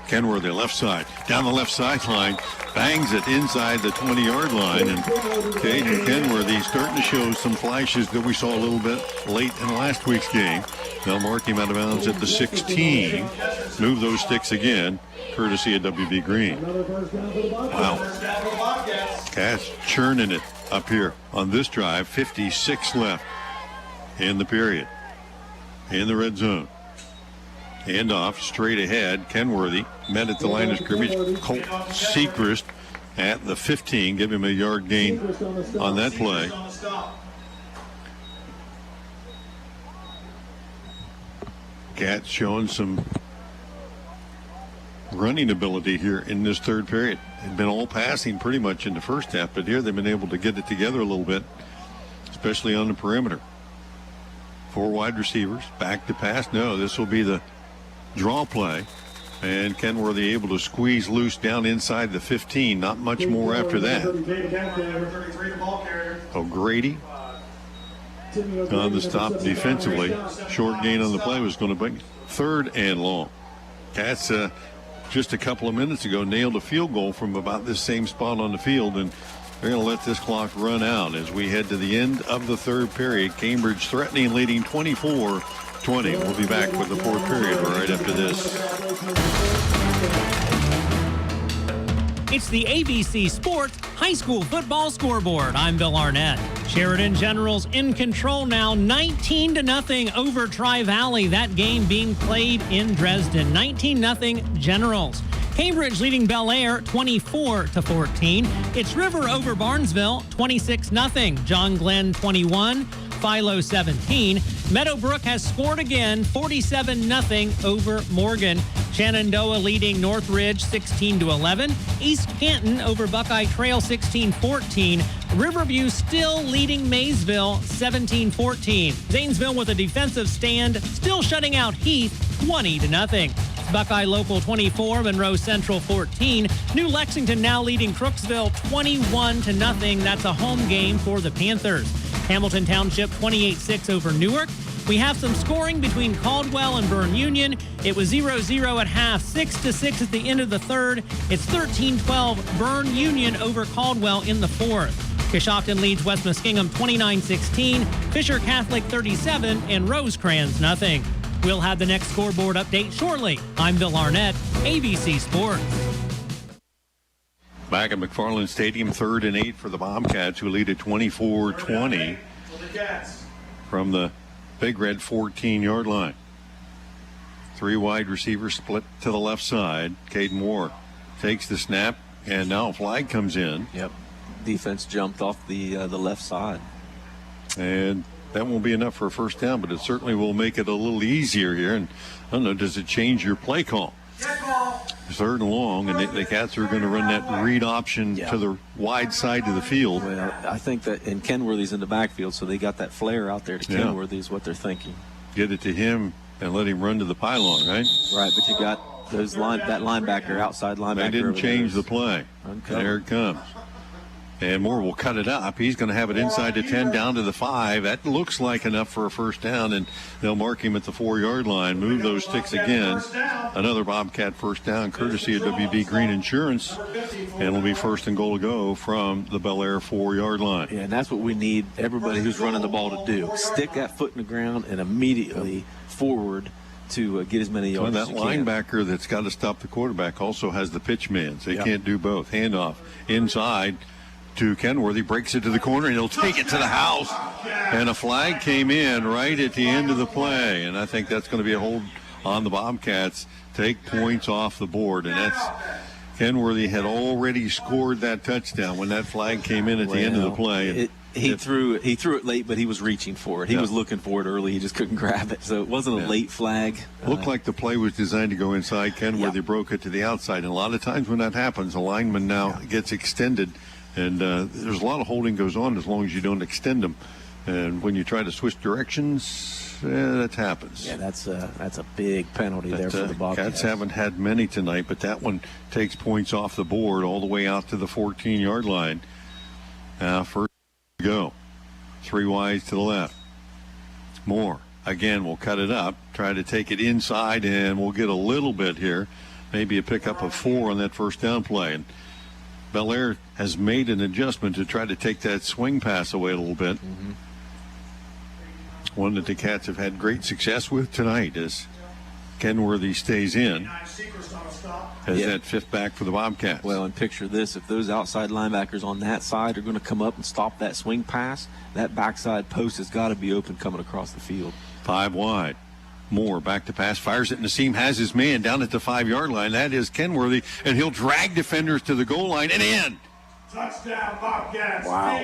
Kenworthy, left side. Down the left sideline. Bangs it inside the 20-yard line. And Kaden Kenworthy starting to show some flashes that we saw a little bit late in last week's game. They'll mark him out of bounds at the 16. Move those sticks again, courtesy of WB Green. Wow. Cats churning it up here on this drive. 56 left in the period. In the red zone. Handoff straight ahead. Kenworthy met at the line of scrimmage. Colt Sechrist at the 15. Give him a yard gain on that play. Cats showing some running ability here in this third period. They've been all passing pretty much in the first half, but here they've been able to get it together a little bit, especially on the perimeter. 4 wide receivers, back to pass. No, this will be the draw play. And Kenworthy able to squeeze loose down inside the 15. Not much more after that. O'Grady on the stop defensively. Short gain on the play was going to bring 3rd and long. Cats just a couple of minutes ago nailed a field goal from about this same spot on the field, and they're going to let this clock run out as we head to the end of the third period. Cambridge threatening, leading 24-20. We'll be back with the fourth period right after this. It's the ABC Sports High School Football Scoreboard. I'm Bill Arnett. Sheridan Generals in control now, 19-0 over Tri-Valley. That game being played in Dresden. 19-0 Generals. Cambridge leading Bellaire 24-14. It's River over Barnesville 26-0. John Glenn 21. Philo 17. Meadowbrook has scored again, 47-0 over Morgan. Shenandoah leading Northridge 16-11. East Canton over Buckeye Trail 16-14. Riverview still leading Maysville 17-14. Zanesville with a defensive stand, still shutting out Heath 20-0. Buckeye Local 24, Monroe Central 14. New Lexington now leading Crooksville 21-0. That's a home game for the Panthers. Hamilton Township 28-6 over Newark. We have some scoring between Caldwell and Berne Union. It was 0-0 at half, 6-6 at the end of the third. It's 13-12 Berne Union over Caldwell in the fourth. Coshocton leads West Muskingum 29-16, Fisher Catholic 37, and Rosecrans 0. We'll have the next scoreboard update shortly. I'm Bill Arnett, ABC Sports. Back at McFarland Stadium, 3rd and 8 for the Bobcats, who lead at 24-20 from the Big Red 14-yard line. 3 wide receivers split to the left side. Caden Moore takes the snap, and now a flag comes in. Yep. Defense jumped off the left side. And that won't be enough for a first down, but it certainly will make it a little easier here. And I don't know, does it change your play call? 3rd and long, and the Cats are going to run that read option to the wide side of the field. Well, I think that, and Kenworthy's in the backfield, so they got that flare out there to Kenworthy is what they're thinking. Get it to him and let him run to the pylon, right? Right, but you got that linebacker, outside linebacker. They didn't change the play. Uncovered. There it comes. And Moore will cut it up. He's going to have it inside the 10, down to the 5. That looks like enough for a first down, and they'll mark him at the 4-yard line. Move those sticks again. Another Bobcat first down, courtesy of WB Green Insurance. And it'll be first and goal to go from the Bellaire 4-yard line. Yeah, and that's what we need everybody who's running the ball to do. Stick that foot in the ground and immediately forward to get as many yards as you can. That linebacker that's got to stop the quarterback also has the pitch man, so they can't do both. Handoff inside to Kenworthy, breaks it to the corner, and he'll take it to the house. And a flag came in right at the end of the play, and I think that's going to be a hold on the Bobcats. Take points off the board, and that's Kenworthy had already scored that touchdown when that flag came in at the end of the play. He threw it late, but he was reaching for it. He was looking for it early. He just couldn't grab it. So it wasn't a late flag. Looked like the play was designed to go inside. Kenworthy broke it to the outside. And a lot of times when that happens, the lineman now gets extended. And there's a lot of holding goes on as long as you don't extend them. And when you try to switch directions, that happens. Yeah, that's a big penalty there for the Bobcats. Cats haven't had many tonight, but that one takes points off the board all the way out to the 14-yard line. First go. 3 wides to the left. Moore. Again, we'll cut it up. Try to take it inside, and we'll get a little bit here. Maybe a pickup of 4 on that first down play. And Bellaire has made an adjustment to try to take that swing pass away a little bit. Mm-hmm. One that the Cats have had great success with tonight as Kenworthy stays in. Has that 5th back for the Bobcats. Well, and picture this. If those outside linebackers on that side are going to come up and stop that swing pass, that backside post has got to be open coming across the field. 5 wide. Moore back to pass, fires it in the seam, has his man down at the 5-yard line. That is Kenworthy, and he'll drag defenders to the goal line and in. Touchdown, Bobcats. Wow.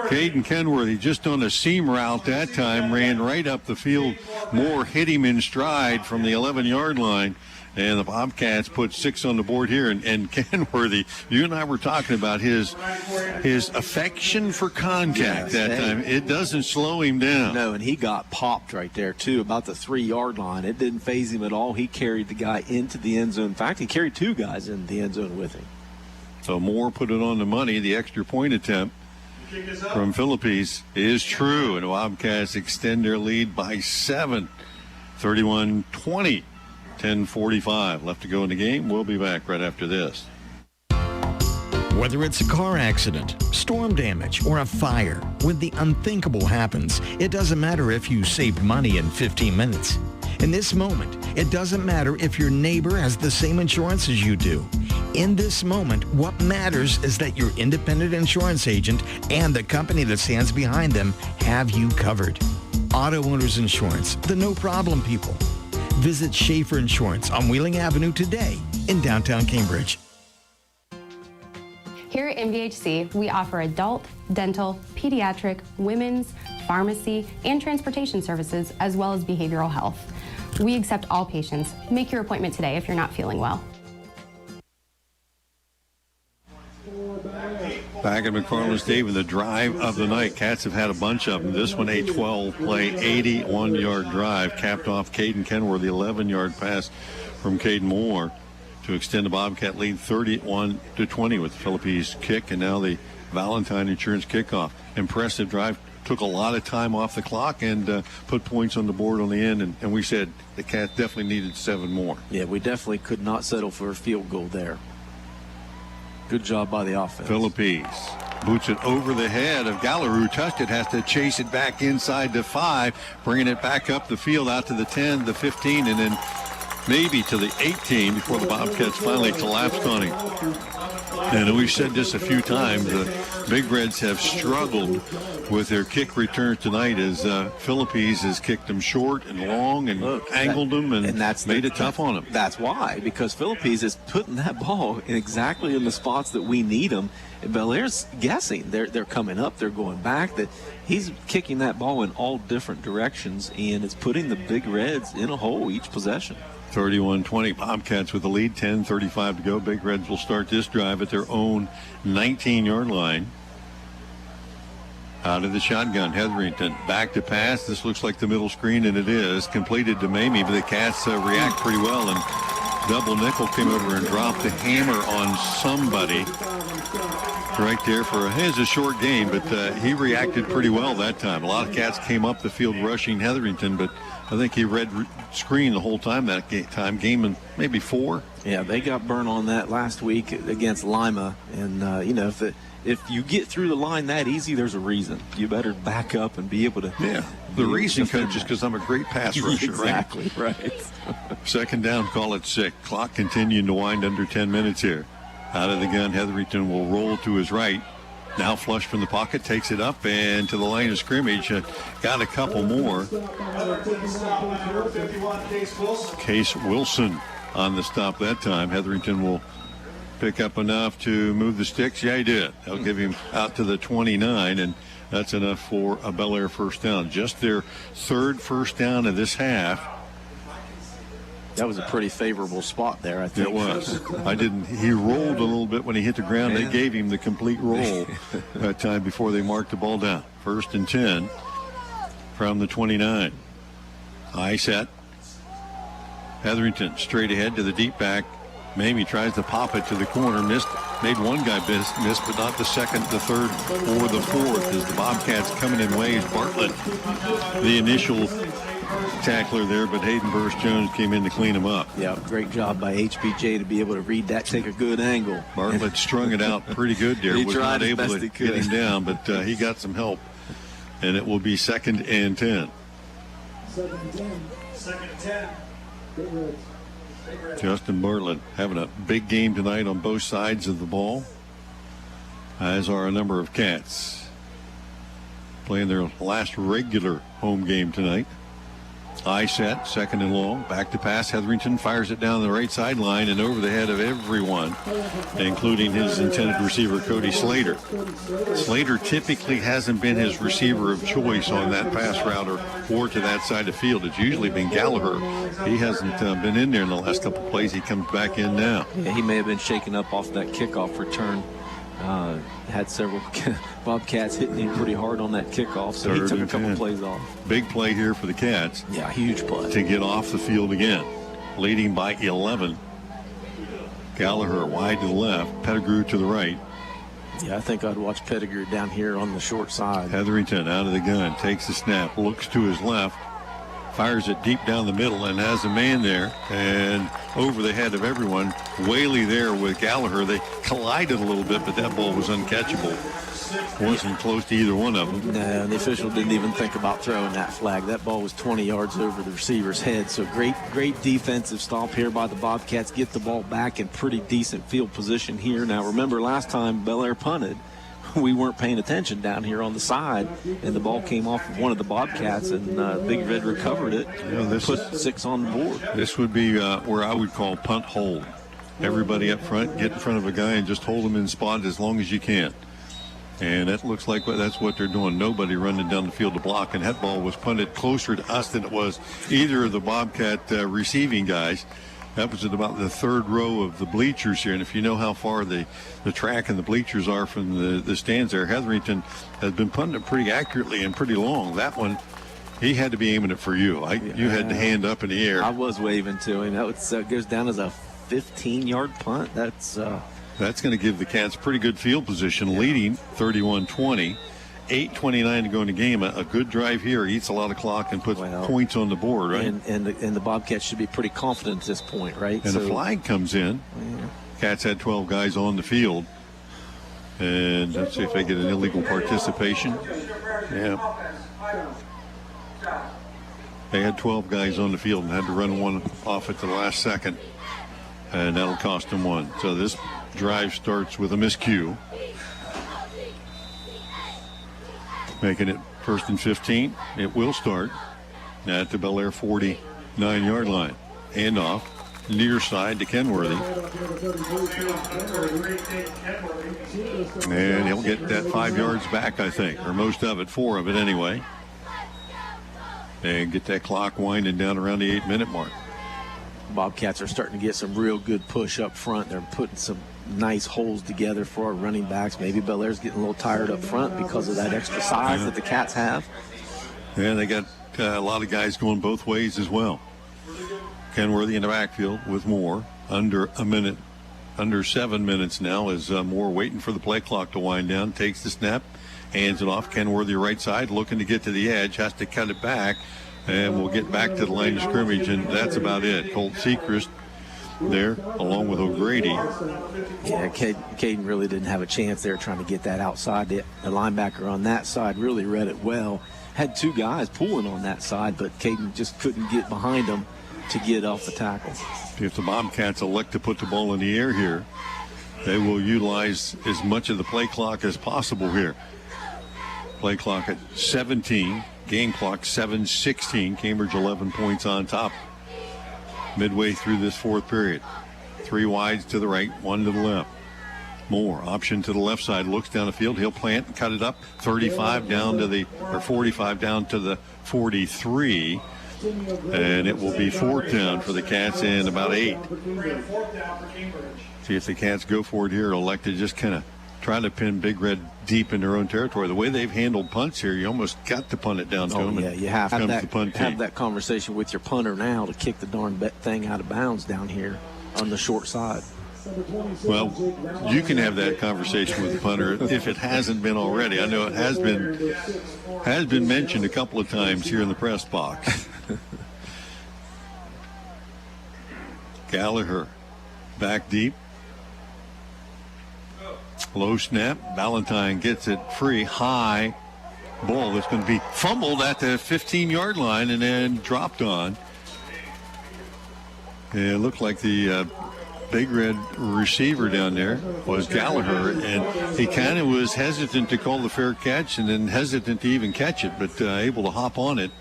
Kaden Kenworthy just on a seam route that time, ran right up the field. Moore hit him in stride from the 11-yard line. And the Bobcats put 6 on the board here. And Kenworthy, you and I were talking about his affection for contact that time. It doesn't slow him down. No, and he got popped right there, too, about the 3-yard line. It didn't faze him at all. He carried the guy into the end zone. In fact, he carried 2 guys in the end zone with him. So Moore put it on the money. The extra point attempt from Philippines is true. And the Bobcats extend their lead by 7. 31-20. 10:45 left to go in the game. We'll be back right after this. Whether it's a car accident, storm damage, or a fire, when the unthinkable happens, it doesn't matter if you saved money in 15 minutes. In this moment, it doesn't matter if your neighbor has the same insurance as you do. In this moment, what matters is that your independent insurance agent and the company that stands behind them have you covered. Auto Owners Insurance, the no-problem people. Visit Schaefer Insurance on Wheeling Avenue today in downtown Cambridge. Here at MVHC, we offer adult, dental, pediatric, women's, pharmacy, and transportation services, as well as behavioral health. We accept all patients. Make your appointment today if you're not feeling well. Back at McFarland Stadium, the drive of the night. Cats have had a bunch of them. This one, a 12-play, 81-yard drive, capped off Kaden Kenworthy, 11-yard pass from Caden Moore to extend the Bobcat lead 31-20 with the Philippines kick, and now the Valentine Insurance kickoff. Impressive drive. Took a lot of time off the clock and put points on the board on the end, and we said the Cats definitely needed 7 more. Yeah, we definitely could not settle for a field goal there. Good job by the offense. Philippines boots it over the head of Gallaroo. Touched it, has to chase it back inside the 5, bringing it back up the field out to the 10, the 15, and then maybe to the 18 before the Bobcats finally collapsed on him. And we've said this a few times, the Big Reds have struggled with their kick returns tonight as Philippines has kicked them short and long and angled them and that's made it tough on them. That's why, because Philippines is putting that ball exactly in the spots that we need them. And Bellaire's guessing. They're coming up, they're going back. That he's kicking that ball in all different directions, and it's putting the Big Reds in a hole each possession. 31-20, Bobcats with the lead, 10:35 to go. Big Reds will start this drive at their own 19-yard line. Out of the shotgun, Hetherington back to pass. This looks like the middle screen, and it is. Completed to Mamie, but the Cats react pretty well, and double nickel came over and dropped the hammer on somebody right there for a short game, but he reacted pretty well that time. A lot of Cats came up the field rushing Hetherington, but I think he read screen the whole time that time. Game in maybe 4. Yeah, they got burned on that last week against Lima, and if you get through the line that easy, there's a reason. You better back up and be able to. Yeah, the reason, Coach, is because I'm a great pass rusher, exactly, right? Second down, call it 6. Clock continuing to wind under 10 minutes here. Out of the gun, Hetherington will roll to his right. Now flush from the pocket, takes it up and to the line of scrimmage. Got a couple more. Case Wilson on the stop that time. Hetherington will pick up enough to move the sticks? Yeah, he did. They'll give him out to the 29, and that's enough for a Bellaire first down. Just their third first down of this half. That was a pretty favorable spot there, I think. It was. He rolled a little bit when he hit the ground. They gave him the complete roll that time before they marked the ball down. 1st and 10 from the 29. High set. Hetherington straight ahead to the deep back. Mamie tries to pop it to the corner. Made one guy miss, but not the second, the third, or the fourth, as the Bobcats coming in waves. Bartlett, the initial tackler there, but Hayden Burris-Jones came in to clean him up. Yeah, great job by HBJ to be able to read that, take a good angle. Bartlett strung it out pretty good there. He was tried not able to get him down, but he got some help. And it will be 2nd and 10. 2nd and 10. 2nd and 10. Good work. Justin Bartlett having a big game tonight on both sides of the ball, as are a number of Cats. Playing their last regular home game tonight. High set, 2nd and long. Back to pass. Hetherington fires it down the right sideline and over the head of everyone, including his intended receiver, Cody Slater. Slater typically hasn't been his receiver of choice on that pass route or to that side of the field. It's usually been Gallagher. He hasn't been in there in the last couple of plays. He comes back in now. Yeah, he may have been shaken up off that kickoff return. Had several Bobcats hitting him pretty hard on that kickoff, so he took a couple plays off. Big play here for the Cats. Yeah, huge play. To get off the field again. Leading by 11. Gallagher wide to the left, Pettigrew to the right. Yeah, I think I'd watch Pettigrew down here on the short side. Hetherington out of the gun, takes the snap, looks to his left, fires it deep down the middle and has a man there and over the head of everyone. Whaley there with Gallagher. They collided a little bit, but that ball was uncatchable. Wasn't close to either one of them. No, the official didn't even think about throwing that flag. That ball was 20 yards over the receiver's head. So great defensive stop here by the Bobcats. Get the ball back in pretty decent field position here. Now remember, last time Bellaire punted, we weren't paying attention down here on the side, and the ball came off of one of the Bobcats, and Big Red recovered it and put 6 on the board. This would be where I would call punt hold. Everybody up front, get in front of a guy and just hold him in spot as long as you can. And that looks like that's what they're doing. Nobody running down the field to block, and that ball was punted closer to us than it was either of the Bobcat receiving guys. That was at about the third row of the bleachers here. And if you know how far the track and the bleachers are from the stands there, Hetherington has been punting it pretty accurately and pretty long. That one, he had to be aiming it for you. You had the hand up in the air. I was waving to him. That goes down as a 15-yard punt. That's going to give the Cats pretty good field position, leading 31-20. 8:29 to go in the game. A good drive here eats a lot of clock and puts points on the board, right? And the Bobcats should be pretty confident at this point, right? And the flag comes in. Yeah. Cats had 12 guys on the field. And let's see if they get an illegal participation. Yeah. They had 12 guys on the field and had to run one off at the last second. And that'll cost them one. So this drive starts with a miscue. Making it 1st and 15. It will start at the Bellaire 49-yard line. Handoff near side to Kenworthy. And he'll get that 5 yards back, I think, or most of it, 4 of it anyway. And get that clock winding down around the 8-minute mark. Bobcats are starting to get some real good push up front. They're putting some nice holes together for our running backs. Maybe Bellaire's getting a little tired up front because of that extra size that the Cats have. Yeah, they got a lot of guys going both ways as well. Kenworthy in the backfield with Moore. Under 7 minutes now as Moore waiting for the play clock to wind down. Takes the snap, hands it off. Kenworthy right side, looking to get to the edge, has to cut it back, and we'll get back to the line of scrimmage, and that's about it. Colt Sechrist there, along with O'Grady. Yeah, Kaden really didn't have a chance there trying to get that outside. The linebacker on that side really read it well. Had 2 guys pulling on that side, but Kaden just couldn't get behind them to get off the tackle. If the Bobcats elect to put the ball in the air here, they will utilize as much of the play clock as possible here. Play clock at 17, game clock 7:16. Cambridge 11 points on top midway through this 4th period. 3 wides to the right, 1 to the left. Moore, option to the left side, looks down the field. He'll plant and cut it up. 45 down to the, or 45 down to the 43. And it will be 4th down for the Cats and about 8. See if the Cats go for it here. Elect to just kind of try to pin Big Red deep in their own territory. The way they've handled punts here, you almost got to punt it down to them. Yeah, you have to have that conversation with your punter now to kick the darn thing out of bounds down here on the short side. Well, you can have that conversation with the punter if it hasn't been already. I know it has been mentioned a couple of times here in the press box. Gallagher back deep. Low snap. Valentine gets it free. High ball that's going to be fumbled at the 15-yard line and then dropped on. It looked like the Big Red receiver down there was Gallagher, and he kind of was hesitant to call the fair catch and then hesitant to even catch it, but able to hop on it.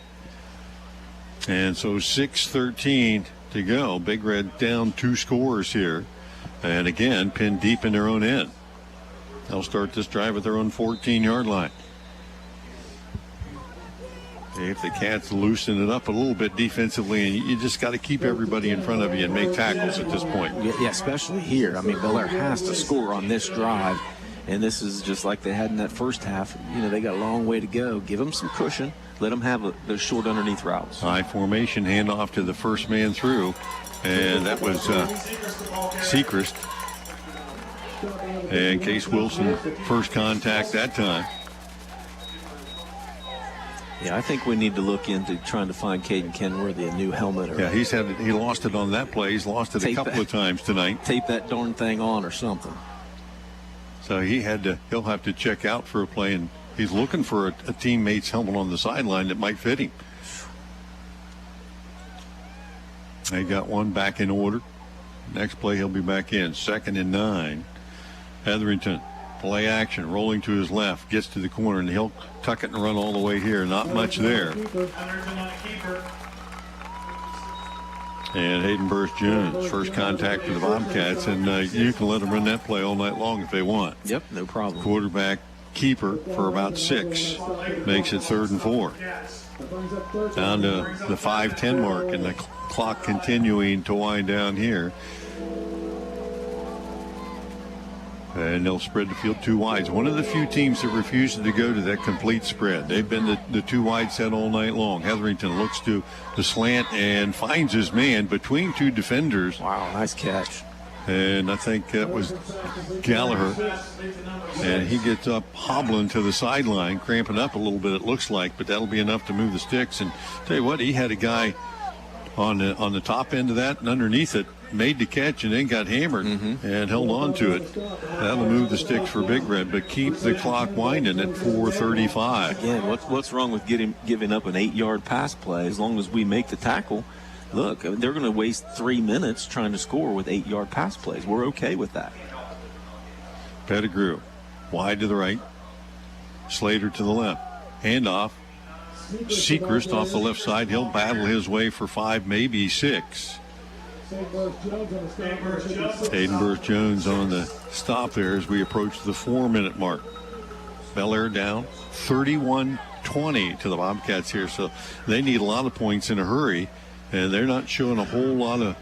And so 6:13 to go. Big Red down 2 scores here, and again pinned deep in their own end. They'll start this drive at their own 14-yard line. If the Cats loosen it up a little bit defensively, and you just got to keep everybody in front of you and make tackles at this point. Yeah, especially here. I mean, Bellaire has to score on this drive, and this is just like they had in that first half. You know, they got a long way to go. Give them some cushion. Let them have those short underneath routes. High formation, handoff to the first man through, and that was Sechrist. And Case Wilson, first contact that time. Yeah, I think we need to look into trying to find Kaden Kenworthy a new helmet. Yeah, he lost it on that play. He's lost it a couple of times tonight. Tape that darn thing on or something. So he'll have to check out for a play, and he's looking for a teammate's helmet on the sideline that might fit him. They got one back in order. Next play he'll be back in. 2nd and 9. Hetherington. Play action, rolling to his left, gets to the corner, and he'll tuck it and run all the way here. Not much there. And Hayden Burris-Jones, first contact to the Bobcats, and you can let them run that play all night long if they want. Yep, no problem. Quarterback keeper for about 6. Makes it 3rd and 4. Down to the 5:10 mark, and the clock continuing to wind down here. And they'll spread the field 2 wides. One of the few teams that refuses to go to that complete spread. They've been the 2 wide set all night long. Hetherington looks to the slant and finds his man between 2 defenders. Wow, nice catch. And I think that was Gallagher. And he gets up hobbling to the sideline, cramping up a little bit, it looks like, but that'll be enough to move the sticks. And tell you what, he had a guy on the top end of that and underneath it, made the catch and then got hammered and held on to it. That'll move the sticks for Big Red, but keep the clock winding at 4:35. Again, what's wrong with giving up an 8-yard pass play as long as we make the tackle? Look, they're going to waste 3 minutes trying to score with 8-yard pass plays. We're okay with that. Pettigrew, wide to the right. Slater to the left. Handoff. Sechrist off the left side. He'll battle his way for 5, maybe 6. Hayden Burris-Jones on the stop there as we approach the 4-minute mark. Bellaire down 31-20 to the Bobcats here, so they need a lot of points in a hurry, and they're not showing a whole lot of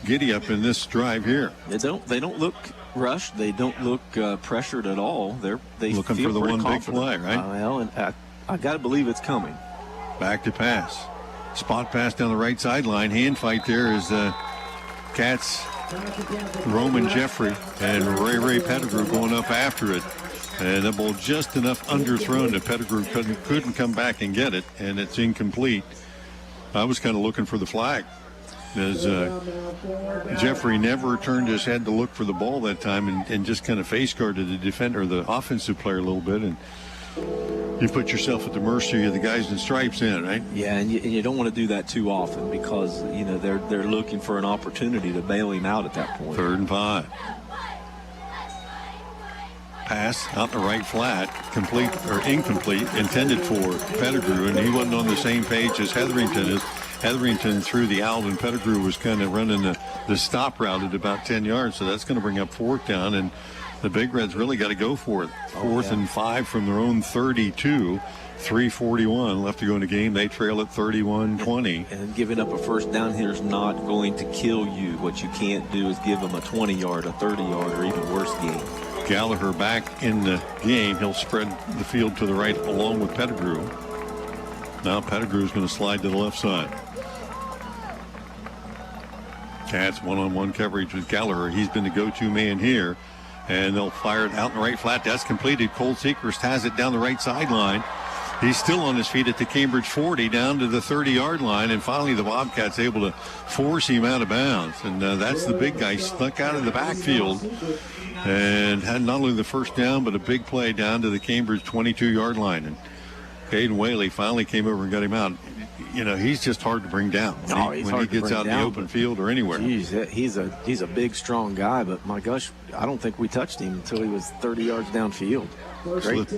giddy up in this drive here. They don't look rushed. They don't look pressured at all. They looking feel for the one confident. big play, right? Well, and I got to believe it's coming. Back to pass. Spot pass down the right sideline. Hand fight there is Cats, Roman Jeffrey, and Ray Pettigrew going up after it. And the ball just enough underthrown that Pettigrew couldn't come back and get it, and it's incomplete. I was kind of looking for the flag, as Jeffrey never turned his head to look for the ball that time and just kind of face guarded the defender, the offensive player a little bit, and you put yourself at the mercy of the guys in stripes in, right? Yeah, and you don't want to do that too often because, you know, they're looking for an opportunity to bail him out at that point. 3rd and 5. Pass out the right flat, complete or incomplete, intended for Pettigrew, and he wasn't on the same page as Hetherington is. Hetherington threw the out, and Pettigrew was kind of running the stop route at about 10 yards, so that's going to bring up fourth down, and the Big Reds really got to go for it. Fourth and 5 from their own 32. 3:41 left to go in the game. They trail at 31-20. And giving up a first down here is not going to kill you. What you can't do is give them a 20-yard, a 30-yard, or even worse game. Gallagher back in the game. He'll spread the field to the right along with Pettigrew. Now Pettigrew is going to slide to the left side. Cats one-on-one coverage with Gallagher. He's been the go-to man here. And they'll fire it out in the right flat. That's completed. Cole Sechrist has it down the right sideline. He's still on his feet at the Cambridge 40, down to the 30-yard line, and finally the Bobcats able to force him out of bounds. And that's the big guy snuck out of the backfield and had not only the first down, but a big play down to the Cambridge 22-yard line. And Kaden Whaley finally came over and got him out. You know, he's just hard to bring down when he gets out in the open field or anywhere. Geez, he's a big, strong guy, but my gosh, I don't think we touched him until he was 30 yards downfield.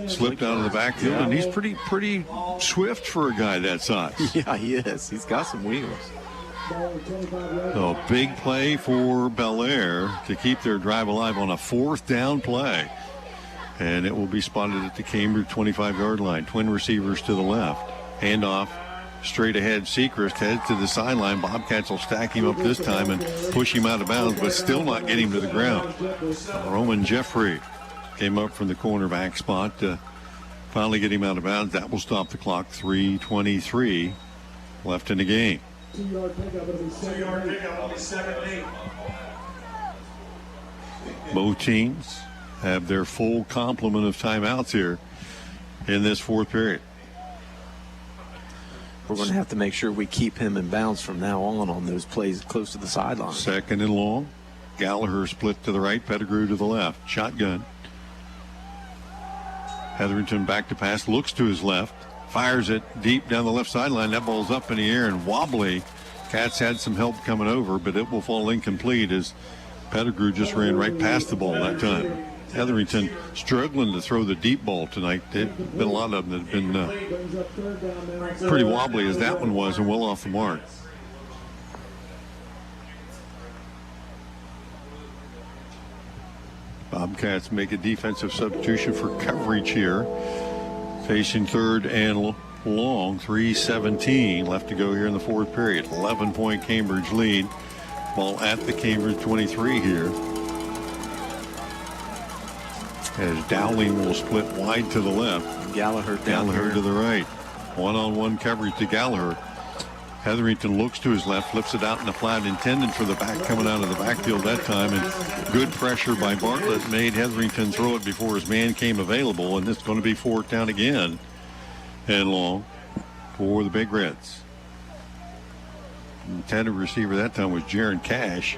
Slipped out of the backfield, and he's pretty swift for a guy that size. Yeah, he is. He's got some wheels. So big play for Bellaire to keep their drive alive on a fourth down play. And it will be spotted at the Cambridge 25-yard line. Twin receivers to the left. Handoff straight ahead. Sechrist heads to the sideline. Bobcats will stack him up this time and push him out of bounds, but still not get him to the ground. Roman Jeffrey came up from the cornerback spot to finally get him out of bounds. That will stop the clock. 3:23 left in the game. 2-yard pickup. It'll be 2-yard pickup. Both teams have their full complement of timeouts here in this fourth period. We're going to have to make sure we keep him in bounds from now on those plays close to the sideline. Second and long. Gallagher split to the right, Pettigrew to the left. Shotgun. Hetherington back to pass, looks to his left, fires it deep down the left sideline. That ball's up in the air and wobbly. Cats had some help coming over, but it will fall incomplete as Pettigrew just ran right past the ball that time. Hetherington struggling to throw the deep ball tonight. There've been a lot of them that have been pretty wobbly as that one was, and well off the mark. Bobcats make a defensive substitution for coverage here. Facing third and long, 3:17 left to go here in the fourth period. 11-point Cambridge lead. Ball at the Cambridge 23 here. As Dowling will split wide to the left. Gallagher to the right. One-on-one coverage to Gallagher. Hetherington looks to his left, flips it out in the flat, intended for the back coming out of the backfield that time. And good pressure by Bartlett made Hetherington throw it before his man came available. And it's going to be fourth down again and long for the Big Reds. Intended receiver that time was Jaron Cash.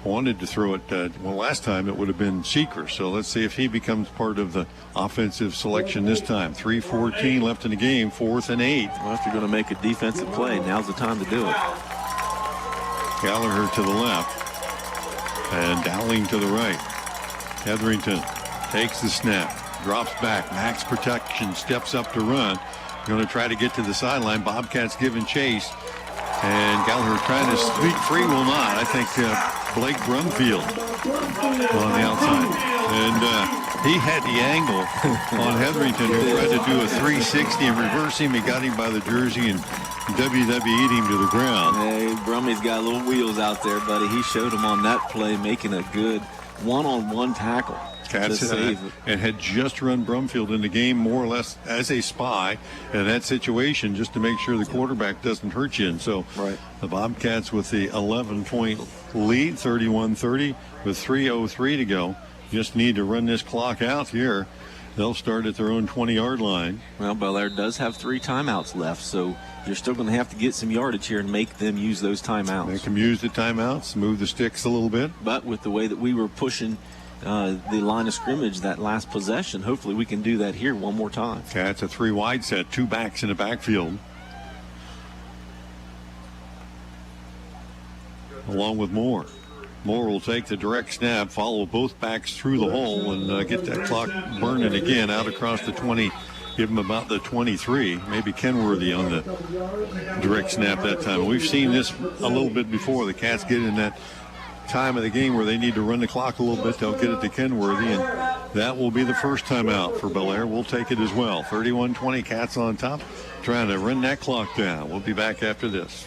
Wanted to throw it, last time it would have been Seeker. So let's see if he becomes part of the offensive selection this time. 3:14 left in the game, 4th and 8. Well, if you're going to make a defensive play, now's the time to do it. Gallagher to the left and Dowling to the right. Hetherington takes the snap, drops back, max protection, steps up to run. Going to try to get to the sideline. Bobcats giving chase. And Gallagher trying to sweep free, will not. I think Blake Brumfield on the outside. And he had the angle on Hetherington, who tried to do a 360 and reverse him. He got him by the jersey and WWE'd him to the ground. Hey, Brummy's got little wheels out there, buddy. He showed him on that play, making a good one-on-one tackle. Cats and had just run Brumfield in the game more or less as a spy in that situation, just to make sure the quarterback doesn't hurt you. And so the Bobcats with the 11-point lead, 31-30 with 3:03 to go. Just need to run this clock out here. They'll start at their own 20-yard line. Well, Bellaire does have 3 timeouts left, so you're still going to have to get some yardage here and make them use those timeouts. Make them use the timeouts, move the sticks a little bit. But with the way that we were pushing the line of scrimmage that last possession, hopefully we can do that here one more time. Cats a 3 wide set, 2 backs in the backfield. Along with Moore. Moore will take the direct snap, follow both backs through the hole, and get that clock burning again out across the 20 give them about the 23. Maybe Kenworthy on the direct snap that time. We've seen this a little bit before. The Cats get in that time of the game where they need to run the clock a little bit. They'll get it to Kenworthy, and that will be the first time out for Bellaire. We'll take it as well. 31-20, Cats on top, trying to run that clock down. We'll be back after this.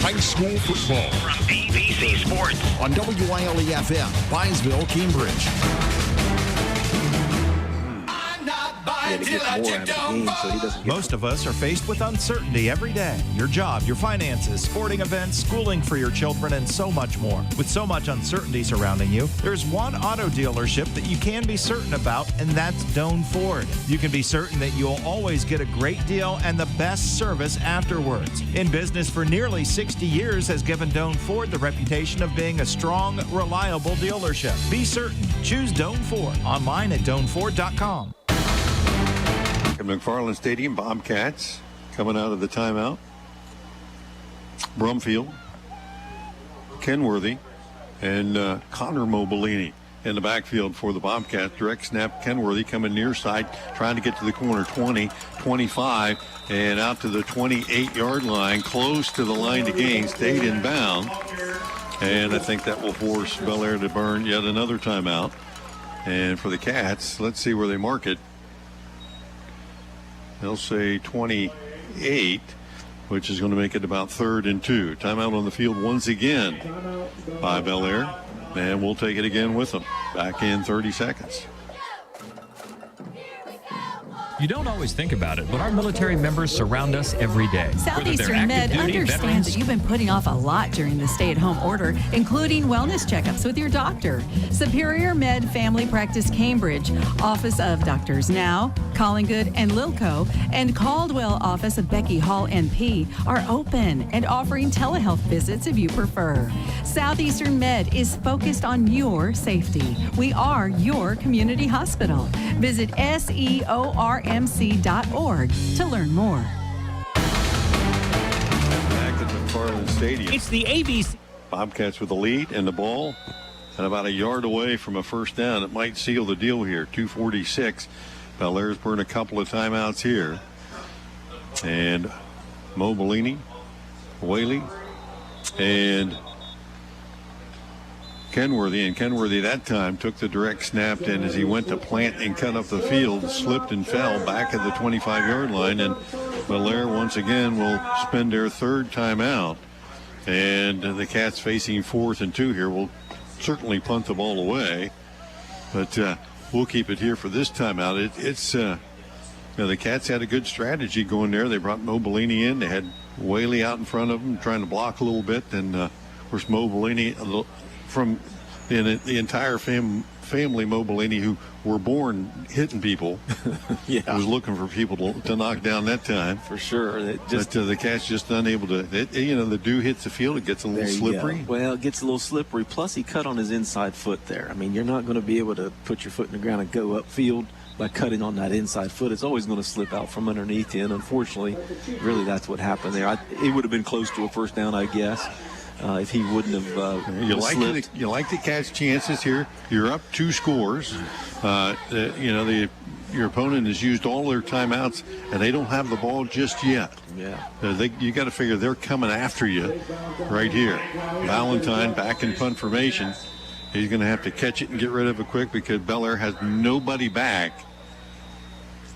High school football from ABC Sports on WILE-FM, Byesville, Cambridge. Most of us are faced with uncertainty every day. Your job, your finances, sporting events, schooling for your children, and so much more. With so much uncertainty surrounding you, there's one auto dealership that you can be certain about, and that's Doan Ford. You can be certain that you'll always get a great deal and the best service afterwards. In business for nearly 60 years has given Doan Ford the reputation of being a strong, reliable dealership. Be certain. Choose Doan Ford online at doanford.com. At McFarland Stadium, Bobcats coming out of the timeout. Brumfield, Kenworthy, and Connor Mobilini in the backfield for the Bobcats. Direct snap, Kenworthy coming near side, trying to get to the corner, 20, 25, and out to the 28-yard line, close to the line to gain, stayed in bound. And I think that will force Bellaire to burn yet another timeout. And for the Cats, let's see where they mark it. They'll say 28, which is going to make it about 3rd and 2. Timeout on the field once again by Bellaire. And we'll take it again with them. Back in 30 seconds. You don't always think about it, but our military members surround us every day. Southeastern Med understands that you've been putting off a lot during the stay-at-home order, including wellness checkups with your doctor. Superior Med Family Practice Cambridge, Office of Doctors Now, Collingwood and Lilco, and Caldwell Office of Becky Hall NP are open and offering telehealth visits if you prefer. Southeastern Med is focused on your safety. We are your community hospital. Visit SEORMC.org to learn more. Back at McFarland Stadium. It's the ABC. Bobcats with the lead and the ball, and about a yard away from a first down. It might seal the deal here. 2:46. Bellaire's burned a couple of timeouts here. And Mobilini, Whaley, and Kenworthy. And Kenworthy that time took the direct snap, and as he went to plant and cut up the field, slipped and fell back at the 25-yard line. And Bellaire once again will spend their 3rd timeout. And the Cats facing 4th and 2 here will certainly punt the ball away. But we'll keep it here for this timeout. The Cats had a good strategy going there. They brought Mobilini in. They had Whaley out in front of them trying to block a little bit. And, of course, Mobilini from the entire family Mobilini, who were born hitting people, was looking for people to knock down that time. For sure. But the Cats just unable to. The dew hits the field. It gets a little slippery. Well, it gets a little slippery. Plus, he cut on his inside foot there. I mean, you're not going to be able to put your foot in the ground and go upfield by cutting on that inside foot. It's always going to slip out from underneath you. And unfortunately, really, that's what happened there. It would have been close to a first down, I guess. If he wouldn't have slipped. You like the Cats' chances here. You're up 2 scores. Your opponent has used all their timeouts, and they don't have the ball just yet. Yeah. You got to figure they're coming after you right here. Valentine back in punt formation. He's going to have to catch it and get rid of it quick because Bellaire has nobody back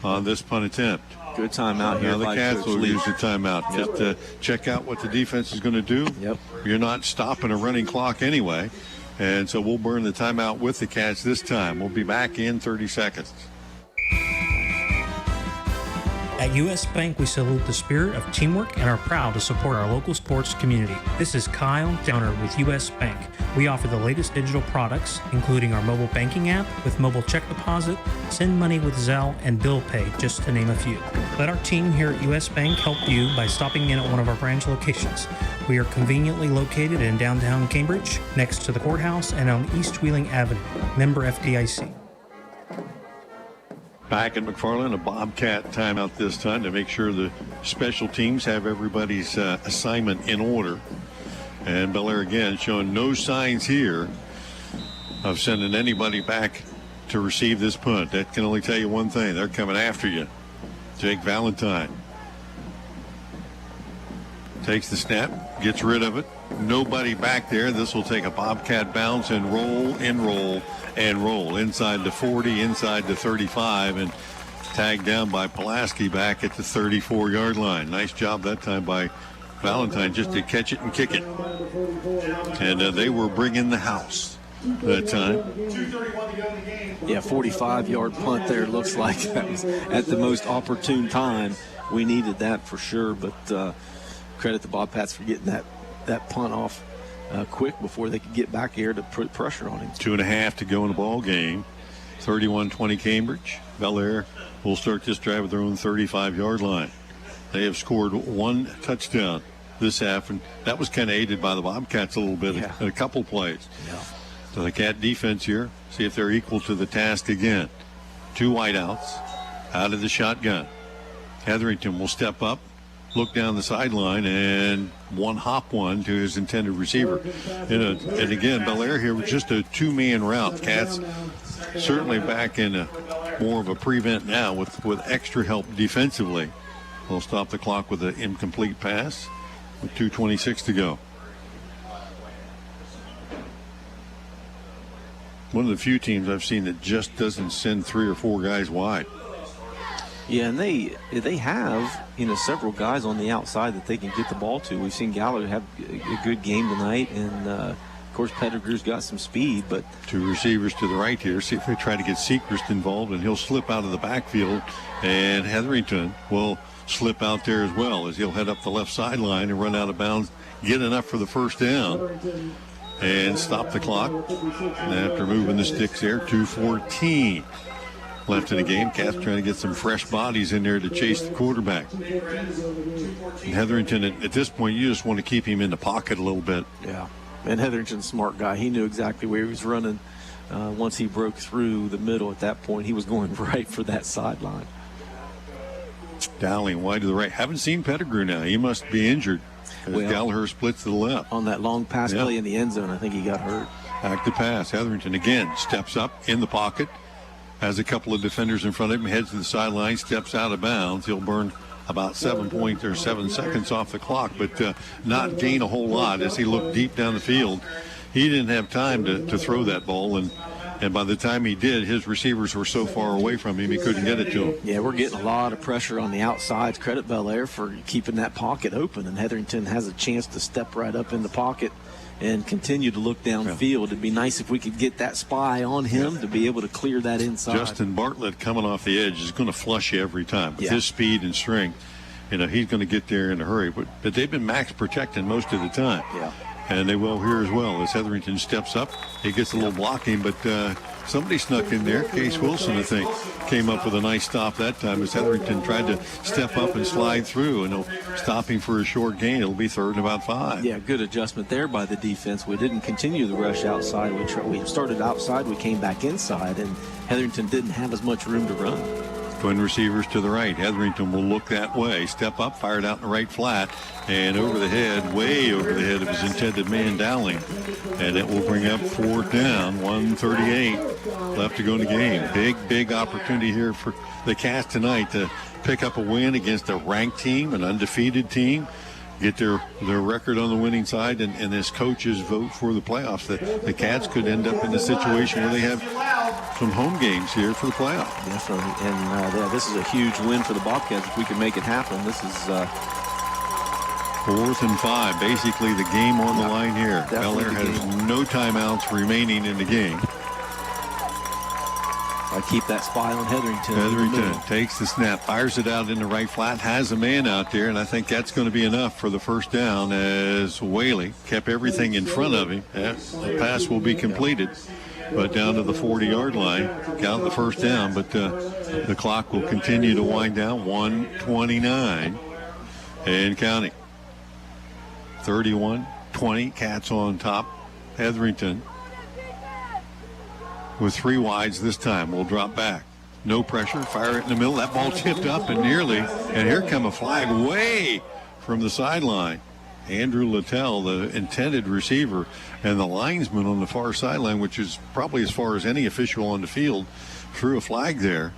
on this punt attempt. Good timeout here. Now the Cats will use the timeout. Yep. Just check out what the defense is going to do. Yep. You're not stopping a running clock anyway. And so we'll burn the timeout with the Cats this time. We'll be back in 30 seconds. At U.S. Bank, we salute the spirit of teamwork and are proud to support our local sports community. This is Kyle Downer with U.S. Bank. We offer the latest digital products, including our mobile banking app with mobile check deposit, send money with Zelle, and bill pay, just to name a few. Let our team here at U.S. Bank help you by stopping in at one of our branch locations. We are conveniently located in downtown Cambridge, next to the courthouse and on East Wheeling Avenue. Member FDIC. Back at McFarland, a Bobcat timeout this time to make sure the special teams have everybody's assignment in order. And Bellaire again showing no signs here of sending anybody back to receive this punt. That can only tell you one thing. They're coming after you. Jake Valentine takes the snap, gets rid of it. Nobody back there. This will take a Bobcat bounce and roll and roll and roll. Inside the 40, inside the 35, and tagged down by Pulaski back at the 34-yard line. Nice job that time by Valentine just to catch it and kick it. And they were bringing the house that time. Yeah, 45-yard punt there. Looks like that was at the most opportune time. We needed that for sure, but credit the Bobcats for getting that punt off quick before they could get back here to put pressure on him. 2.5 to go in the ball game. 31-20 Cambridge. Bellaire will start this drive at their own 35-yard line. They have scored one touchdown this half, and that was kind of aided by the Bobcats a little bit in a couple plays. Yeah. So the Cat defense here, see if they're equal to the task again. 2 wideouts out of the shotgun. Hetherington will step up, look down the sideline, and hop to his intended receiver. And again, Bellaire here with just a 2-man route. Cats certainly back in more of a prevent now with extra help defensively. They'll stop the clock with an incomplete pass with 2:26 to go. One of the few teams I've seen that just doesn't send 3 or 4 guys wide. Yeah, and they have, several guys on the outside that they can get the ball to. We've seen Gallagher have a good game tonight, and of course Pettigrew's got some speed. But 2 receivers to the right here. See if they try to get Sechrist involved, and he'll slip out of the backfield, and Hetherington will slip out there as well as he'll head up the left sideline and run out of bounds, get enough for the first down, and stop the clock. And after moving the sticks there, 2:14 left in the game. Cats trying to get some fresh bodies in there to chase the quarterback. And Hetherington, at this point, you just want to keep him in the pocket a little bit. Yeah, and Hetherington's a smart guy. He knew exactly where he was running. Once he broke through the middle at that point, he was going right for that sideline. Dowling wide to the right. Haven't seen Pettigrew now. He must be injured. Gallagher splits to the left. On that long pass play in the end zone, I think he got hurt. Back to pass. Hetherington again steps up in the pocket. Has a couple of defenders in front of him. Heads to the sideline. Steps out of bounds. He'll burn about 7 seconds off the clock, but not gain a whole lot as he looked deep down the field. He didn't have time to throw that ball, and by the time he did, his receivers were so far away from him he couldn't get it to him. Yeah, we're getting a lot of pressure on the outsides. Credit Bellaire for keeping that pocket open, and Hetherington has a chance to step right up in the pocket and continue to look downfield. It'd be nice if we could get that spy on him to be able to clear that inside. Justin Bartlett coming off the edge is going to flush you every time. With his speed and strength, he's going to get there in a hurry. But they've been max protecting most of the time. Yeah. And they will here as well as Hetherington steps up. He gets a little blocking, but somebody snuck in there. Case Wilson, I think, came up with a nice stop that time as Hetherington tried to step up and slide through, and he'll stop him for a short gain. It'll be 3rd and about 5. Yeah, good adjustment there by the defense. We didn't continue the rush outside. We started outside. We came back inside, and Hetherington didn't have as much room to run. Twin receivers to the right. Hetherington will look that way. Step up, fired out in the right flat, and over the head, way over the head of his intended man, Dowling. And it will bring up 4th down, 1:38 left to go in the game. Big opportunity here for the Cats tonight to pick up a win against a ranked team, an undefeated team. Get their record on the winning side, and this coach's vote for the playoffs. The Cats could end up in a situation where they have some home games here for the playoff. Definitely, and this is a huge win for the Bobcats if we can make it happen. This is 4th and 5, basically the game on the line here. Bellaire has no timeouts remaining in the game. I keep that spy on Hetherington. Hetherington takes the snap, fires it out in the right flat, has a man out there, and I think that's going to be enough for the first down as Whaley kept everything in front of him. The pass will be completed, but down to the 40-yard line, count the first down, but the clock will continue to wind down. 1:29 and counting. 31-20, Cats on top. Hetherington with 3 wides this time. We'll drop back. No pressure. Fire it in the middle. That ball tipped up and nearly. And here come a flag way from the sideline. Andrew Littell, the intended receiver, and the linesman on the far sideline, which is probably as far as any official on the field, threw a flag there.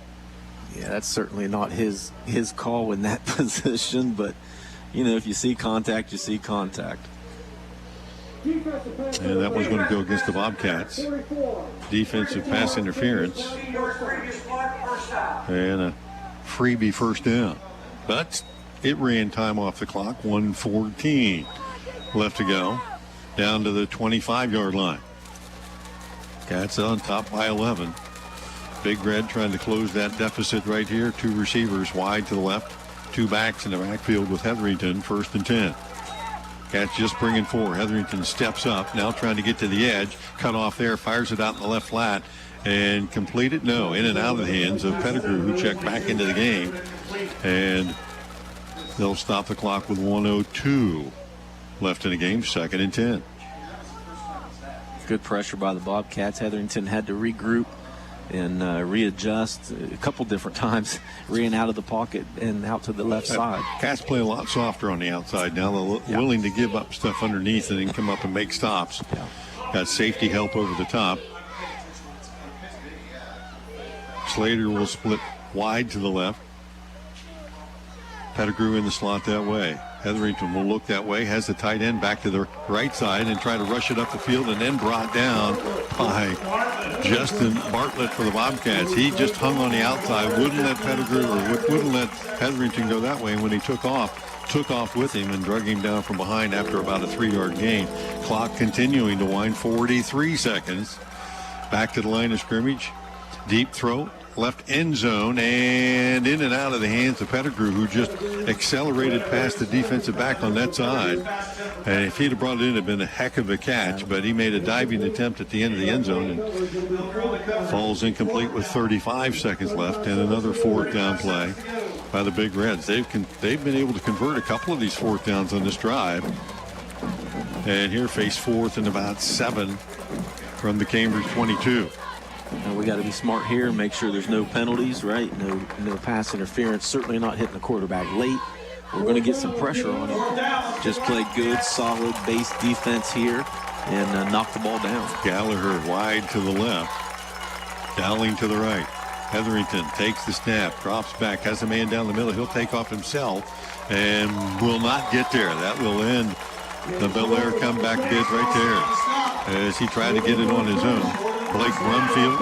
Yeah, that's certainly not his call in that position, but, if you see contact, you see contact. And that was going to go against the Bobcats. Defensive pass interference. And a freebie first down. But it ran time off the clock. 1:14 left to go. Down to the 25-yard line. Cats on top by 11. Big Red trying to close that deficit right here. 2 receivers wide to the left. 2 backs in the backfield with Hetherington. 1st and 10. Cats just bringing 4. Hetherington steps up. Now trying to get to the edge. Cut off there. Fires it out in the left flat. And completed. No. In and out of the hands of Pettigrew, who checked back into the game. And they'll stop the clock with 1:02 left in the game. 2nd and 10. Good pressure by the Bobcats. Hetherington had to regroup and readjust a couple different times. Ran out of the pocket and out to the left side. Cats play a lot softer on the outside now. They're willing to give up stuff underneath and then come up and make stops. Got safety help over the top. Slater will split wide to the left. Pettigrew in the slot that way. Hetherington will look that way, has the tight end back to the right side and try to rush it up the field, and then brought down by Justin Bartlett for the Bobcats. He just hung on the outside, wouldn't let Pettigrew or wouldn't let Hetherington go that way. And when he took off with him and drug him down from behind after about a 3-yard gain. Clock continuing to wind. 43 seconds. Back to the line of scrimmage. Deep throw. Left end zone and in and out of the hands of Pettigrew, who just accelerated past the defensive back on that side. And if he'd have brought it in, it'd have been a heck of a catch, but he made a diving attempt at the end of the end zone and falls incomplete with 35 seconds left, and another 4th down play by the Big Reds. They've been able to convert a couple of these 4th downs on this drive. And here face 4th and about 7 from the Cambridge 22. We got to be smart here and make sure there's no penalties, right? No pass interference. Certainly not hitting the quarterback late. We're going to get some pressure on him. Just play good, solid base defense here and knock the ball down. Gallagher wide to the left. Dowling to the right. Hetherington takes the snap, drops back, has a man down the middle. He'll take off himself and will not get there. That will end the Bellaire comeback bid right there as he tried to get it on his own. Blake Brumfield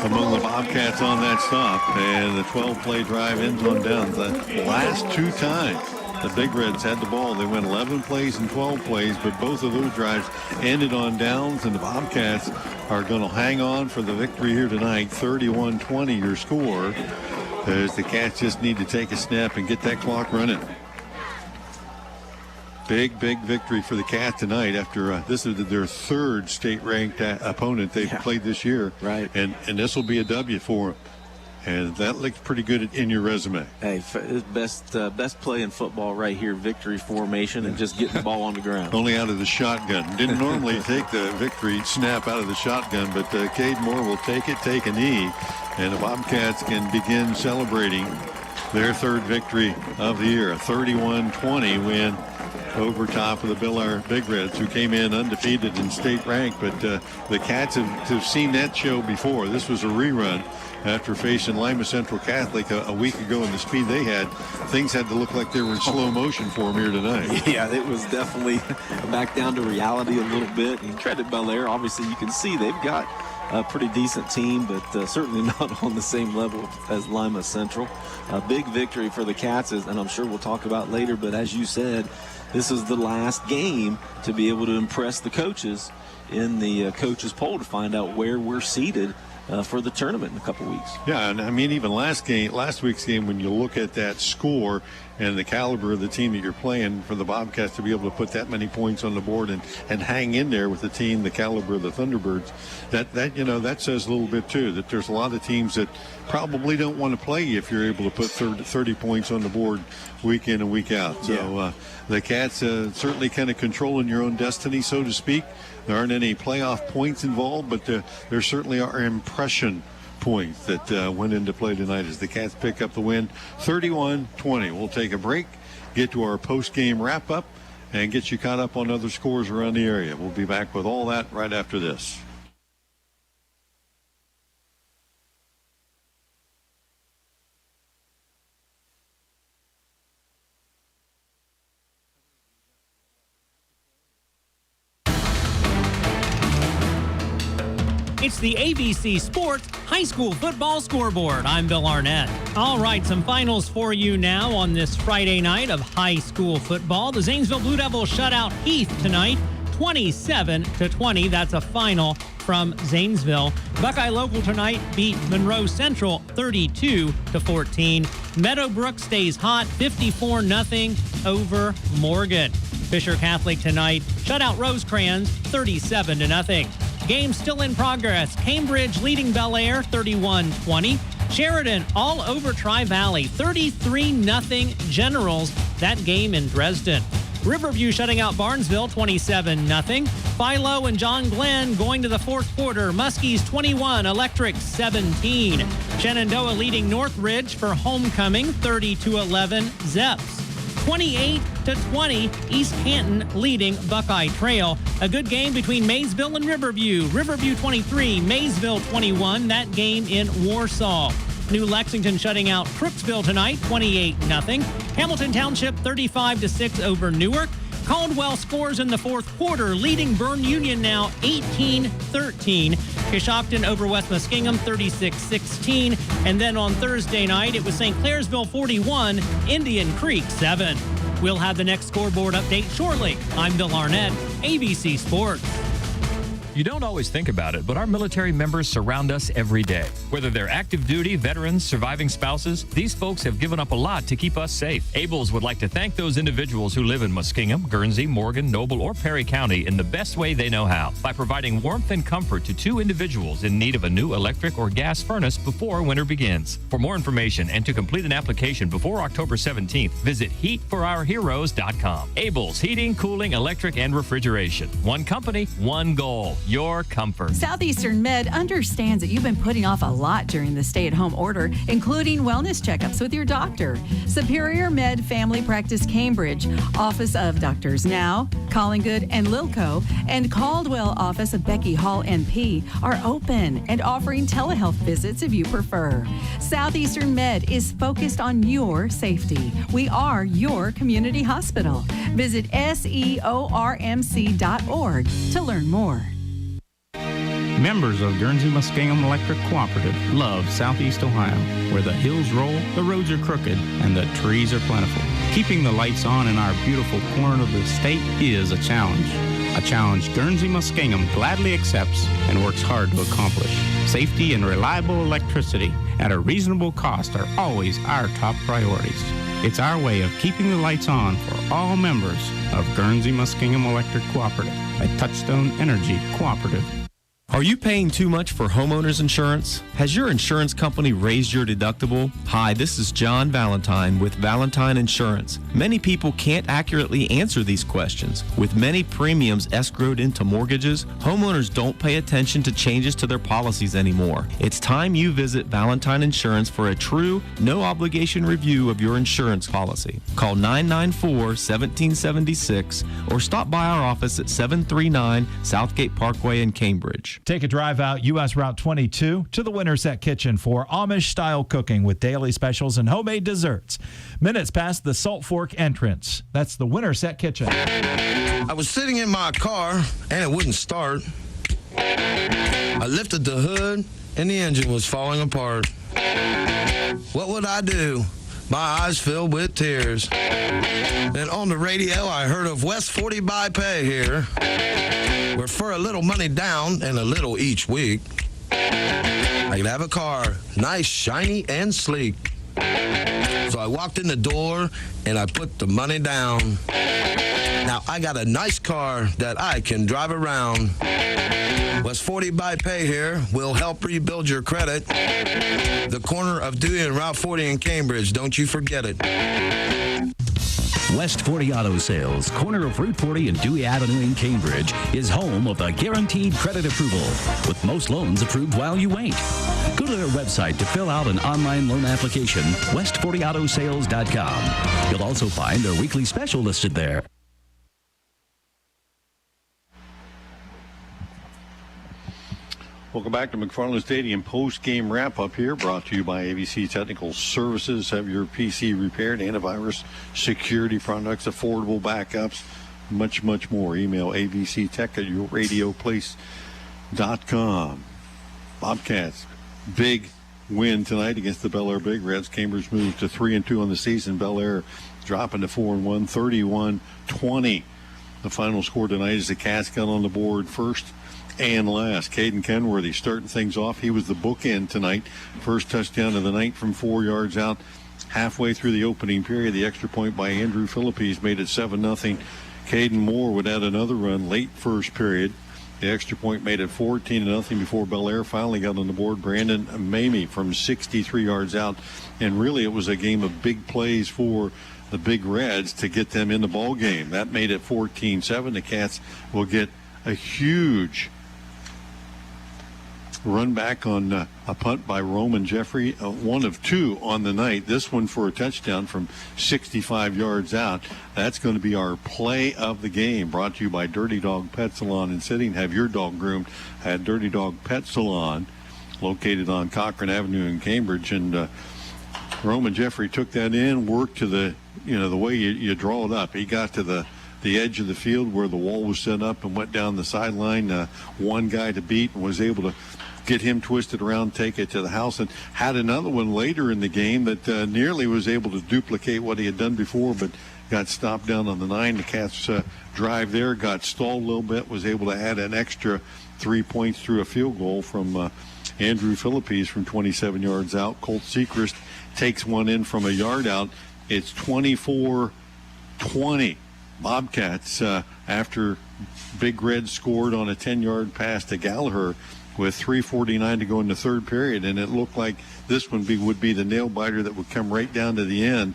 among the Bobcats on that stop, and the 12-play drive ends on downs. The last 2 times the Big Reds had the ball, they went 11 plays and 12 plays, but both of those drives ended on downs, and the Bobcats are going to hang on for the victory here tonight. 31-20 your score, as the Cats just need to take a snap and get that clock running. Big victory for the Cats tonight after this is their 3rd state-ranked opponent they've played this year. Right. And this will be a W for them. And that looks pretty good in your resume. Hey, best play in football right here, victory formation, and just getting the ball on the ground. Only out of the shotgun. Didn't normally take the victory snap out of the shotgun, but Caden will take a knee, and the Bobcats can begin celebrating their 3rd victory of the year. A 31-20 win over top of the Bellaire Big Reds, who came in undefeated and state ranked. But the Cats have seen that show before. This was a rerun after facing Lima Central Catholic a week ago, and the speed they had, things had to look like they were in slow motion for them here tonight. Yeah, it was definitely back down to reality a little bit. And credit Bellaire. Obviously, you can see they've got a pretty decent team, but certainly not on the same level as Lima Central. A big victory for the Cats, and I'm sure we'll talk about later, but as you said, this is the last game to be able to impress the coaches in the coaches poll to find out where we're seated for the tournament in a couple weeks. Yeah, and I mean, even last week's game, when you look at that score and the caliber of the team that you're playing, for the Bobcats to be able to put that many points on the board and hang in there with the team the caliber of the Thunderbirds, that says a little bit too, that there's a lot of teams that probably don't want to play you if you're able to put 30 points on the board week in and week out. So the Cats certainly kind of controlling your own destiny, so to speak. There aren't any playoff points involved, but there certainly are impression points that went into play tonight as the Cats pick up the win 31-20. We'll take a break, get to our post-game wrap-up, and get you caught up on other scores around the area. We'll be back with all that right after this. It's the ABC Sports High School Football Scoreboard. I'm Bill Arnett. All right, some finals for you now on this Friday night of high school football. The Zanesville Blue Devils shut out Heath tonight, 27-20. That's a final from Zanesville. Buckeye Local tonight beat Monroe Central 32-14. Meadowbrook stays hot, 54-0 over Morgan. Fisher Catholic tonight shut out Rosecrans 37-0. Game still in progress. Cambridge leading Bellaire 31-20. Sheridan all over Tri-Valley 33-0 Generals. That game in Dresden. Riverview shutting out Barnesville 27-0. Philo and John Glenn going to the fourth quarter. Muskies 21, Electric 17. Shenandoah leading Northridge for homecoming 30-11 Zeps. 28-20, East Canton leading Buckeye Trail. A good game between Maysville and Riverview. Riverview 23, Maysville 21. That game in Warsaw. New Lexington shutting out Crooksville tonight, 28-0. Hamilton Township 35-6 over Newark. Caldwell scores in the fourth quarter, leading Bern Union now 18-13. Coshocton over West Muskingum 36-16. And then on Thursday night, it was St. Clairsville 41, Indian Creek 7. We'll have the next scoreboard update shortly. I'm Bill Arnett, ABC Sports. You don't always think about it, but our military members surround us every day. Whether they're active duty, veterans, surviving spouses, these folks have given up a lot to keep us safe. Abels would like to thank those individuals who live in Muskingum, Guernsey, Morgan, Noble, or Perry County in the best way they know how, by providing warmth and comfort to 2 individuals in need of a new electric or gas furnace before winter begins. For more information and to complete an application before October 17th, visit heatforourheroes.com. Abels Heating, Cooling, Electric, and Refrigeration. One company, one goal. Your comfort. Southeastern Med understands that you've been putting off a lot during the stay-at-home order, including wellness checkups with your doctor. Superior Med Family Practice Cambridge, Office of Doctors Now, Collingwood and Lilco, and Caldwell Office of Becky Hall NP are open and offering telehealth visits if you prefer. Southeastern Med is focused on your safety. We are your community hospital. Visit seormc.org to learn more. Members of Guernsey Muskingum Electric Cooperative love Southeast Ohio, where the hills roll, the roads are crooked, and the trees are plentiful. Keeping the lights on in our beautiful corner of the state is a challenge Guernsey Muskingum gladly accepts and works hard to accomplish. Safety and reliable electricity at a reasonable cost are always our top priorities. It's our way of keeping the lights on for all members of Guernsey Muskingum Electric Cooperative, a Touchstone Energy Cooperative. Are you paying too much for homeowners insurance? Has your insurance company raised your deductible? Hi, this is John Valentine with Valentine Insurance. Many people can't accurately answer these questions. With many premiums escrowed into mortgages, homeowners don't pay attention to changes to their policies anymore. It's time you visit Valentine Insurance for a true, no-obligation review of your insurance policy. Call 994-1776 or stop by our office at 739 Southgate Parkway in Cambridge. Take a drive out U.S. Route 22 to the Winterset Kitchen for Amish-style cooking with daily specials and homemade desserts. Minutes past the Salt Fork entrance. That's the Winterset Kitchen. I was sitting in my car, and it wouldn't start. I lifted the hood, and the engine was falling apart. What would I do? My eyes filled with tears. Then on the radio, I heard of West 40 by Pay here, where for a little money down and a little each week, I could have a car, nice, shiny, and sleek. So I walked in the door, and I put the money down. Now I got a nice car that I can drive around. West 40 by Pay here will help rebuild your credit. The corner of Dewey and Route 40 in Cambridge, don't you forget it. West 40 Auto Sales, corner of Route 40 and Dewey Avenue in Cambridge, is home of the guaranteed credit approval, with most loans approved while you wait. Go to their website to fill out an online loan application, west40autosales.com. You'll also find their weekly special listed there. Welcome back to McFarland Stadium post-game wrap-up here, brought to you by ABC Technical Services. Have your PC repaired, antivirus, security products, affordable backups, much, much more. Email abctech@yourradioplace.com. Bobcats, big win tonight against the Bellaire Big Reds. Cambridge moved to 3-2 on the season. Bellaire dropping to 4-1, 31-20. The final score tonight is the Cats got on the board first and last. Kaden Kenworthy starting things off. He was the bookend tonight. First touchdown of the night from 4 yards out. Halfway through the opening period, the extra point by Andrew Philippes made it 7-0. Caden Moore would add another run late first period. The extra point made it 14-0 before Bellaire finally got on the board. Brandon Mamie from 63 yards out. And really it was a game of big plays for the Big Reds to get them in the ball game. That made it 14-7. The Cats will get a huge run back on a punt by Roman Jeffrey, one of two on the night. This one for a touchdown from 65 yards out. That's going to be our play of the game, brought to you by Dirty Dog Pet Salon in Sitting. Have your dog groomed at Dirty Dog Pet Salon, located on Cochran Avenue in Cambridge. And Roman Jeffrey took that in, worked to the way you draw it up. He got to the edge of the field where the wall was set up and went down the sideline. One guy to beat and was able to get him twisted around, take it to the house, and had another one later in the game that nearly was able to duplicate what he had done before, but got stopped down on the 9. The Cats drive there got stalled a little bit, was able to add an extra 3 points through a field goal from Andrew Philippes from 27 yards out. Colt Sechrist takes one in from a yard out. It's 24-20. Bobcats after Big Red scored on a 10-yard pass to Gallagher with 3:49 to go in the third period, and it looked like this one would be the nail-biter that would come right down to the end.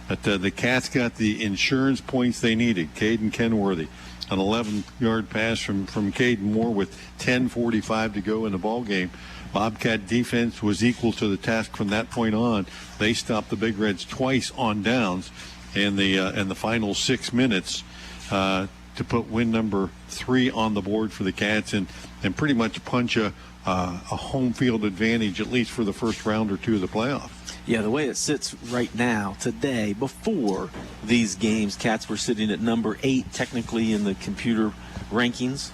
But the Cats got the insurance points they needed. Caden Kenworthy, an 11-yard pass from Caden Moore with 10:45 to go in the ball game. Bobcat defense was equal to the task from that point on. They stopped the Big Reds twice on downs in the final 6 minutes to put win number 3 on the board for the Cats and pretty much punch a home field advantage, at least for the first round or two of the playoff. Yeah, the way it sits right now, today, before these games, Cats were sitting at number 8 technically in the computer rankings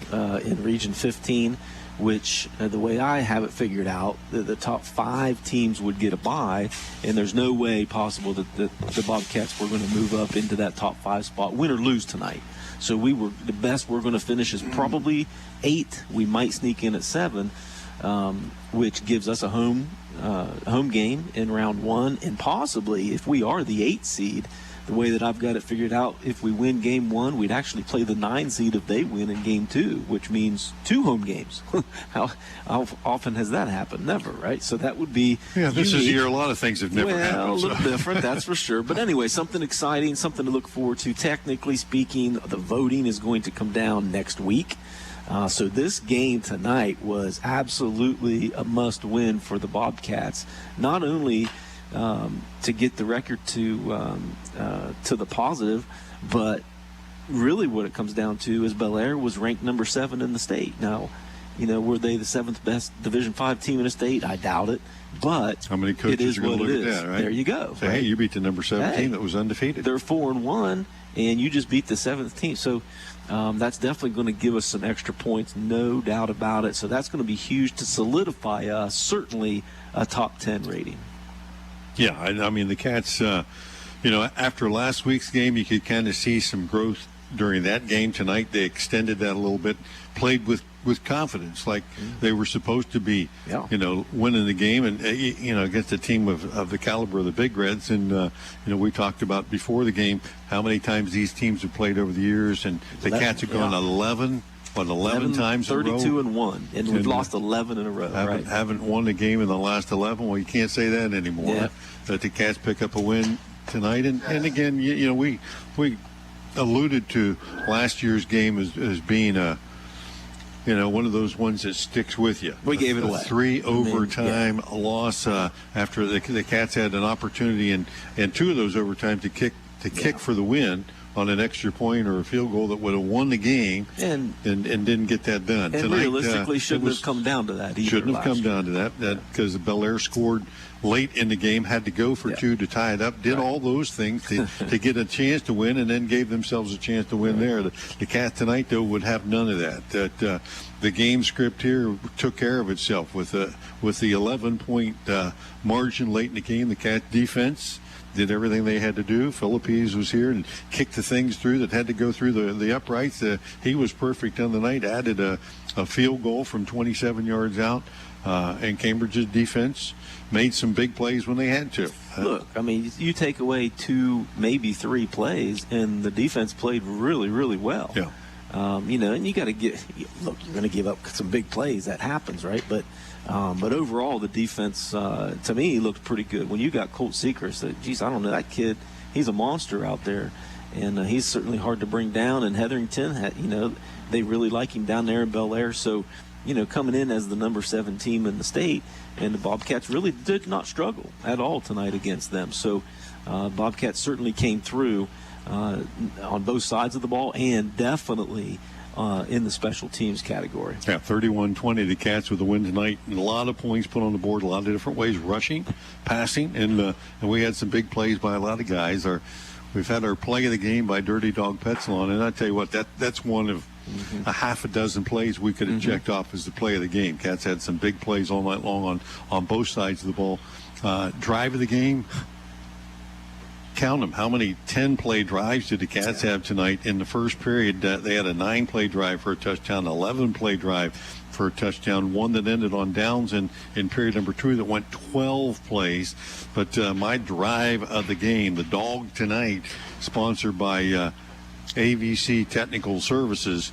in Region 15, which the way I have it figured out, the top 5 teams would get a bye, and there's no way possible that the Bobcats were going to move up into that top 5 spot, win or lose tonight. So the best we're going to finish is probably 8. We might sneak in at 7, which gives us a home game in round 1, and possibly if we are the 8 seed, the way that I've got it figured out, if we win game 1, we'd actually play the 9 seed if they win in game 2, which means 2 home games. How often has that happened? Never, right? So that would be this is a year a lot of things have never happened. Well, a little different, that's for sure. But anyway, something exciting, something to look forward to. Technically speaking, the voting is going to come down next week. So this game tonight was absolutely a must-win for the Bobcats. Not only to get the record to the positive, but really what it comes down to is Bellaire was ranked number 7 in the state. Now, were they the 7th best Division 5 team in the state? I doubt it. But how many coaches it is are going to what look it at is. that, right? There you go. Say, hey, you beat the number 7 team that was undefeated. They're 4-1, and you just beat the 7th team. So that's definitely going to give us some extra points, no doubt about it. So that's going to be huge to solidify us, certainly a top 10 rating. Yeah, I mean, the Cats, after last week's game, you could kind of see some growth during that game. Tonight, they extended that a little bit, played with confidence like they were supposed to be, winning the game and, against a team of the caliber of the Big Reds. And, we talked about before the game how many times these teams have played over the years, and the Cats have gone 11 times in a row. 32-1, and we've lost 11 in a row. Haven't won a game in the last 11. Well, you can't say that anymore. Yeah. But the Cats pick up a win tonight, and again, we alluded to last year's game as being one of those ones that sticks with you. We gave it away. 3 overtime loss after the Cats had an opportunity in 2 of those overtimes to kick for the win. on an extra point or a field goal that would have won the game, and didn't get that done. And tonight, realistically, shouldn't have come down to that either. Shouldn't have come down to that because Bellaire scored late in the game, had to go for two to tie it up, did all those things to get a chance to win, and then gave themselves a chance to win there. The Cats tonight, though, would have none of that. The game script here took care of itself with the 11-point margin late in the game. The Cats defense did everything they had to do. Philippines was here and kicked the things through that had to go through the uprights. He was perfect on the night, added a field goal from 27 yards out, and Cambridge's defense made some big plays when they had to. Look, I mean, you take away 2, maybe 3 plays, and the defense played really, really well. Yeah. And you got to you're going to give up some big plays. That happens, right? But overall, the defense, to me, looked pretty good. When you got Colt Seacrest, geez, I don't know, that kid, he's a monster out there, and he's certainly hard to bring down. And Hetherington, they really like him down there in Bellaire. So, coming in as the number 7 team in the state, and the Bobcats really did not struggle at all tonight against them. So, Bobcats certainly came through on both sides of the ball, and definitely in the special teams category. Yeah, 31-20, the Cats with the win tonight. And a lot of points put on the board, a lot of different ways, rushing, passing, and we had some big plays by a lot of guys. We've had our play of the game by Dirty Dog Petsalon, and I tell you what, that's one of a half a dozen plays we could have checked off as the play of the game. Cats had some big plays all night long on both sides of the ball. Drive of the game, count them. How many 10-play drives did the Cats have tonight? In the first period, they had a 9-play drive for a touchdown, 11-play drive for a touchdown, one that ended on downs in period number 2 that went 12 plays. But my drive of the game, the dog tonight, sponsored by AVC Technical Services,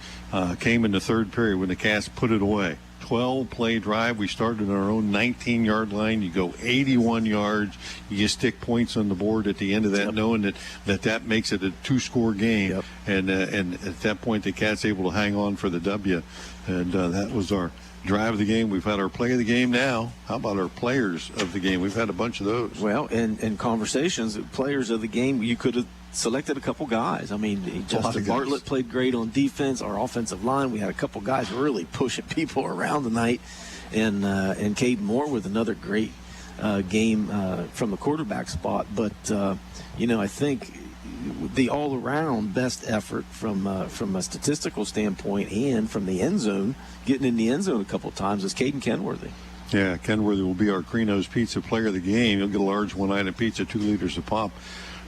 came in the third period when the Cats put it away. 12-play drive. We started on our own 19-yard line. You go 81 yards. You stick points on the board at the end of that, knowing that makes it a 2-score game. Yep. And at that point, the Cats able to hang on for the W. And that was our drive of the game. We've had our play of the game now. How about our players of the game? We've had a bunch of those. Well, in conversations, players of the game, you could have selected a couple guys. I mean, Justin Bartlett played great on defense. Our offensive line, we had a couple guys really pushing people around tonight. And Kaden Moore with another great game from the quarterback spot. But, I think the all-around best effort from a statistical standpoint and from the end zone, getting in the end zone a couple times, is Kaden Kenworthy. Yeah, Kenworthy will be our Crino's Pizza player of the game. He'll get a large one-item pizza, 2 liters of pop.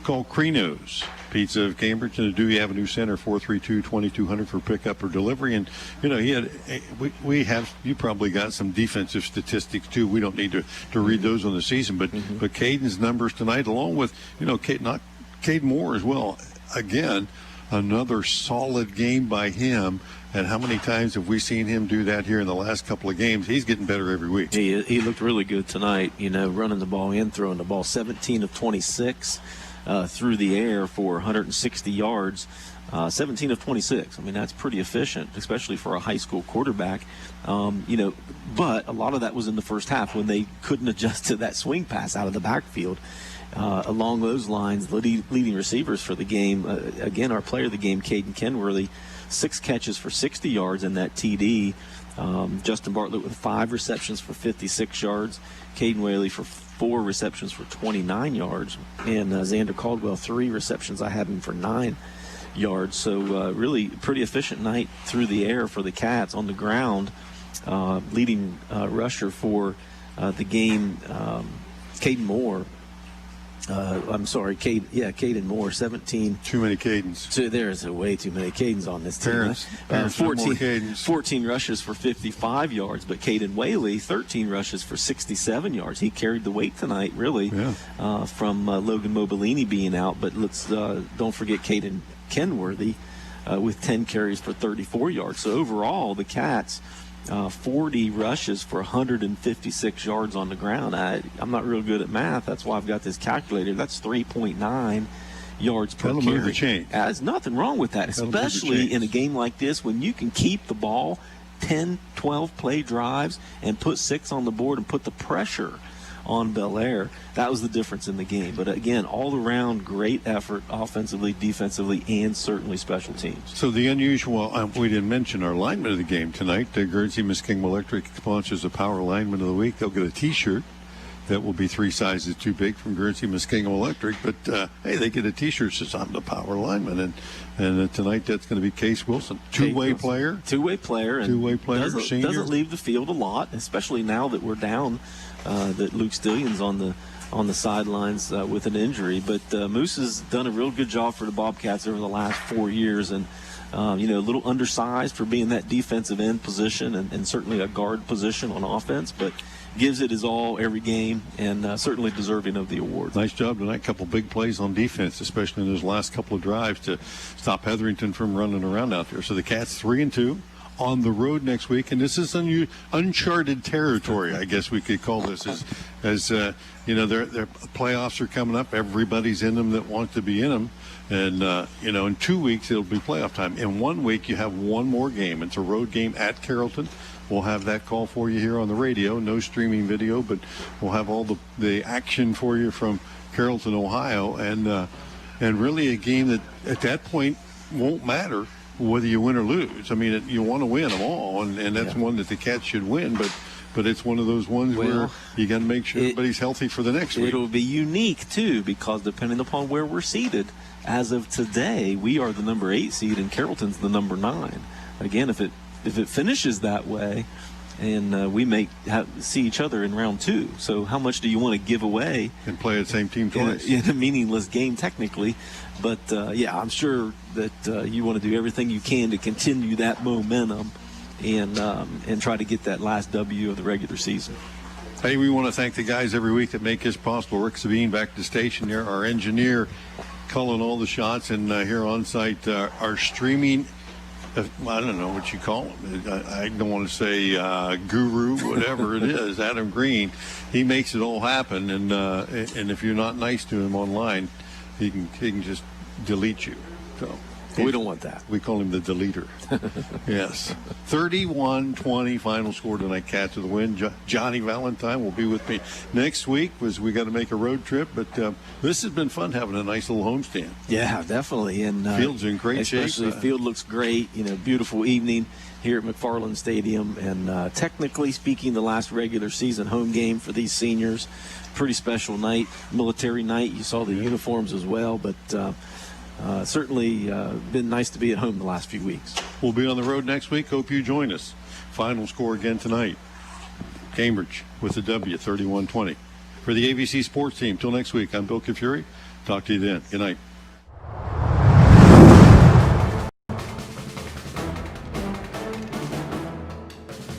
Call Crino's Pizza of Cambridge in the Dewey Avenue Center, 432-2200 for pickup or delivery. And you probably got some defensive statistics too. We don't need to read those on the season, but Caden's numbers tonight, along with Kaden Moore as well. Again, another solid game by him. And how many times have we seen him do that here in the last couple of games? He's getting better every week. He looked really good tonight, running the ball in, throwing the ball 17 of 26 through the air for 160 yards. 17 of 26. I mean, that's pretty efficient, especially for a high school quarterback. But a lot of that was in the first half when they couldn't adjust to that swing pass out of the backfield. Along those lines, leading receivers for the game, again, our player of the game, Kaden Kenworthy, 6 catches for 60 yards in that TD. Justin Bartlett with 5 receptions for 56 yards. Kaden Whaley for 4 receptions for 29 yards. And Xander Caldwell, 3 receptions. I had him for 9 yards. So really pretty efficient night through the air for the Cats. On the ground, leading rusher for the game, Kaden Moore. Kaden Moore, 17. Too many Kadens. So there's way too many Kadens on this team. 14 rushes for 55 yards, but Kaden Whaley, 13 rushes for 67 yards. He carried the weight tonight, really, from Logan Mobilini being out. But let's don't forget Kaden Kenworthy with 10 carries for 34 yards. So overall, the Cats, 40 rushes for 156 yards on the ground. I'm not real good at math. That's why I've got this calculator. That's 3.9 yards per carry. There's nothing wrong with that, especially in a game like this when you can keep the ball 10, 12 play drives and put 6 on the board and put the pressure on Bellaire. That was the difference in the game. But again, all around great effort offensively, defensively, and certainly special teams. So the unusual, we didn't mention our lineman of the game tonight. Guernsey Muskingum Electric sponsors a Power Lineman of the Week. They'll get a T-shirt that will be 3 sizes too big from Guernsey Muskingum Electric. But, hey, they get a T-shirt that says, I'm the Power Lineman. And tonight that's going to be Case Wilson. Two-way player. Two-way player. And two-way player, senior. Doesn't leave the field a lot, especially now that we're down, that Luke Stillion's on the sidelines with an injury. But Moose has done a real good job for the Bobcats over the last 4 years. And, a little undersized for being that defensive end position and certainly a guard position on offense. But gives it his all every game, and certainly deserving of the award. Nice job tonight. A couple big plays on defense, especially in those last couple of drives to stop Hetherington from running around out there. So the Cats 3-2 on the road next week, and this is uncharted territory, I guess we could call this, as their playoffs are coming up. Everybody's in them that want to be in them. And, in 2 weeks, it'll be playoff time. In 1 week, you have one more game. It's a road game at Carrollton. We'll have that call for you here on the radio. No streaming video, but we'll have all the action for you from Carrollton, Ohio. And really a game that at that point won't matter whether you win or lose. I mean, you want to win them all, and that's one that the Cats should win. But it's one of those ones where you got to make sure everybody's healthy for the next week. It'll be unique, too, because depending upon where we're seated, as of today, we are the number 8 seed and Carrollton's the number 9. Again, if it finishes that way, and we may see each other in round 2, so how much do you want to give away and play the same team twice in a meaningless game technically? But I'm sure that you want to do everything you can to continue that momentum and try to get that last W of the regular season. Hey, we want to thank the guys every week that make this possible. Rick Sabine back at the station there, our engineer calling all the shots, and here on site, our streaming, I don't know what you call him. I don't want to say guru, whatever it is, Adam Green. He makes it all happen, and if you're not nice to him online, he can just delete you. So we don't want that. We call him the deleter. Yes. 31-20 final score tonight. Cats with the win. Johnny Valentine will be with me next week. We got to make a road trip, but this has been fun having a nice little homestand. Yeah, definitely. And field's in great shape. Especially the field looks great. Beautiful evening here at McFarland Stadium. And technically speaking, the last regular season home game for these seniors. Pretty special night, military night. You saw the uniforms as well, but certainly been nice to be at home the last few weeks. We'll be on the road next week. Hope you join us. Final score again tonight. Cambridge with a W, 31-20. For the ABC Sports Team, till next week, I'm Bill Kafuri. Talk to you then. Good night.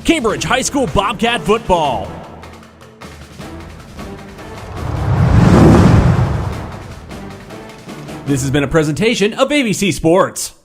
Cambridge High School Bobcat Football. This has been a presentation of ABC Sports.